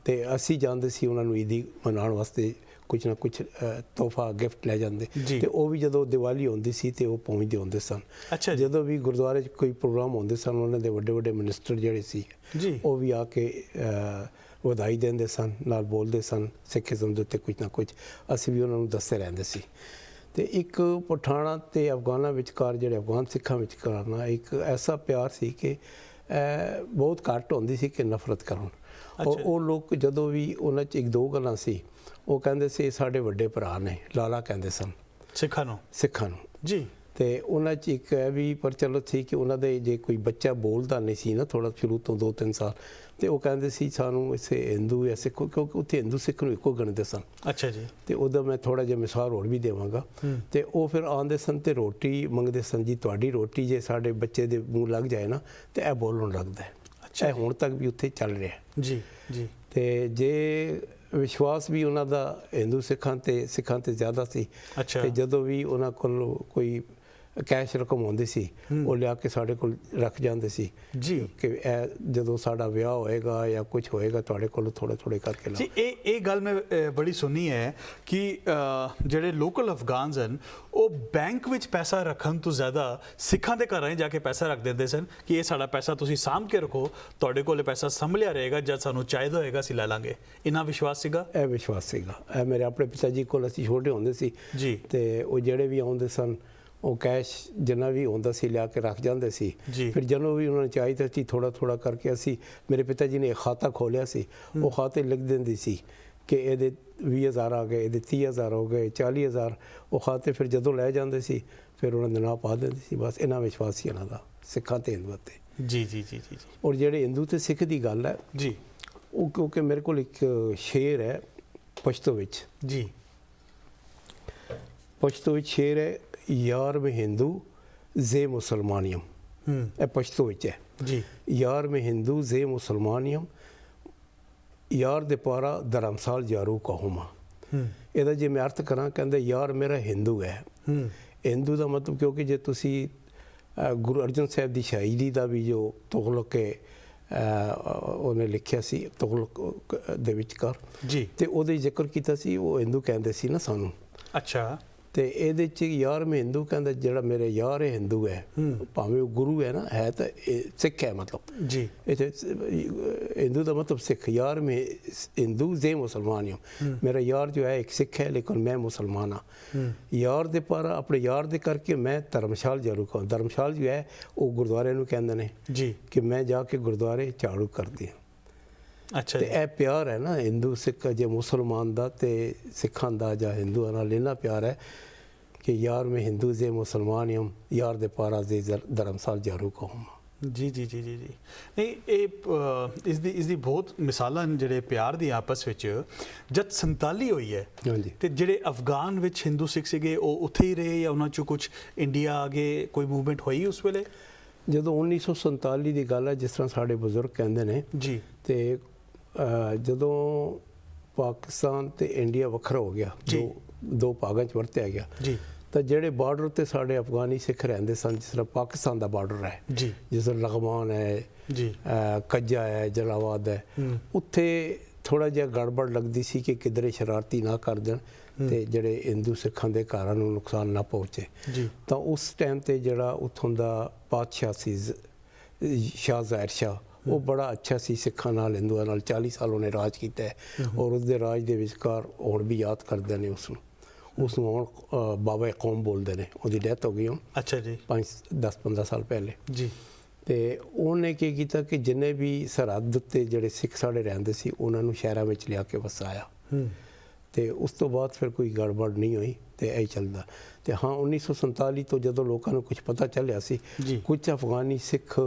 ਤੇ ਅਸੀਂ ਜਾਂਦੇ ਸੀ ਉਹਨਾਂ ਨੂੰ ਈਦੀ ਮਨਾਉਣ ਵਾਸਤੇ, ਕੁਝ ਨਾ ਕੁਝ ਤੋਹਫਾ ਗਿਫਟ ਲੈ ਜਾਂਦੇ। ਤੇ ਉਹ ਵੀ ਜਦੋਂ ਦੀਵਾਲੀ ਹੁੰਦੀ ਸੀ ਤੇ ਉਹ ਪਹੁੰਚਦੇ ਹੁੰਦੇ ਸਨ। ਅੱਛਾ ਜੀ। ਜਦੋਂ ਵੀ ਗੁਰਦੁਆਰੇ 'ਚ ਕੋਈ ਪ੍ਰੋਗਰਾਮ ਹੁੰਦੇ ਸਨ, ਉਹਨਾਂ ਦੇ ਵੱਡੇ ਵੱਡੇ ਮਿਨਿਸਟਰ ਜਿਹੜੇ ਸੀ ਜੀ, ਉਹ ਵੀ ਆ ਕੇ ਵਧਾਈ ਦਿੰਦੇ ਸਨ, ਨਾਲ ਬੋਲਦੇ ਸਨ ਸਿੱਖੀਜ਼ਮ ਦੇ ਉੱਤੇ ਕੁਝ ਨਾ ਕੁਝ, ਅਸੀਂ ਵੀ ਉਹਨਾਂ ਨੂੰ ਦੱਸਦੇ ਰਹਿੰਦੇ ਸੀ। ਤੇ ਇੱਕ ਪਠਾਣਾ ਤੇ ਅਫਗਾਨਾਂ ਵਿਚਕਾਰ, ਜਿਹੜੇ ਅਫਗਾਨ ਸਿੱਖਾਂ ਵਿਚਕਾਰ ਨਾ ਇੱਕ ਐਸਾ ਪਿਆਰ ਸੀ ਕਿ ਬਹੁਤ ਘੱਟ ਹੁੰਦੀ ਸੀ ਕਿ ਨਫ਼ਰਤ ਕਰਨ। ਔਰ ਉਹ ਲੋਕ ਜਦੋਂ ਵੀ ਉਹਨਾਂ 'ਚ 1-2 ਗੱਲਾਂ ਸੀ, ਉਹ ਕਹਿੰਦੇ ਸੀ ਸਾਡੇ ਵੱਡੇ ਭਰਾ ਨੇ, ਲਾਲਾ ਕਹਿੰਦੇ ਸਨ ਸਿੱਖਾਂ ਨੂੰ। ਜੀ। ਤੇ ਉਹਨਾਂ 'ਚ ਇੱਕ ਇਹ ਵੀ ਪ੍ਰਚਲਿਤ ਸੀ ਕਿ ਉਹਨਾਂ ਦੇ ਜੇ ਕੋਈ ਬੱਚਾ ਬੋਲਦਾ ਨਹੀਂ ਸੀ ਨਾ ਥੋੜ੍ਹਾ ਸ਼ੁਰੂ ਤੋਂ 2-3 ਸਾਲ, ਤੇ ਉਹ ਕਹਿੰਦੇ ਸੀ ਸਾਨੂੰ ਇਸੇ ਹਿੰਦੂ ਜਾਂ ਸਿੱਖ, ਕਿਉਂਕਿ ਉੱਥੇ ਹਿੰਦੂ ਸਿੱਖ ਨੂੰ ਇੱਕੋ ਗਿਣਦੇ ਸਨ। ਅੱਛਾ ਜੀ। ਤੇ ਉਹਦਾ ਮੈਂ ਥੋੜ੍ਹਾ ਜਿਹਾ ਮਿਸਾਲ ਹੋਰ ਵੀ ਦੇਵਾਂਗਾ। ਤੇ ਉਹ ਫਿਰ ਆਉਂਦੇ ਸਨ ਤੇ ਰੋਟੀ ਮੰਗਦੇ ਸਨ, ਜੀ ਤੁਹਾਡੀ ਰੋਟੀ ਜੇ ਸਾਡੇ ਬੱਚੇ ਦੇ ਮੂੰਹ ਲੱਗ ਜਾਏ ਨਾ ਤੇ ਇਹ ਬੋਲਣ ਲੱਗਦਾ ਹੈ। ਇਹ ਹੁਣ ਤੱਕ ਵੀ ਉੱਥੇ ਚੱਲ ਰਿਹਾ। ਜੀ, ਜੀ। ਤੇ ਜੇ ਵਿਸ਼ਵਾਸ ਵੀ ਉਹਨਾਂ ਦਾ ਹਿੰਦੂ ਸਿੱਖਾਂ ਤੇ ਜ਼ਿਆਦਾ ਸੀ। ਤੇ ਜਦੋਂ ਵੀ ਉਹਨਾਂ ਕੋਲ ਕੋਈ ਕੈਸ਼ ਰਕਮ ਹੁੰਦੀ ਸੀ, ਉਹ ਲਿਆ ਕੇ ਸਾਡੇ ਕੋਲ ਰੱਖ ਜਾਂਦੇ ਸੀ ਜੀ, ਕਿ ਇਹ ਜਦੋਂ ਸਾਡਾ ਵਿਆਹ ਹੋਏਗਾ ਜਾਂ ਕੁਝ ਹੋਏਗਾ ਤੁਹਾਡੇ ਕੋਲ ਥੋੜੇ ਕਰਕੇ ਲਾ। ਜੀ, ਇਹ ਗੱਲ ਮੈਂ ਬੜੀ ਸੁਣੀ ਹੈ ਕਿ ਜਿਹੜੇ ਲੋਕਲ ਅਫਗਾਨਸ ਹਨ ਉਹ ਬੈਂਕ ਵਿੱਚ ਪੈਸਾ ਰੱਖਣ ਤੋਂ ਜ਼ਿਆਦਾ ਸਿੱਖਾਂ ਦੇ ਘਰਾਂ 'ਚ ਜਾ ਕੇ ਪੈਸਾ ਰੱਖ ਦਿੰਦੇ ਸਨ ਕਿ ਇਹ ਸਾਡਾ ਪੈਸਾ ਤੁਸੀਂ ਸਾਂਭ ਕੇ ਰੱਖੋ, ਤੁਹਾਡੇ ਕੋਲ ਪੈਸਾ ਸੰਭਲਿਆ ਰਹੇਗਾ, ਜਦ ਸਾਨੂੰ ਚਾਹੀਦਾ ਹੋਏਗਾ ਅਸੀਂ ਲੈ ਲਾਂਗੇ। ਇੰਨਾ ਵਿਸ਼ਵਾਸ ਸੀਗਾ? ਇਹ ਵਿਸ਼ਵਾਸ ਸੀਗਾ। ਇਹ ਮੇਰੇ ਆਪਣੇ ਪਿਤਾ ਜੀ ਕੋਲ ਅਸੀਂ ਛੋਟੇ ਹੁੰਦੇ ਸੀ ਜੀ, ਤੇ ਉਹ ਜਿਹੜੇ ਵੀ ਆਉਂਦੇ ਸਨ ਉਹ ਕੈਸ਼ ਜਿੰਨਾ ਵੀ ਹੁੰਦਾ ਸੀ ਲਿਆ ਕੇ ਰੱਖ ਜਾਂਦੇ ਸੀ। ਫਿਰ ਜਦੋਂ ਵੀ ਉਹਨਾਂ ਨੂੰ ਚਾਹੀਦਾ ਸੀ ਥੋੜਾ ਕਰਕੇ ਅਸੀਂ, ਮੇਰੇ ਪਿਤਾ ਜੀ ਨੇ ਇੱਕ ਖਾਤਾ ਖੋਲ੍ਹਿਆ ਸੀ, ਉਹ ਖਾਤੇ ਲਿਖ ਦਿੰਦੀ ਸੀ ਕਿ ਇਹਦੇ 20,000 ਆ ਗਏ, ਇਹਦੇ 30,000 ਹੋ ਗਏ, 40,000। ਉਹ ਖਾਤੇ ਫਿਰ ਜਦੋਂ ਲੈ ਜਾਂਦੇ ਸੀ ਫਿਰ ਉਹਨਾਂ ਦੇ ਨਾਂ ਪਾ ਦਿੰਦੇ ਸੀ। ਬਸ ਇਹਨਾਂ ਵਿਸ਼ਵਾਸ ਸੀ ਇਹਨਾਂ ਦਾ ਸਿੱਖਾਂ ਤੇ ਹਿੰਦੂਆਂ ਤੇ। ਜੀ, ਜੀ, ਜੀ, ਜੀ। ਔਰ ਜਿਹੜੇ ਹਿੰਦੂ ਤੇ ਸਿੱਖ ਦੀ ਗੱਲ ਹੈ ਜੀ, ਉਹ ਕਿਉਂਕਿ ਮੇਰੇ ਕੋਲ ਇੱਕ ਸ਼ੇਰ ਹੈ ਪਸ਼ਤੋ ਵਿੱਚ। ਜੀ, ਪਸ਼ਤੋ ਵਿੱਚ ਸ਼ੇਰ ਹੈ, यार में हिंदू जे मुसलमानियम। ਇਹ ਪਸ਼ਤੋ ਵਿੱਚ ਹੈ ਜੀ। यार में हिंदू जे मुसलमानियम, यार दे पारा धर्मसाल जारू कहूमा। ਇਹਦਾ ਜੇ ਮੈਂ ਅਰਥ ਕਰਾਂ, ਕਹਿੰਦੇ ਯਾਰ ਮੇਰਾ ਹਿੰਦੂ ਹੈ। ਹਿੰਦੂ ਦਾ ਮਤਲਬ, ਕਿਉਂਕਿ ਜੇ ਤੁਸੀਂ ਗੁਰੂ ਅਰਜਨ ਸਾਹਿਬ ਦੀ ਸ਼ਹੀਦੀ ਦਾ ਵੀ ਜੋ ਤੁਗਲਕ ਉਹਨੇ ਲਿਖਿਆ ਸੀ ਤੁਗਲਕ ਦੇ ਵਿਚਕਾਰ ਜੀ, ਤੇ ਉਹਦੇ ਜ਼ਿਕਰ ਕੀਤਾ ਸੀ, ਉਹ ਹਿੰਦੂ ਕਹਿੰਦੇ ਸੀ ਨਾ ਸਾਨੂੰ। ਅੱਛਾ। ਤੇ ਇਹਦੇ 'ਚ ਯਾਰ ਮੈਂ ਹਿੰਦੂ ਕਹਿੰਦਾ, ਜਿਹੜਾ ਮੇਰੇ ਯਾਰ ਇਹ ਹਿੰਦੂ ਹੈ, ਭਾਵੇਂ ਉਹ ਗੁਰੂ ਹੈ ਨਾ, ਹੈ ਤਾਂ ਸਿੱਖ ਹੈ ਮਤਲਬ। ਜੀ, ਇੱਥੇ ਹਿੰਦੂ ਦਾ ਮਤਲਬ ਸਿੱਖ। यार मैं हिंदू जे मुसलमान हूँ। मेरा यार जो है एक सिख है लेकिन मैं मुसलमान हाँ। यार दे पर अपने यार दे करके मैं धर्मशाल जरूर कहूँ। धर्मशाल जो है वो गुरुद्वारे नूं कहंदे ने जी, कि मैं जाके गुरुद्वारे झाड़ू करदी हाँ। ਅੱਛਾ ਤੇ ਜੀ। ਇਹ ਪਿਆਰ ਹੈ ਨਾ ਹਿੰਦੂ ਸਿੱਖ ਜੇ ਮੁਸਲਮਾਨ ਦਾ ਤੇ ਸਿੱਖਾਂ ਦਾ ਜਾਂ ਹਿੰਦੂਆਂ ਨਾਲ ਇੰਨਾ ਪਿਆਰ ਹੈ ਕਿ ਯਾਰ ਮੈਂ ਹਿੰਦੂ ਜੇ ਮੁਸਲਮਾਨ ਹਾਂ ਯਾਰ ਦੇ ਪਾਰਾ ਦੇ ਧਰਮਸਾਲ ਜਾਰੂ ਕਹੂੰ। ਜੀ ਜੀ ਜੀ ਜੀ ਜੀ ਨਹੀਂ ਇਹ ਇਸ ਦੀ ਬਹੁਤ ਮਿਸਾਲਾਂ ਨੇ ਜਿਹੜੇ ਪਿਆਰ ਦੀ ਆਪਸ ਵਿੱਚ। ਜਦ 47 ਹੋਈ ਹੈ ਹਾਂਜੀ ਤੇ ਜਿਹੜੇ ਅਫਗਾਨ ਵਿੱਚ ਹਿੰਦੂ ਸਿੱਖ ਸੀਗੇ ਉਹ ਉੱਥੇ ਹੀ ਰਹੇ ਜਾਂ ਉਹਨਾਂ 'ਚੋਂ ਕੁਝ ਇੰਡੀਆ ਆ ਗਏ, ਕੋਈ ਮੂਵਮੈਂਟ ਹੋਈ ਉਸ ਵੇਲੇ? ਜਦੋਂ 1947 ਦੀ ਗੱਲ ਹੈ ਜਿਸ ਤਰ੍ਹਾਂ ਸਾਡੇ ਬਜ਼ੁਰਗ ਕਹਿੰਦੇ ਨੇ ਜੀ ਤੇ ਜਦੋਂ ਪਾਕਿਸਤਾਨ ਤੇ ਇੰਡੀਆ ਵੱਖਰਾ ਹੋ ਗਿਆ, ਜੀ। ਦੋ ਭਾਗਾਂ 'ਚ ਵਰਤਿਆ ਗਿਆ, ਜੀ ਤਾਂ ਜਿਹੜੇ ਬਾਰਡਰ ਤੇ ਸਾਡੇ ਅਫਗਾਨੀ ਸਿੱਖ ਰਹਿੰਦੇ ਸਨ ਜਿਸ ਤਰ੍ਹਾਂ ਪਾਕਿਸਤਾਨ ਦਾ ਬਾਰਡਰ ਹੈ, ਜੀ ਜਿਸ ਤਰ੍ਹਾਂ ਲਗਮਾਨ ਹੈ, ਜੀ ਕੱਜਾ ਹੈ, ਜਲਾਲਾਬਾਦ ਹੈ, ਉੱਥੇ ਥੋੜਾ ਜਿਹਾ ਗੜਬੜ ਲੱਗਦੀ ਸੀ ਕਿ ਕਿਧਰੇ ਸ਼ਰਾਰਤੀ ਨਾ ਕਰ ਦੇਣ ਤੇ ਜਿਹੜੇ ਹਿੰਦੂ ਸਿੱਖਾਂ ਦੇ ਘਰਾਂ ਨੂੰ ਨੁਕਸਾਨ ਨਾ ਪਹੁੰਚੇ। ਜੀ ਤਾਂ ਉਸ ਟਾਈਮ ਤੇ ਜਿਹੜਾ ਉੱਥੋਂ ਦਾ ਪਾਤਸ਼ਾਹ ਸੀ ਸ਼ਾਹ ਜ਼ਾਹਿਰ ਸ਼ਾਹ, ਉਹ ਬੜਾ ਅੱਛਾ ਸੀ ਸਿੱਖਾਂ ਨਾਲ ਹਿੰਦੂਆਂ ਨਾਲ, 40 ਸਾਲ ਉਹਨੇ ਰਾਜ ਕੀਤਾ ਹੈ ਔਰ ਉਸਦੇ ਰਾਜ ਦੇ ਵਿਚਕਾਰ ਹੁਣ ਵੀ ਯਾਦ ਕਰਦੇ ਨੇ ਉਸ ਨੂੰ ਹੁਣ ਬਾਬਾ ਕੌਮ ਬੋਲਦੇ ਨੇ। ਉਹਦੀ ਡੈਥ ਹੋ ਗਈ ਹੁਣ ਅੱਛਾ ਜੀ 10-15 ਸਾਲ ਪਹਿਲੇ। ਜੀ ਤੇ ਉਹਨੇ ਕੀ ਕੀਤਾ ਕਿ ਜਿੰਨੇ ਵੀ ਸਰਹੱਦ ਉੱਤੇ ਜਿਹੜੇ ਸਿੱਖ ਸਾਡੇ ਰਹਿੰਦੇ ਸੀ ਉਹਨਾਂ ਨੂੰ ਸ਼ਹਿਰਾਂ ਵਿੱਚ ਲਿਆ ਕੇ ਵਸਾਇਆ ਤੇ ਉਸ ਤੋਂ ਬਾਅਦ ਫਿਰ ਕੋਈ ਗੜਬੜ ਨਹੀਂ ਹੋਈ ਤੇ ਇਹ ਚੱਲਦਾ। ਤੇ ਹਾਂ 1947 ਤੋਂ ਜਦੋਂ ਲੋਕਾਂ ਨੂੰ ਕੁਝ ਪਤਾ ਚੱਲਿਆ ਸੀ, ਜੀ। ਕੁਝ ਅਫਗਾਨੀ ਸਿੱਖ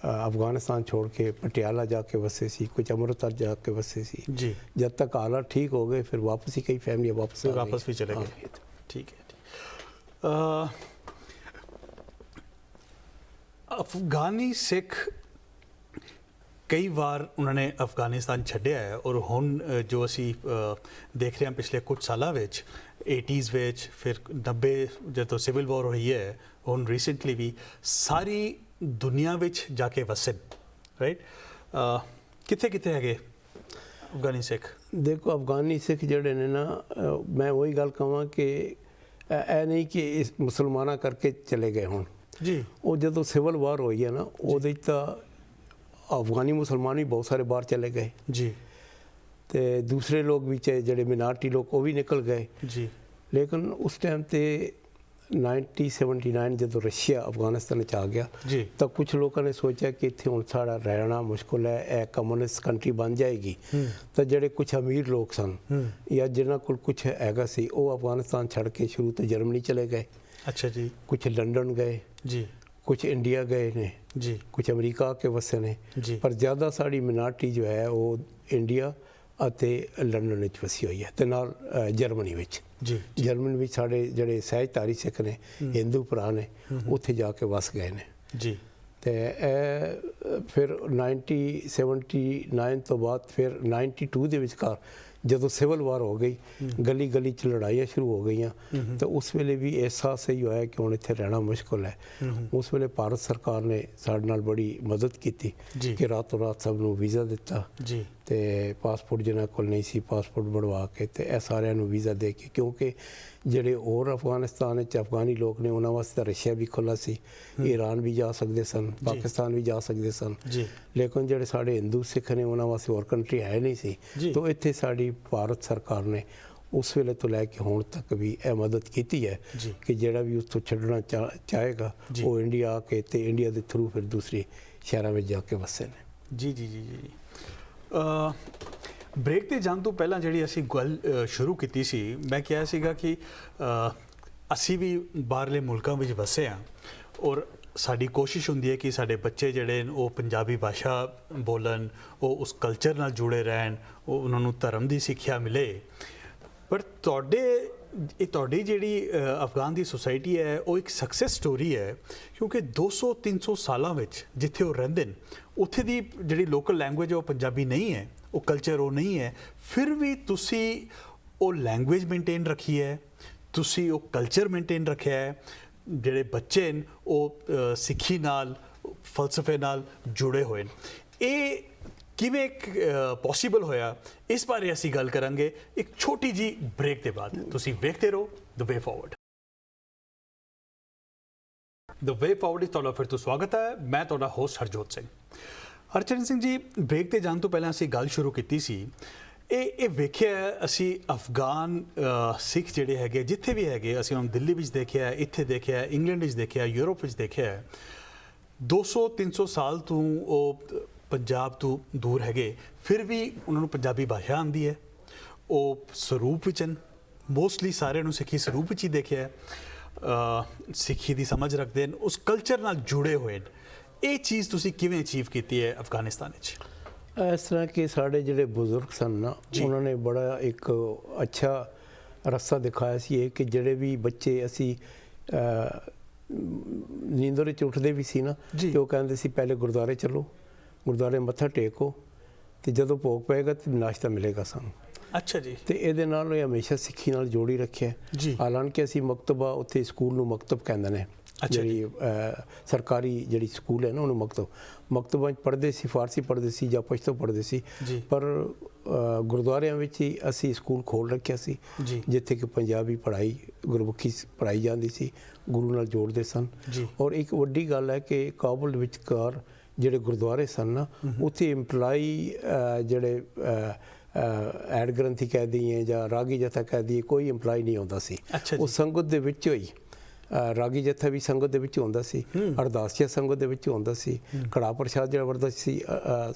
ਅਫਗਾਨਿਸਤਾਨ छोड़ के पटियाला जाके बसे सी, कुछ अमृतसर जाके बसे सी। जी जब तक हालात ठीक हो गए फिर वापस ही कई फैमिलियाँ वापस आ वापस गई। भी चले हाँ, गए। ये तो। ठीक है। ਅਫਗਾਨੀ ਸਿੱਖ ਕਈ ਵਾਰ ਉਹਨਾਂ ਨੇ ਅਫਗਾਨਿਸਤਾਨ ਛੱਡਿਆ ਹੈ ਔਰ ਹੁਣ ਜੋ ਅਸੀਂ ਦੇਖ ਰਹੇ ਹਾਂ ਪਿਛਲੇ ਕੁਝ ਸਾਲਾਂ ਵਿੱਚ 80s ਵਿੱਚ ਫਿਰ 90 ਜਦੋਂ ਸਿਵਲ ਵਾਰ ਹੋਈ ਹੈ, ਹੁਣ ਰੀਸੈਂਟਲੀ ਵੀ ਸਾਰੀ ਦੁਨੀਆ ਵਿੱਚ ਜਾ ਕੇ ਵਸੇ, ਰਾਈਟ? ਕਿੱਥੇ ਕਿੱਥੇ ਹੈਗੇ ਅਫਗਾਨੀ ਸਿੱਖ? देखो अफगानी सिख ਜਿਹੜੇ ਨੇ ਨਾ मैं वही गल कहां कि ਇਹ ਨਹੀਂ ਕਿ ਇਸ ਮੁਸਲਮਾਨਾਂ ਕਰਕੇ ਚਲੇ ਗਏ ਹੁਣ। ਜੀ ਉਹ ਜਦੋਂ ਸਿਵਲ ਵਾਰ ਹੋਈ ਹੈ ਨਾ ਉਹਦੇ 'ਚ ਤਾਂ ਅਫਗਾਨੀ ਮੁਸਲਮਾਨ ਵੀ ਬਹੁਤ ਸਾਰੇ ਬਾਹਰ ਚਲੇ ਗਏ ਜੀ ਤੇ ਦੂਸਰੇ ਲੋਕ ਵੀ ਜਿਹੜੇ ਮਿਨਾਰਟੀ ਲੋਕ ਉਹ ਵੀ ਨਿਕਲ ਗਏ। ਜੀ ਲੇਕਿਨ ਉਸ ਟਾਈਮ ਤੇ 1979 ਜਦੋਂ ਰਸ਼ੀਆ ਅਫਗਾਨਿਸਤਾਨ 'ਚ ਆ ਗਿਆ ਜੀ ਤਾਂ ਕੁਝ ਲੋਕਾਂ ਨੇ ਸੋਚਿਆ ਕਿ ਇੱਥੇ ਹੁਣ ਸਾਡਾ ਰਹਿਣਾ ਮੁਸ਼ਕਲ ਹੈ, ਇਹ ਕਮਿਊਨਿਸਟ ਕੰਟਰੀ ਬਣ ਜਾਏਗੀ। ਤਾਂ ਜਿਹੜੇ ਕੁਝ ਅਮੀਰ ਲੋਕ ਸਨ ਜਾਂ ਜਿਨ੍ਹਾਂ ਕੋਲ ਕੁਝ ਹੈਗਾ ਸੀ ਉਹ ਅਫਗਾਨਿਸਤਾਨ ਛੱਡ ਕੇ ਸ਼ੁਰੂ ਤੋਂ ਜਰਮਨੀ ਚਲੇ ਗਏ, ਅੱਛਾ ਜੀ ਕੁਝ ਲੰਡਨ ਗਏ, ਜੀ ਕੁਝ ਇੰਡੀਆ ਗਏ ਨੇ, ਜੀ ਕੁਝ ਅਮਰੀਕਾ ਆ ਕੇ ਵਸੇ ਨੇ। ਜੀ ਪਰ ਜ਼ਿਆਦਾ ਸਾਡੀ ਮਿਨਾਰਟੀ ਜੋ ਹੈ ਉਹ ਇੰਡੀਆ ਅਤੇ ਲੰਡਨ ਵਿੱਚ ਵਸੀ ਹੋਈ ਹੈ ਤੇ ਨਾਲ ਜਰਮਨੀ ਵਿੱਚ। ਜੀ ਜਰਮਨੀ ਵਿੱਚ ਸਾਡੇ ਜਿਹੜੇ ਸਹਿਜਧਾਰੀ ਸਿੱਖ ਨੇ, ਹਿੰਦੂ ਭਰਾ ਨੇ, ਉੱਥੇ ਜਾ ਕੇ ਵਸ ਗਏ ਨੇ। ਜੀ ਤੇ ਇਹ ਫਿਰ 1979 ਤੋਂ ਬਾਅਦ ਫਿਰ 92 ਦੇ ਵਿਚਕਾਰ ਜਦੋਂ ਸਿਵਲ ਵਾਰ ਹੋ ਗਈ, ਗਲੀ ਗਲੀ 'ਚ ਲੜਾਈਆਂ ਸ਼ੁਰੂ ਹੋ ਗਈਆਂ ਤਾਂ ਉਸ ਵੇਲੇ ਵੀ ਅਹਿਸਾਸ ਹੀ ਹੋਇਆ ਕਿ ਹੁਣ ਇੱਥੇ ਰਹਿਣਾ ਮੁਸ਼ਕਲ ਹੈ। ਉਸ ਵੇਲੇ ਭਾਰਤ ਸਰਕਾਰ ਨੇ ਸਾਡੇ ਨਾਲ ਬੜੀ ਮਦਦ ਕੀਤੀ ਜੀ ਕਿ ਰਾਤੋਂ ਰਾਤ ਸਭ ਨੂੰ ਵੀਜ਼ਾ ਦਿੱਤਾ ਜੀ ਤੇ ਪਾਸਪੋਰਟ ਜਿਨ੍ਹਾਂ ਕੋਲ ਨਹੀਂ ਸੀ ਪਾਸਪੋਰਟ ਬਣਵਾ ਕੇ ਤੇ ਇਹ ਸਾਰਿਆਂ ਨੂੰ ਵੀਜ਼ਾ ਦੇ ਕੇ, ਕਿਉਂਕਿ ਜਿਹੜੇ ਹੋਰ ਅਫਗਾਨਿਸਤਾਨ ਵਿੱਚ ਅਫਗਾਨੀ ਲੋਕ ਨੇ ਉਹਨਾਂ ਵਾਸਤੇ ਰਸ਼ੀਆ ਵੀ ਖੁੱਲ੍ਹਾ ਸੀ, ਈਰਾਨ ਵੀ ਜਾ ਸਕਦੇ ਸਨ, ਪਾਕਿਸਤਾਨ ਵੀ ਜਾ ਸਕਦੇ ਸਨ। ਜੀ ਲੇਕਿਨ ਜਿਹੜੇ ਸਾਡੇ ਹਿੰਦੂ ਸਿੱਖ ਨੇ ਉਹਨਾਂ ਵਾਸਤੇ ਹੋਰ ਕੰਟਰੀ ਹੈ ਨਹੀਂ ਸੀ। ਜੀ। ਤਾਂ ਇੱਥੇ ਸਾਡੀ ਭਾਰਤ ਸਰਕਾਰ ਨੇ ਉਸ ਵੇਲੇ ਤੋਂ ਲੈ ਕੇ ਹੁਣ ਤੱਕ ਵੀ ਇਹ ਮਦਦ ਕੀਤੀ ਹੈ ਜੀ ਕਿ ਜਿਹੜਾ ਵੀ ਉਸ ਤੋਂ ਛੱਡਣਾ ਚਾਹੇਗਾ ਜੀ। ਉਹ ਇੰਡੀਆ ਆ ਕੇ ਤੇ ਇੰਡੀਆ ਦੇ ਥਰੂ ਫਿਰ ਦੂਸਰੇ ਸ਼ਹਿਰਾਂ ਵਿੱਚ ਜਾ ਕੇ ਵਸੇ ਨੇ। ਜੀ ਜੀ ਜੀ ਜੀ ਬ੍ਰੇਕ ਤੇ ਜਾਣ ਤੋਂ ਪਹਿਲਾਂ ਜਿਹੜੀ ਅਸੀਂ ਗੱਲ ਸ਼ੁਰੂ ਕੀਤੀ ਸੀ, ਮੈਂ ਕਿਹਾ ਸੀਗਾ ਕਿ ਅਸੀਂ ਵੀ ਬਾਹਰਲੇ ਮੁਲਕਾਂ ਵਿੱਚ ਵਸੇ ਹਾਂ ਔਰ ਸਾਡੀ ਕੋਸ਼ਿਸ਼ ਹੁੰਦੀ ਹੈ ਕਿ ਸਾਡੇ ਬੱਚੇ ਜਿਹੜੇ ਨੇ ਉਹ ਪੰਜਾਬੀ ਭਾਸ਼ਾ ਬੋਲਣ, ਉਹ ਉਸ ਕਲਚਰ ਨਾਲ ਜੁੜੇ ਰਹਿਣ, ਉਹ ਉਹਨਾਂ ਨੂੰ ਧਰਮ ਦੀ ਸਿੱਖਿਆ ਮਿਲੇ। ਪਰ ਤੁਹਾਡੀ ਜਿਹੜੀ ਅਫਗਾਨ ਦੀ ਸੁਸਾਇਟੀ ਹੈ ਉਹ ਇੱਕ ਸਕਸੈਸ ਸਟੋਰੀ ਹੈ, ਕਿਉਂਕਿ 200-300 ਸਾਲਾਂ ਵਿੱਚ ਜਿੱਥੇ ਉਹ ਰਹਿੰਦੇ ਨੇ ਉੱਥੇ ਦੀ ਜਿਹੜੀ ਲੋਕਲ ਲੈਂਗੁਏਜ ਹੈ ਉਹ ਪੰਜਾਬੀ ਨਹੀਂ ਹੈ, ਉਹ ਕਲਚਰ ਉਹ ਨਹੀਂ ਹੈ, ਫਿਰ ਵੀ ਤੁਸੀਂ ਉਹ ਲੈਂਗੁਏਜ ਮੇਨਟੇਨ ਰੱਖੀ ਹੈ, ਤੁਸੀਂ ਉਹ ਕਲਚਰ ਮੇਨਟੇਨ ਰੱਖਿਆ ਹੈ। ਜਿਹੜੇ ਬੱਚੇ ਨੇ ਉਹ ਸਿੱਖੀ ਨਾਲ, ਫਲਸਫੇ ਨਾਲ ਜੁੜੇ ਹੋਏ ਨੇ। ਇਹ ਕਿਵੇਂ ਪੋਸੀਬਲ ਹੋਇਆ, ਇਸ ਬਾਰੇ ਅਸੀਂ ਗੱਲ ਕਰਾਂਗੇ ਇੱਕ ਛੋਟੀ ਜੀ ਬ੍ਰੇਕ ਦੇ ਬਾਅਦ। ਤੁਸੀਂ ਵੇਖਦੇ ਰਹੋ ਦ ਵੇ ਫਾਰਵਰਡ। ਦ ਵੇ ਫਾਰਵਰਡ ਵਿੱਚ ਤੁਹਾਡਾ ਫਿਰ ਤੋਂ ਸਵਾਗਤ ਹੈ। ਮੈਂ ਤੁਹਾਡਾ ਹੋਸਟ ਹਰਜੋਤ ਸਿੰਘ। ਹਰਚਰਨ ਸਿੰਘ ਜੀ, ਬ੍ਰੇਕ ਤੇ ਜਾਣ ਤੋਂ ਪਹਿਲਾਂ ਅਸੀਂ ਗੱਲ ਸ਼ੁਰੂ ਕੀਤੀ ਸੀ, ਇਹ ਵੇਖਿਆ ਅਸੀਂ ਅਫਗਾਨ ਸਿੱਖ ਜਿਹੜੇ ਹੈਗੇ ਜਿੱਥੇ ਵੀ ਹੈਗੇ, ਅਸੀਂ ਹੁਣ ਦਿੱਲੀ ਵਿੱਚ ਦੇਖਿਆ, ਇੱਥੇ ਦੇਖਿਆ, ਇੰਗਲੈਂਡ ਵਿੱਚ ਦੇਖਿਆ, ਯੂਰਪ ਵਿੱਚ ਦੇਖਿਆ, 200-300 ਸਾਲ ਤੋਂ ਉਹ ਪੰਜਾਬ ਤੋਂ ਦੂਰ ਹੈਗੇ, ਫਿਰ ਵੀ ਉਹਨਾਂ ਨੂੰ ਪੰਜਾਬੀ ਭਾਸ਼ਾ ਆਉਂਦੀ ਹੈ, ਉਹ ਸਰੂਪ ਵਿੱਚ ਹਨ, ਮੋਸਟਲੀ ਸਾਰਿਆਂ ਨੂੰ ਸਿੱਖੀ ਸਰੂਪ ਵਿੱਚ ਹੀ ਦੇਖਿਆ ਹੈ, ਸਿੱਖੀ ਦੀ ਸਮਝ ਰੱਖਦੇ ਹਨ, ਉਸ ਕਲਚਰ ਨਾਲ ਜੁੜੇ ਹੋਏ ਨੇ। ਇਹ ਚੀਜ਼ ਤੁਸੀਂ ਕਿਵੇਂ ਅਚੀਵ ਕੀਤੀ ਹੈ ਅਫਗਾਨਿਸਤਾਨ ਵਿੱਚ? ਇਸ ਤਰ੍ਹਾਂ ਕਿ ਸਾਡੇ ਜਿਹੜੇ ਬਜ਼ੁਰਗ ਸਨ ਨਾ, ਉਹਨਾਂ ਨੇ ਬੜਾ ਇੱਕ ਅੱਛਾ ਰਸਤਾ ਦਿਖਾਇਆ ਸੀ ਇਹ, ਕਿ ਜਿਹੜੇ ਵੀ ਬੱਚੇ ਅਸੀਂ ਨੀਂਦਰ ਵਿੱਚ ਉੱਠਦੇ ਵੀ ਸੀ ਨਾ, ਤੇ ਉਹ ਕਹਿੰਦੇ ਸੀ ਪਹਿਲੇ ਗੁਰਦੁਆਰੇ ਚੱਲੋ, ਗੁਰਦੁਆਰੇ ਮੱਥਾ ਟੇਕੋ, ਤੇ ਜਦੋਂ ਭੋਗ ਪਏਗਾ ਤੇ ਨਾਸ਼ਤਾ ਮਿਲੇਗਾ ਸਾਨੂੰ। ਅੱਛਾ ਜੀ। ਤੇ ਇਹਦੇ ਨਾਲ ਇਹ ਹਮੇਸ਼ਾ ਸਿੱਖੀ ਨਾਲ ਜੋੜੀ ਰੱਖਿਆ। ਹਾਲਾਂਕਿ ਅਸੀਂ ਮਕਤਬਾ, ਉੱਥੇ ਸਕੂਲ ਨੂੰ ਮਕਤਬ ਕਹਿੰਦੇ ਨੇ, ਜਿਹੜੀ ਸਰਕਾਰੀ ਜਿਹੜੀ ਸਕੂਲ ਹੈ ਨਾ ਉਹਨੂੰ ਮਕਤਬਾਂ 'ਚ ਪੜ੍ਹਦੇ ਸੀ, ਫਾਰਸੀ ਪੜ੍ਹਦੇ ਸੀ ਜਾਂ ਪਸ਼ਤੋ ਪੜ੍ਹਦੇ ਸੀ, ਪਰ ਗੁਰਦੁਆਰਿਆਂ ਵਿੱਚ ਹੀ ਅਸੀਂ ਸਕੂਲ ਖੋਲ੍ਹ ਰੱਖਿਆ ਸੀ, ਜਿੱਥੇ ਕਿ ਪੰਜਾਬੀ ਪੜ੍ਹਾਈ, ਗੁਰਮੁਖੀ ਪੜ੍ਹਾਈ ਜਾਂਦੀ ਸੀ, ਗੁਰੂ ਨਾਲ ਜੋੜਦੇ ਸਨ। ਔਰ ਇੱਕ ਵੱਡੀ ਗੱਲ ਹੈ ਕਿ ਕਾਬੁਲ ਵਿਚਕਾਰ ਜਿਹੜੇ ਗੁਰਦੁਆਰੇ ਸਨ ਨਾ, ਉੱਥੇ ਇੰਪਲਾਈ ਜਿਹੜੇ ਐਡ ਗ੍ਰੰਥੀ ਕਹਿ ਦਈਏ ਜਾਂ ਰਾਗੀ ਜਥਾ ਕਹਿ ਦਈਏ, ਕੋਈ ਇੰਪਲਾਈ ਨਹੀਂ ਆਉਂਦਾ ਸੀ। ਉਹ ਸੰਗਤ ਦੇ ਵਿੱਚੋਂ ਹੀ, ਰਾਗੀ ਜਥਾ ਵੀ ਸੰਗਤ ਦੇ ਵਿੱਚ ਹੁੰਦਾ ਸੀ, ਅਰਦਾਸੀਆ ਸੰਗਤ ਦੇ ਵਿੱਚ ਹੁੰਦਾ ਸੀ, ਕੜਾ ਪ੍ਰਸ਼ਾਦ ਜਿਹੜਾ ਵਰਦਾ ਸੀ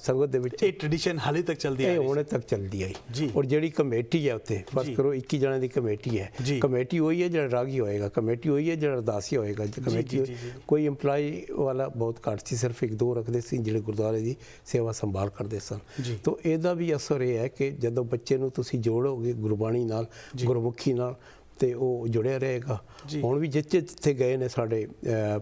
ਸੰਗਤ ਦੇ ਵਿੱਚ। ਇਹ ਟ੍ਰੈਡੀਸ਼ਨ ਹਾਲੇ ਤੱਕ ਚੱਲਦੀ ਹੈ, ਇਹ ਹੁਣੇ ਤੱਕ ਚੱਲਦੀ ਆਈ। ਔਰ ਜਿਹੜੀ ਕਮੇਟੀ ਹੈ ਉੱਥੇ, ਫਰਜ਼ ਕਰੋ 21 ਜਣਿਆਂ ਦੀ ਕਮੇਟੀ ਹੈ, ਕਮੇਟੀ ਉਹੀ ਹੈ ਜਿਹੜਾ ਰਾਗੀ ਹੋਏਗਾ, ਕਮੇਟੀ ਉਹੀ ਹੈ ਜਿਹੜਾ ਅਰਦਾਸੀਆ ਹੋਏਗਾ, ਕਮੇਟੀ ਕੋਈ ਇੰਪਲਾਈ ਵਾਲਾ ਬਹੁਤ ਘੱਟ ਸੀ, ਸਿਰਫ 1-2 ਰੱਖਦੇ ਸੀ ਜਿਹੜੇ ਗੁਰਦੁਆਰੇ ਦੀ ਸੇਵਾ ਸੰਭਾਲ ਕਰਦੇ ਸਨ। ਤਾਂ ਇਹਦਾ ਵੀ ਅਸਰ ਇਹ ਹੈ ਕਿ ਜਦੋਂ ਬੱਚੇ ਨੂੰ ਤੁਸੀਂ ਜੋੜੋਗੇ ਗੁਰਬਾਣੀ ਨਾਲ, ਗੁਰਮੁਖੀ ਨਾਲ, ਤੇ ਉਹ ਜੁੜਿਆ ਰਹੇਗਾ। ਹੁਣ ਵੀ ਜਿੱਥੇ ਗਏ ਨੇ ਸਾਡੇ,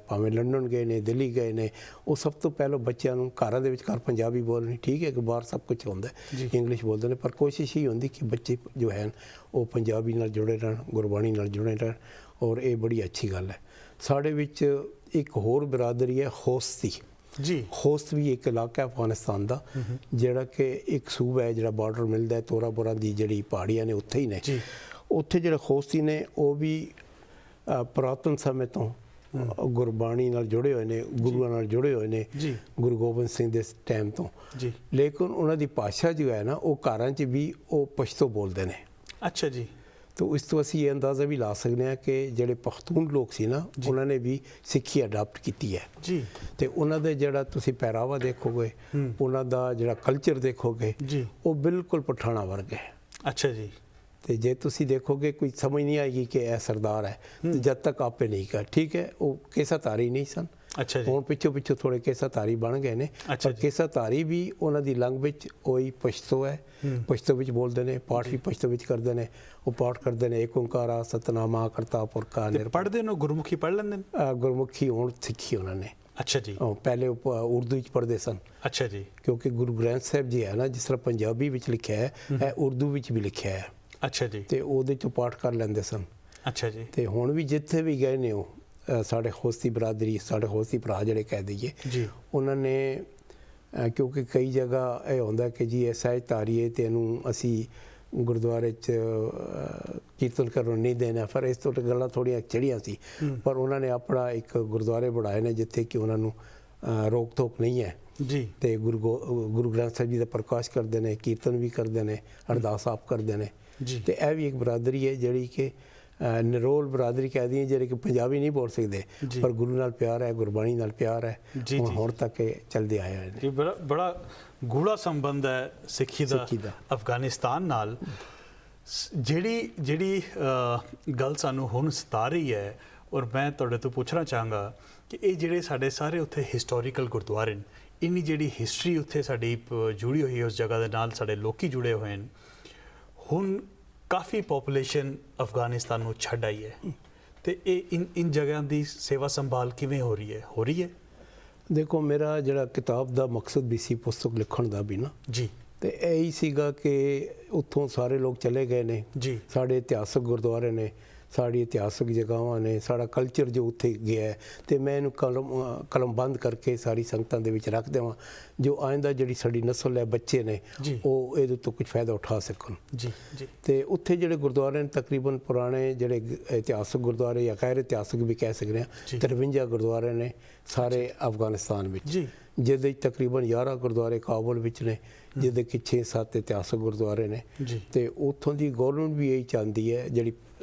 ਭਾਵੇਂ ਲੰਡਨ ਗਏ ਨੇ, ਦਿੱਲੀ ਗਏ ਨੇ, ਉਹ ਸਭ ਤੋਂ ਪਹਿਲਾਂ ਬੱਚਿਆਂ ਨੂੰ ਘਰਾਂ ਦੇ ਵਿੱਚ ਪੰਜਾਬੀ ਬੋਲਣੀ, ਠੀਕ ਹੈ ਕਿ ਬਾਹਰ ਸਭ ਕੁਝ ਹੁੰਦਾ ਇੰਗਲਿਸ਼ ਬੋਲਦੇ ਨੇ, ਪਰ ਕੋਸ਼ਿਸ਼ ਹੀ ਹੁੰਦੀ ਕਿ ਬੱਚੇ ਜੋ ਹਨ ਉਹ ਪੰਜਾਬੀ ਨਾਲ ਜੁੜੇ ਰਹਿਣ, ਗੁਰਬਾਣੀ ਨਾਲ ਜੁੜੇ ਰਹਿਣ, ਔਰ ਇਹ ਬੜੀ ਅੱਛੀ ਗੱਲ ਹੈ। ਸਾਡੇ ਵਿੱਚ ਇੱਕ ਹੋਰ ਬਰਾਦਰੀ ਹੈ ਖੋਸਤ ਦੀ। ਖੋਸਤ ਵੀ ਇੱਕ ਇਲਾਕਾ ਅਫਗਾਨਿਸਤਾਨ ਦਾ, ਜਿਹੜਾ ਕਿ ਇੱਕ ਸੂਬਾ ਹੈ ਜਿਹੜਾ ਬਾਰਡਰ ਮਿਲਦਾ ਤੋਰਾ ਬੋਰਾ ਦੀ ਜਿਹੜੀ ਪਹਾੜੀਆਂ ਨੇ ਉੱਥੇ ਹੀ ਨੇ। ਉੱਥੇ ਜਿਹੜੇ ਖੋਸਤੀ ਨੇ ਉਹ ਵੀ ਪੁਰਾਤਨ ਸਮੇਂ ਤੋਂ ਗੁਰਬਾਣੀ ਨਾਲ ਜੁੜੇ ਹੋਏ ਨੇ, ਗੁਰੂਆਂ ਨਾਲ ਜੁੜੇ ਹੋਏ ਨੇ, ਗੁਰੂ ਗੋਬਿੰਦ ਸਿੰਘ ਦੇ ਟਾਈਮ ਤੋਂ। ਲੇਕਿਨ ਉਹਨਾਂ ਦੀ ਭਾਸ਼ਾ ਜੋ ਹੈ ਨਾ, ਉਹ ਘਰਾਂ 'ਚ ਵੀ ਉਹ ਪਸ਼ਤੋ ਬੋਲਦੇ ਨੇ। ਅੱਛਾ ਜੀ। ਤਾਂ ਇਸ ਤੋਂ ਅਸੀਂ ਇਹ ਅੰਦਾਜ਼ਾ ਵੀ ਲਾ ਸਕਦੇ ਹਾਂ ਕਿ ਜਿਹੜੇ ਪਖਤੂਨ ਲੋਕ ਸੀ ਨਾ, ਉਹਨਾਂ ਨੇ ਵੀ ਸਿੱਖੀ ਅਡਾਪਟ ਕੀਤੀ ਹੈ। ਤੇ ਉਹਨਾਂ ਦੇ ਜਿਹੜਾ ਤੁਸੀਂ ਪਹਿਰਾਵਾ ਦੇਖੋਗੇ, ਉਹਨਾਂ ਦਾ ਜਿਹੜਾ ਕਲਚਰ ਦੇਖੋਗੇ, ਉਹ ਬਿਲਕੁਲ ਪਠਾਣਾ ਵਰਗਾ ਹੈ। ਅੱਛਾ ਜੀ। ਤੇ ਜੇ ਤੁਸੀਂ ਦੇਖੋਗੇ ਕੋਈ ਸਮਝ ਨਹੀਂ ਆਏਗੀ ਕਿ ਇਹ ਸਰਦਾਰ ਹੈ, ਤੇ ਜਦ ਤੱਕ ਆਪੇ ਨਹੀਂ ਕਰ, ਠੀਕ ਹੈ, ਉਹ ਕੇਸਾਧਾਰੀ ਨਹੀਂ ਸਨ। ਹੁਣ ਪਿੱਛੋਂ ਥੋੜੇ ਕੇਸਾਧਾਰੀ ਬਣ ਗਏ ਨੇ, ਪਰ ਕੇਸਾਧਾਰੀ ਵੀ ਉਹਨਾਂ ਦੀ ਲੈਂਗੁਏਜ ਉਹੀ ਪਸ਼ਤੋ ਹੈ, ਪਸ਼ਤੋ ਵਿੱਚ ਬੋਲਦੇ ਨੇ, ਪਾਠ ਵੀ ਪਸ਼ਤੋ ਵਿੱਚ ਕਰਦੇ ਨੇ। ਉਹ ਪਾਠ ਕਰਦੇ ਨੇ ਏਕ ਓਂਕਾਰਾ ਸਤਨਾਮਾ ਕਰਤਾ ਪੁਰਖਾ ਨਿਰਭਉ। ਪੜ੍ਹਦੇ ਨੇ ਗੁਰਮੁਖੀ, ਪੜ੍ਹ ਲੈਂਦੇ ਨੇ ਗੁਰਮੁਖੀ, ਹੁਣ ਸਿੱਖੀ ਉਹਨਾਂ ਨੇ। ਅੱਛਾ ਜੀ। ਪਹਿਲੇ ਉਰਦੂ ਵਿੱਚ ਪੜ੍ਹਦੇ ਸਨ। ਅੱਛਾ ਜੀ। ਕਿਉਂਕਿ ਗੁਰੂ ਗ੍ਰੰਥ ਸਾਹਿਬ ਜੀ ਹੈ ਨਾ, ਜਿਸ ਤਰ੍ਹਾਂ ਪੰਜਾਬੀ ਵਿੱਚ ਲਿਖਿਆ ਹੈ, ਇਹ ਉਰਦੂ ਵਿੱਚ ਵੀ ਲਿਖਿਆ ਹੈ। ਅੱਛਾ ਜੀ। ਤੇ ਉਹਦੇ 'ਚੋਂ ਪਾਠ ਕਰ ਲੈਂਦੇ ਸਨ। ਅੱਛਾ ਜੀ। ਤੇ ਹੁਣ ਵੀ ਜਿੱਥੇ ਵੀ ਗਏ ਨੇ ਉਹ ਸਾਡੇ ਖੋਸਤੀ ਬਰਾਦਰੀ, ਸਾਡੇ ਖੋਸਤੀ ਭਰਾ ਜਿਹੜੇ ਕਹਿ ਦਈਏ, ਉਹਨਾਂ ਨੇ, ਕਿਉਂਕਿ ਕਈ ਜਗ੍ਹਾ ਇਹ ਹੁੰਦਾ ਕਿ ਜੀ ਇਹ ਸਹਿਜਧਾਰੀ ਹੈ ਤੇ ਇਹਨੂੰ ਅਸੀਂ ਗੁਰਦੁਆਰੇ 'ਚ ਕੀਰਤਨ ਕਰਨ ਨਹੀਂ ਦੇਣਾ, ਪਰ ਇਸ ਤੋਂ ਗੱਲਾਂ ਥੋੜ੍ਹੀਆਂ ਚੜ੍ਹੀਆਂ ਸੀ। ਪਰ ਉਹਨਾਂ ਨੇ ਆਪਣਾ ਇੱਕ ਗੁਰਦੁਆਰੇ ਬਣਾਏ ਨੇ ਜਿੱਥੇ ਕਿ ਉਹਨਾਂ ਨੂੰ ਰੋਕ ਟੋਕ ਨਹੀਂ ਹੈ। ਤੇ ਗੁਰੂ ਗ੍ਰੰਥ ਸਾਹਿਬ ਜੀ ਦਾ ਪ੍ਰਕਾਸ਼ ਕਰਦੇ ਨੇ, ਕੀਰਤਨ ਵੀ ਕਰਦੇ ਨੇ, ਅਰਦਾਸ ਆਪ ਕਰਦੇ ਨੇ। ਤੇ ਇਹ ਵੀ ਇੱਕ ਬਰਾਦਰੀ ਹੈ ਜਿਹੜੀ ਕਿ ਨਿਰੋਲ ਬਰਾਦਰੀ ਕਹਿ ਦਈਏ, ਜਿਹੜੇ ਕਿ ਪੰਜਾਬੀ ਨਹੀਂ ਬੋਲ ਸਕਦੇ, ਪਰ ਗੁਰੂ ਨਾਲ ਪਿਆਰ ਹੈ, ਗੁਰਬਾਣੀ ਨਾਲ ਪਿਆਰ ਹੈ, ਹੁਣ ਤੱਕ ਇਹ ਚੱਲਦੇ ਆਏ ਹੋਏ ਨੇ। ਬੜਾ ਗੂੜਾ ਸੰਬੰਧ ਹੈ ਸਿੱਖੀ ਦਾ ਅਫਗਾਨਿਸਤਾਨ ਨਾਲ। ਜਿਹੜੀ ਗੱਲ ਸਾਨੂੰ ਹੁਣ ਸਤਾ ਰਹੀ ਹੈ, ਔਰ ਮੈਂ ਤੁਹਾਡੇ ਤੋਂ ਪੁੱਛਣਾ ਚਾਹਾਂਗਾ ਕਿ ਇਹ ਜਿਹੜੇ ਸਾਡੇ ਸਾਰੇ ਉੱਥੇ ਹਿਸਟੋਰੀਕਲ ਗੁਰਦੁਆਰੇ ਨੇ, ਇੰਨੀ ਜਿਹੜੀ ਹਿਸਟਰੀ ਉੱਥੇ ਸਾਡੀ ਜੁੜੀ ਹੋਈ ਹੈ ਉਸ ਜਗ੍ਹਾ ਦੇ ਨਾਲ, ਸਾਡੇ ਲੋਕੀ ਜੁੜੇ ਹੋਏ ਨੇ, ਹੁਣ ਕਾਫੀ ਪੋਪੂਲੇਸ਼ਨ ਅਫਗਾਨਿਸਤਾਨ ਨੂੰ ਛੱਡ ਆਈ ਹੈ, ਤੇ ਇਹ ਇਨ ਜਗ੍ਹਾ ਦੀ ਸੇਵਾ ਸੰਭਾਲ ਕਿਵੇਂ ਹੋ ਰਹੀ ਹੈ? ਦੇਖੋ, ਮੇਰਾ ਜਿਹੜਾ ਕਿਤਾਬ ਦਾ ਮਕਸਦ ਵੀ ਸੀ ਪੁਸਤਕ ਲਿਖਣ ਦਾ ਵੀ ਨਾ ਜੀ, ਤੇ ਇਹੀ ਸੀਗਾ ਕਿ ਉੱਥੋਂ ਸਾਰੇ ਲੋਕ ਚਲੇ ਗਏ ਨੇ ਜੀ, ਸਾਡੇ ਇਤਿਹਾਸਕ ਗੁਰਦੁਆਰੇ ਨੇ, ਸਾਡੀ ਇਤਿਹਾਸਕ ਜਗ੍ਹਾਵਾਂ ਨੇ, ਸਾਡਾ ਕਲਚਰ ਜੋ ਉੱਥੇ ਗਿਆ ਹੈ, ਤੇ ਮੈਂ ਇਹਨੂੰ ਕਲਮਬੰਦ ਕਰਕੇ ਸਾਰੀ ਸੰਗਤਾਂ ਦੇ ਵਿੱਚ ਰੱਖ ਦੇਵਾਂ, ਜੋ ਆਇੰਦਾ ਜਿਹੜੀ ਸਾਡੀ ਨਸਲ ਹੈ, ਬੱਚੇ ਨੇ, ਉਹ ਇਹਦੇ ਤੋਂ ਕੁਝ ਫਾਇਦਾ ਉਠਾ ਸਕਣ ਜੀ। ਤੇ ਉੱਥੇ ਜਿਹੜੇ ਗੁਰਦੁਆਰੇ ਨੇ, ਤਕਰੀਬਨ ਪੁਰਾਣੇ ਜਿਹੜੇ ਇਤਿਹਾਸਕ ਗੁਰਦੁਆਰੇ ਜਾਂ ਗੈਰ ਇਤਿਹਾਸਕ ਵੀ ਕਹਿ ਸਕਦੇ ਹਾਂ, 53 ਗੁਰਦੁਆਰੇ ਨੇ ਸਾਰੇ ਅਫਗਾਨਿਸਤਾਨ ਵਿੱਚ, ਜਿਹਦੇ ਤਕਰੀਬਨ 11 ਗੁਰਦੁਆਰੇ ਕਾਬੁਲ ਵਿੱਚ ਨੇ, ਜਿਹਦੇ ਕਿ 6-7 ਇਤਿਹਾਸਕ ਗੁਰਦੁਆਰੇ ਨੇ। ਤੇ ਉੱਥੋਂ ਦੀ ਗੌਰਮੈਂਟ ਵੀ ਇਹੀ ਚਾਹੁੰਦੀ ਹੈ, ਜਿਹੜੀ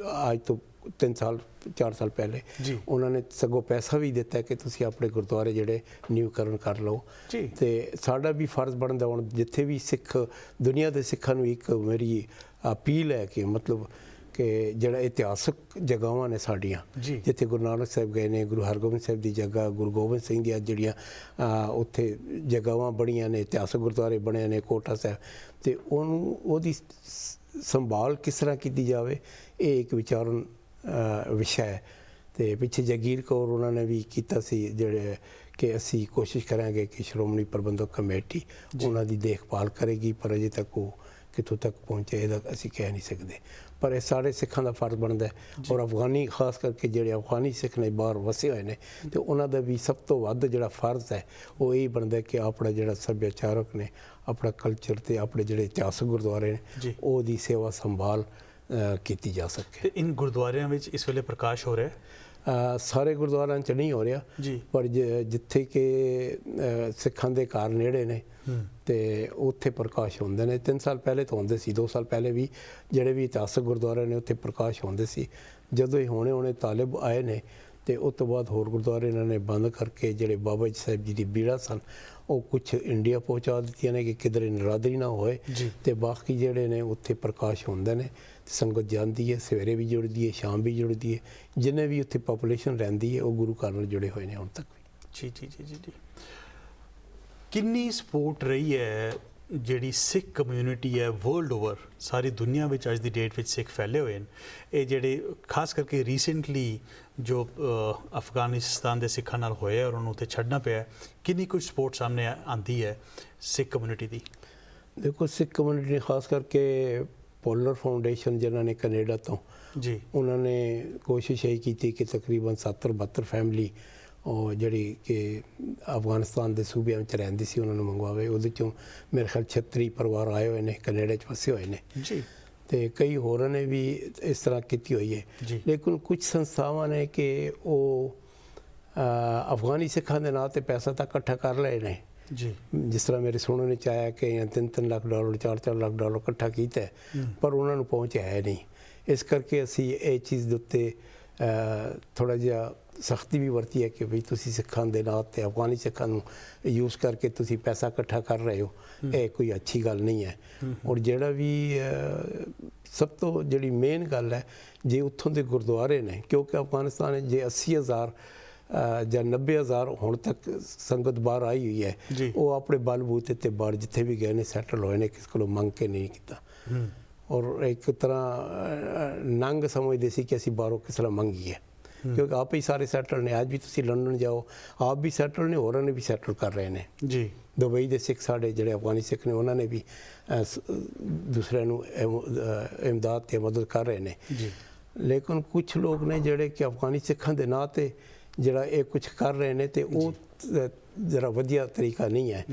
ਅੱਜ ਤੋਂ 3 ਸਾਲ 4 ਸਾਲ ਪਹਿਲੇ ਜੀ। ਉਹਨਾਂ ਨੇ ਸਗੋਂ ਪੈਸਾ ਵੀ ਦਿੱਤਾ ਕਿ ਤੁਸੀਂ ਆਪਣੇ ਗੁਰਦੁਆਰੇ ਜਿਹੜੇ ਨਿਊਕਰਨ ਕਰ ਲਓ। ਜੀ। ਤੇ ਸਾਡਾ ਵੀ ਫਰਜ਼ ਬਣਦਾ ਹੁਣ ਜਿੱਥੇ ਵੀ ਸਿੱਖ ਦੁਨੀਆ ਦੇ ਸਿੱਖਾਂ ਨੂੰ ਇੱਕ ਮੇਰੀ ਅਪੀਲ ਹੈ ਕਿ ਮਤਲਬ ਕਿ ਜਿਹੜਾ ਇਤਿਹਾਸਕ ਜਗ੍ਹਾਵਾਂ ਨੇ ਸਾਡੀਆਂ, ਜੀ। ਜਿੱਥੇ ਗੁਰੂ ਨਾਨਕ ਸਾਹਿਬ ਗਏ ਨੇ, ਗੁਰੂ ਹਰਗੋਬਿੰਦ ਸਾਹਿਬ ਦੀ ਜਗ੍ਹਾ, ਗੁਰੂ ਗੋਬਿੰਦ ਸਿੰਘ ਦੀਆਂ ਜਿਹੜੀਆਂ ਉੱਥੇ ਜਗ੍ਹਾਵਾਂ ਬਣੀਆਂ ਨੇ, ਇਤਿਹਾਸਕ ਗੁਰਦੁਆਰੇ ਬਣੇ ਨੇ, ਕੋਟਾ ਸਾਹਿਬ, ਤੇ ਉਹਦੀ ਸੰਭਾਲ ਕਿਸ ਤਰ੍ਹਾਂ ਕੀਤੀ ਜਾਵੇ, ਇਹ ਇੱਕ ਵਿਚਾਰਨ ਵਿਸ਼ਾ ਹੈ। ਤੇ ਪਿੱਛੇ ਜਗੀਰ ਕੌਰ ਉਹਨਾਂ ਨੇ ਵੀ ਕੀਤਾ ਸੀ ਜਿਹੜੇ ਕਿ ਅਸੀਂ ਕੋਸ਼ਿਸ਼ ਕਰਾਂਗੇ ਕਿ ਸ਼੍ਰੋਮਣੀ ਪ੍ਰਬੰਧਕ ਕਮੇਟੀ ਉਹਨਾਂ ਦੀ ਦੇਖਭਾਲ ਕਰੇਗੀ, ਪਰ ਅਜੇ ਤੱਕ ਉਹ ਕਿੱਥੋਂ ਤੱਕ ਪਹੁੰਚੇ ਇਹਦਾ ਅਸੀਂ ਕਹਿ ਨਹੀਂ ਸਕਦੇ। ਪਰ ਇਹ ਸਾਰੇ ਸਿੱਖਾਂ ਦਾ ਫਰਜ਼ ਬਣਦਾ ਔਰ ਅਫਗਾਨੀ ਖਾਸ ਕਰਕੇ ਜਿਹੜੇ ਅਫਗਾਨੀ ਸਿੱਖ ਨੇ ਬਾਹਰ ਵਸੇ ਹੋਏ ਨੇ, ਤੇ ਉਹਨਾਂ ਦਾ ਵੀ ਸਭ ਤੋਂ ਵੱਧ ਜਿਹੜਾ ਫਰਜ਼ ਹੈ ਉਹ ਇਹ ਬਣਦਾ ਕਿ ਆਪਣਾ ਜਿਹੜਾ ਸੱਭਿਆਚਾਰਕ ਨੇ, ਆਪਣਾ ਕਲਚਰ ਤੇ ਆਪਣੇ ਜਿਹੜੇ ਇਤਿਹਾਸਕ ਗੁਰਦੁਆਰੇ ਨੇ ਉਹਦੀ ਸੇਵਾ ਸੰਭਾਲ ਕੀਤੀ ਜਾ ਸਕੇ। ਤੇ ਇਨ ਗੁਰਦੁਆਰਿਆਂ ਵਿੱਚ ਇਸ ਵੇਲੇ ਪ੍ਰਕਾਸ਼ ਹੋ ਰਿਹਾ? ਸਾਰੇ ਗੁਰਦੁਆਰਿਆਂ 'ਚ ਨਹੀਂ ਹੋ ਰਿਹਾ, ਪਰ ਜਿੱਥੇ ਕਿ ਸਿੱਖਾਂ ਦੇ ਘਰ ਨੇੜੇ ਨੇ ਤੇ ਉੱਥੇ ਪ੍ਰਕਾਸ਼ ਹੁੰਦੇ ਨੇ। 3 ਸਾਲ ਪਹਿਲੇ ਤਾਂ ਹੁੰਦੇ ਸੀ, 2 ਸਾਲ ਪਹਿਲੇ ਵੀ ਜਿਹੜੇ ਵੀ ਇਤਿਹਾਸਕ ਗੁਰਦੁਆਰੇ ਨੇ ਉੱਥੇ ਪ੍ਰਕਾਸ਼ ਹੁੰਦੇ ਸੀ। ਜਦੋਂ ਹੀ ਹੁਣੇ ਤਾਲਿਬ ਆਏ ਨੇ ਤੇ ਉਸ ਤੋਂ ਬਾਅਦ ਹੋਰ ਗੁਰਦੁਆਰੇ ਇਹਨਾਂ ਨੇ ਬੰਦ ਕਰਕੇ ਜਿਹੜੇ ਬਾਬਾ ਜੀ ਸਾਹਿਬ ਜੀ ਦੀ ਬੀੜਾ ਸਨ ਉਹ ਕੁਛ ਇੰਡੀਆ ਪਹੁੰਚਾ ਦਿੱਤੀਆਂ ਨੇ ਕਿ ਕਿਧਰੇ ਨਰਾਦਰੀ ਨਾ ਹੋਏ, ਤੇ ਬਾਕੀ ਜਿਹੜੇ ਨੇ ਉੱਥੇ ਪ੍ਰਕਾਸ਼ ਹੁੰਦੇ ਨੇ। ਸੰਗਤ ਜਾਂਦੀ ਹੈ, ਸਵੇਰੇ ਵੀ ਜੁੜਦੀ ਹੈ, ਸ਼ਾਮ ਵੀ ਜੁੜਦੀ ਹੈ। ਜਿੰਨੇ ਵੀ ਉੱਥੇ ਪਾਪੂਲੇਸ਼ਨ ਰਹਿੰਦੀ ਹੈ ਉਹ ਗੁਰੂ ਘਰ ਨਾਲ ਜੁੜੇ ਹੋਏ ਨੇ ਹੁਣ ਤੱਕ ਵੀ। ਜੀ ਜੀ ਜੀ ਜੀ ਜੀ। ਕਿੰਨੀ ਸਪੋਰਟ ਰਹੀ ਹੈ ਜਿਹੜੀ ਸਿੱਖ ਕਮਿਊਨਿਟੀ ਹੈ ਵਰਲਡ ਓਵਰ, ਸਾਰੀ ਦੁਨੀਆ ਵਿੱਚ ਅੱਜ ਦੀ ਡੇਟ ਵਿੱਚ ਸਿੱਖ ਫੈਲੇ ਹੋਏ ਨੇ, ਇਹ ਜਿਹੜੇ ਖਾਸ ਕਰਕੇ ਰੀਸੈਂਟਲੀ ਜੋ ਅਫਗਾਨਿਸਤਾਨ ਦੇ ਸਿੱਖਾਂ ਨਾਲ ਹੋਇਆ ਔਰ ਉਹਨੂੰ ਉੱਥੇ ਛੱਡਣਾ ਪਿਆ, ਕਿੰਨੀ ਕੁਝ ਸਪੋਰਟ ਸਾਹਮਣੇ ਆਉਂਦੀ ਹੈ ਸਿੱਖ ਕਮਿਊਨਿਟੀ ਦੀ? ਦੇਖੋ, ਸਿੱਖ ਕਮਿਊਨਿਟੀ ਨੇ ਖਾਸ ਕਰਕੇ ਪੋਲਰ ਫਾਊਂਡੇਸ਼ਨ ਜਿਨ੍ਹਾਂ ਨੇ ਕੈਨੇਡਾ ਤੋਂ, ਜੀ, ਉਹਨਾਂ ਨੇ ਕੋਸ਼ਿਸ਼ ਇਹ ਕੀਤੀ ਕਿ ਤਕਰੀਬਨ 70-72 ਫੈਮਿਲੀ ਉਹ ਜਿਹੜੀ ਕਿ ਅਫਗਾਨਿਸਤਾਨ ਦੇ ਸੂਬਿਆਂ ਵਿੱਚ ਰਹਿੰਦੀ ਸੀ ਉਹਨਾਂ ਨੂੰ ਮੰਗਵਾਵੇ। ਉਹਦੇ 'ਚੋਂ ਮੇਰੇ ਖਿਆਲ 36 ਪਰਿਵਾਰ ਆਏ ਹੋਏ ਨੇ, ਕੈਨੇਡਾ 'ਚ ਵਸੇ ਹੋਏ ਨੇ ਜੀ, ਤੇ ਕਈ ਹੋਰਾਂ ਨੇ ਵੀ ਇਸ ਤਰ੍ਹਾਂ ਕੀਤੀ ਹੋਈ ਹੈ। ਲੇਕਿਨ ਕੁਝ ਸੰਸਥਾਵਾਂ ਨੇ ਕਿ ਉਹ ਅਫਗਾਨੀ ਸਿੱਖਾਂ ਦੇ ਨਾਂ 'ਤੇ ਪੈਸਾ ਤਾਂ ਇਕੱਠਾ ਕਰ ਲਏ ਨੇ। ਜੀ, ਜਿਸ ਤਰ੍ਹਾਂ ਮੇਰੇ ਸੁਣਨ ਵਿੱਚ ਆਇਆ ਕਿ $3 ਲੱਖ $4 ਲੱਖ ਇਕੱਠਾ ਕੀਤਾ, ਪਰ ਉਹਨਾਂ ਨੂੰ ਪਹੁੰਚ ਹੈ ਨਹੀਂ। ਇਸ ਕਰਕੇ ਅਸੀਂ ਇਹ ਚੀਜ਼ ਦੇ ਉੱਤੇ ਥੋੜ੍ਹਾ ਜਿਹਾ ਸਖਤੀ ਵੀ ਵਰਤੀ ਹੈ ਕਿ ਬਈ ਤੁਸੀਂ ਸਿੱਖਾਂ ਦੇ ਨਾਂ 'ਤੇ ਅਫਗਾਨੀ ਸਿੱਖਾਂ ਨੂੰ ਯੂਜ਼ ਕਰਕੇ ਤੁਸੀਂ ਪੈਸਾ ਇਕੱਠਾ ਕਰ ਰਹੇ ਹੋ, ਇਹ ਕੋਈ ਅੱਛੀ ਗੱਲ ਨਹੀਂ ਹੈ। ਔਰ ਜਿਹੜਾ ਵੀ ਸਭ ਤੋਂ ਜਿਹੜੀ ਮੇਨ ਗੱਲ ਹੈ, ਜੇ ਉੱਥੋਂ ਦੇ ਗੁਰਦੁਆਰੇ ਨੇ, ਕਿਉਂਕਿ ਅਫਗਾਨਿਸਤਾਨ ਜੇ 80,000 ਜਾਂ 90,000 ਹੁਣ ਤੱਕ ਸੰਗਤ ਬਾਹਰ ਆਈ ਹੋਈ ਹੈ, ਉਹ ਆਪਣੇ ਬਲਬੂਤੇ ਤੇ ਬਾਹਰ ਜਿੱਥੇ ਵੀ ਗਏ ਨੇ ਸੈਟਲ ਹੋਏ ਨੇ, ਕਿਸੇ ਕੋਲੋਂ ਮੰਗ ਕੇ ਨਹੀਂ ਕੀਤਾ। ਔਰ ਇੱਕ ਤਰ੍ਹਾਂ ਨੰਗ ਸਮਝਦੇ ਸੀ ਕਿ ਅਸੀਂ ਬਾਹਰੋਂ ਕਿਸ ਤਰ੍ਹਾਂ ਮੰਗੀਏ, ਕਿਉਂਕਿ ਆਪ ਹੀ ਸਾਰੇ ਸੈਟਲ ਨੇ। ਅੱਜ ਵੀ ਤੁਸੀਂ ਲੰਡਨ ਜਾਓ, ਆਪ ਵੀ ਸੈਟਲ ਨੇ, ਹੋਰਾਂ ਨੇ ਵੀ ਸੈਟਲ ਕਰ ਰਹੇ ਨੇ। ਜੀ, ਦੁਬਈ ਦੇ ਸਿੱਖ ਸਾਡੇ ਜਿਹੜੇ ਅਫਗਾਨੀ ਸਿੱਖ ਨੇ ਉਹਨਾਂ ਨੇ ਵੀ ਦੂਸਰਿਆਂ ਨੂੰ ਇਮਦਾਦ ਤੇ ਮਦਦ ਕਰ ਰਹੇ ਨੇ। ਲੇਕਿਨ ਕੁਝ ਲੋਕ ਨੇ ਜਿਹੜੇ ਕਿ ਅਫਗਾਨੀ ਸਿੱਖਾਂ ਦੇ ਨਾਂ 'ਤੇ ਜਿਹੜਾ ਇਹ ਕੁਝ ਕਰ ਰਹੇ ਨੇ, ਤੇ ਉਹ ਜ਼ਰਾ ਵਧੀਆ ਤਰੀਕਾ ਨਹੀਂ ਹੈ।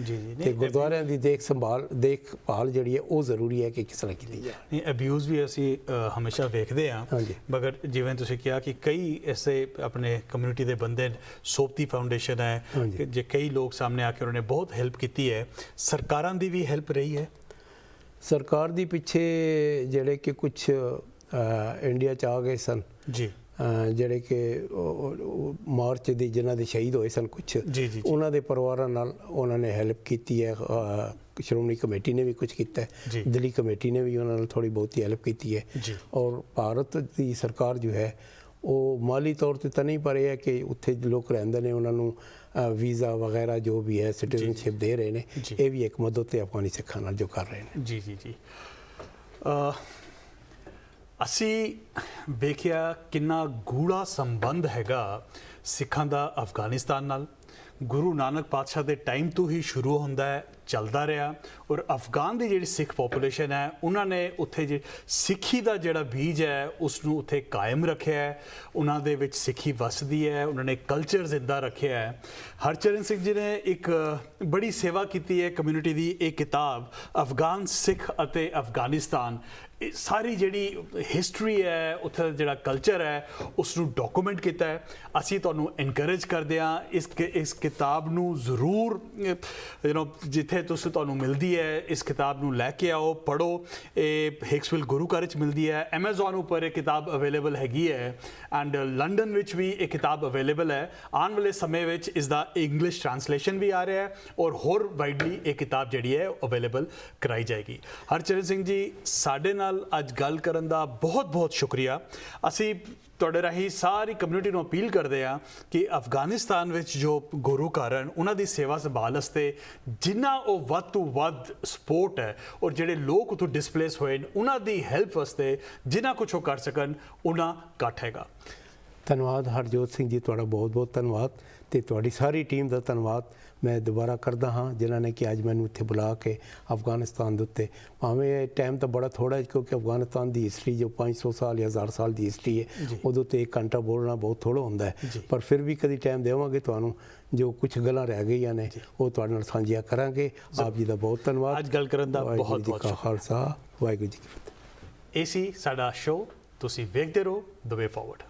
ਤੇ ਗੁਰਦੁਆਰਿਆਂ ਦੀ ਦੇਖਭਾਲ ਜਿਹੜੀ ਹੈ ਉਹ ਜ਼ਰੂਰੀ ਹੈ ਕਿ ਕਿਸ ਤਰ੍ਹਾਂ ਕੀਤੀ ਜਾਏ। ਨਹੀਂ, ਅਬਿਊਜ਼ ਵੀ ਅਸੀਂ ਹਮੇਸ਼ਾ ਵੇਖਦੇ ਹਾਂ, ਮਗਰ ਜਿਵੇਂ ਤੁਸੀਂ ਕਿਹਾ ਕਿ ਕਈ ਐਸੇ ਆਪਣੇ ਕਮਿਊਨਿਟੀ ਦੇ ਬੰਦੇ, ਸੋਪਤੀ ਫਾਊਂਡੇਸ਼ਨ ਹੈ, ਜੇ ਕਈ ਲੋਕ ਸਾਹਮਣੇ ਆ ਕੇ ਉਹਨਾਂ ਨੇ ਬਹੁਤ ਹੈਲਪ ਕੀਤੀ ਹੈ। ਸਰਕਾਰਾਂ ਦੀ ਵੀ ਹੈਲਪ ਰਹੀ ਹੈ? ਸਰਕਾਰ ਦੀ ਪਿੱਛੇ ਜਿਹੜੇ ਕਿ ਕੁਝ ਇੰਡੀਆ 'ਚ ਆ ਗਏ ਸਨ, ਜੀ, ਜਿਹੜੇ ਕਿ ਮਾਰਚ ਦੀ ਜਿਨ੍ਹਾਂ ਦੇ ਸ਼ਹੀਦ ਹੋਏ ਸਨ ਕੁਛ, ਉਹਨਾਂ ਦੇ ਪਰਿਵਾਰਾਂ ਨਾਲ ਉਹਨਾਂ ਨੇ ਹੈਲਪ ਕੀਤੀ ਹੈ। ਸ਼੍ਰੋਮਣੀ ਕਮੇਟੀ ਨੇ ਵੀ ਕੁਝ ਕੀਤਾ, ਦਿੱਲੀ ਕਮੇਟੀ ਨੇ ਵੀ ਉਹਨਾਂ ਨਾਲ ਥੋੜ੍ਹੀ ਬਹੁਤੀ ਹੈਲਪ ਕੀਤੀ ਹੈ। ਔਰ ਭਾਰਤ ਦੀ ਸਰਕਾਰ ਜੋ ਹੈ ਉਹ ਮਾਲੀ ਤੌਰ 'ਤੇ ਤਾਂ ਨਹੀਂ, ਪਰ ਇਹ ਹੈ ਕਿ ਉੱਥੇ ਲੋਕ ਰਹਿੰਦੇ ਨੇ ਉਹਨਾਂ ਨੂੰ ਵੀਜ਼ਾ ਵਗੈਰਾ ਜੋ ਵੀ ਹੈ ਸਿਟੀਜ਼ਨਸ਼ਿਪ ਦੇ ਰਹੇ ਨੇ। ਇਹ ਵੀ ਇੱਕ ਮਦਦ ਤੇ ਅਫਗਾਨੀ ਸਿੱਖਾਂ ਨਾਲ ਜੋ ਕਰ ਰਹੇ ਨੇ। ਜੀ ਜੀ ਜੀ। ਅਸੀਂ ਵੇਖਿਆ ਕਿੰਨਾ ਗੂੜਾ ਸੰਬੰਧ ਹੈਗਾ ਸਿੱਖਾਂ ਦਾ ਅਫਗਾਨਿਸਤਾਨ ਨਾਲ। ਗੁਰੂ ਨਾਨਕ ਪਾਤਸ਼ਾਹ ਦੇ ਟਾਈਮ ਤੋਂ ਹੀ ਸ਼ੁਰੂ ਹੁੰਦਾ ਹੈ, ਚੱਲਦਾ ਰਿਹਾ। ਔਰ ਅਫਗਾਨ ਦੀ ਜਿਹੜੀ ਸਿੱਖ ਪੋਪੂਲੇਸ਼ਨ ਹੈ ਉਹਨਾਂ ਨੇ ਉੱਥੇ ਜੇ ਸਿੱਖੀ ਦਾ ਜਿਹੜਾ ਬੀਜ ਹੈ ਉਸ ਨੂੰ ਉੱਥੇ ਕਾਇਮ ਰੱਖਿਆ ਹੈ। ਉਹਨਾਂ ਦੇ ਵਿੱਚ ਸਿੱਖੀ ਵਸਦੀ ਹੈ, ਉਹਨਾਂ ਨੇ ਕਲਚਰ ਜ਼ਿੰਦਾ ਰੱਖਿਆ ਹੈ। ਹਰਚਰਨ ਸਿੰਘ ਜੀ ਨੇ ਇੱਕ ਬੜੀ ਸੇਵਾ ਕੀਤੀ ਹੈ ਕਮਿਊਨਿਟੀ ਦੀ। ਇਹ ਕਿਤਾਬ ਅਫਗਾਨ ਸਿੱਖ ਅਤੇ ਅਫਗਾਨਿਸਤਾਨ, ਸਾਰੀ ਜਿਹੜੀ ਹਿਸਟਰੀ ਹੈ, ਉੱਥੇ ਦਾ ਜਿਹੜਾ ਕਲਚਰ ਹੈ ਉਸ ਨੂੰ ਡਾਕੂਮੈਂਟ ਕੀਤਾ ਹੈ। ਅਸੀਂ ਤੁਹਾਨੂੰ ਐਨਕਰੇਜ ਕਰਦੇ ਹਾਂ ਇਸ ਕਿਤਾਬ ਨੂੰ ਜ਼ਰੂਰ ਜਿੱਥੇ ਜਿੱਥੇ ਤੁਹਾਨੂੰ ਮਿਲਦੀ ਹੈ ਇਸ ਕਿਤਾਬ ਨੂੰ ਲੈ ਕੇ ਆਓ, ਪੜ੍ਹੋ। ਇਹ ਹਿਕਸਵਿਲ ਗੁਰੂ ਘਰ ਵਿੱਚ ਮਿਲਦੀ ਹੈ, Amazon ਉੱਪਰ ਇਹ ਕਿਤਾਬ ਅਵੇਲੇਬਲ ਹੈਗੀ ਹੈ, ਐਂਡ ਲੰਡਨ ਵਿੱਚ ਵੀ ਇਹ ਕਿਤਾਬ ਅਵੇਲੇਬਲ ਹੈ। ਆਉਣ ਵਾਲੇ ਸਮੇਂ ਵਿੱਚ ਇਸ ਦਾ ਇੰਗਲਿਸ਼ ਟ੍ਰਾਂਸਲੇਸ਼ਨ ਵੀ ਆ ਰਿਹਾ ਹੈ ਔਰ ਹੋਰ ਵਾਈਡਲੀ ਇਹ ਕਿਤਾਬ ਜਿਹੜੀ ਹੈ ਅਵੇਲੇਬਲ ਕਰਾਈ ਜਾਏਗੀ। ਹਰਚਰਨ ਸਿੰਘ ਜੀ, ਸਾਡੇ ਨਾਲ ਅੱਜ ਗੱਲ ਕਰਨ ਦਾ ਬਹੁਤ ਬਹੁਤ ਸ਼ੁਕਰੀਆ। ਅਸੀਂ ਤੁਹਾਡੇ ਰਾਹੀਂ ਸਾਰੀ ਕਮਿਊਨਿਟੀ ਨੂੰ ਅਪੀਲ ਕਰਦੇ ਹਾਂ ਕਿ ਅਫਗਾਨਿਸਤਾਨ ਵਿੱਚ ਜੋ ਗੁਰੂ ਘਰ ਹਨ ਉਹਨਾਂ ਦੀ ਸੇਵਾ ਸੰਭਾਲ ਵਾਸਤੇ ਜਿੰਨਾ ਉਹ ਵੱਧ ਤੋਂ ਵੱਧ ਸਪੋਰਟ ਹੈ ਔਰ ਜਿਹੜੇ ਲੋਕ ਉੱਥੋਂ ਡਿਸਪਲੇਸ ਹੋਏ ਨੇ ਉਹਨਾਂ ਦੀ ਹੈਲਪ ਵਾਸਤੇ ਜਿੰਨਾ ਕੁਛ ਉਹ ਕਰ ਸਕਣ ਉਹਨਾਂ ਘੱਟ ਹੈਗਾ। ਧੰਨਵਾਦ ਹਰਜੋਤ ਸਿੰਘ ਜੀ, ਤੁਹਾਡਾ ਬਹੁਤ ਬਹੁਤ ਧੰਨਵਾਦ, ਤੇ ਤੁਹਾਡੀ ਸਾਰੀ ਟੀਮ ਦਾ ਧੰਨਵਾਦ ਮੈਂ ਦੁਬਾਰਾ ਕਰਦਾ ਹਾਂ ਜਿਨ੍ਹਾਂ ਨੇ ਕਿ ਅੱਜ ਮੈਨੂੰ ਇੱਥੇ ਬੁਲਾ ਕੇ ਅਫਗਾਨਿਸਤਾਨ ਦੇ ਉੱਤੇ, ਭਾਵੇਂ ਇਹ ਟਾਈਮ ਤਾਂ ਬੜਾ ਥੋੜ੍ਹਾ ਹੈ ਕਿਉਂਕਿ ਅਫਗਾਨਿਸਤਾਨ ਦੀ ਹਿਸਟਰੀ ਜੋ 500 ਸਾਲ ਜਾਂ 1000 ਸਾਲ ਦੀ ਹਿਸਟਰੀ ਹੈ ਉਦੋਂ ਤੇ 1 ਘੰਟਾ ਬੋਲਣਾ ਬਹੁਤ ਥੋੜ੍ਹਾ ਹੁੰਦਾ ਹੈ, ਪਰ ਫਿਰ ਵੀ ਕਦੀ ਟਾਈਮ ਦੇਵਾਂਗੇ ਤੁਹਾਨੂੰ, ਜੋ ਕੁਝ ਗੱਲਾਂ ਰਹਿ ਗਈਆਂ ਨੇ ਉਹ ਤੁਹਾਡੇ ਨਾਲ ਸਾਂਝੀਆਂ ਕਰਾਂਗੇ। ਆਪ ਜੀ ਦਾ ਬਹੁਤ ਧੰਨਵਾਦ। ਅੱਜ ਗੱਲ ਕਰਨ ਦਾ ਬਹੁਤ ਬਹੁਤ ਸ਼ੁਕਰੀਆ। ਖਾਲਸਾ, ਵਾਹਿਗੁਰੂ ਜੀ ਕੀ ਫਤਿਹ। ਇਹ ਸੀ ਸਾਡਾ ਸ਼ੋਅ, ਤੁਸੀਂ ਵੇਖਦੇ ਰਹੋ ਦ ਵੇ ਫਾਰਵਰਡ।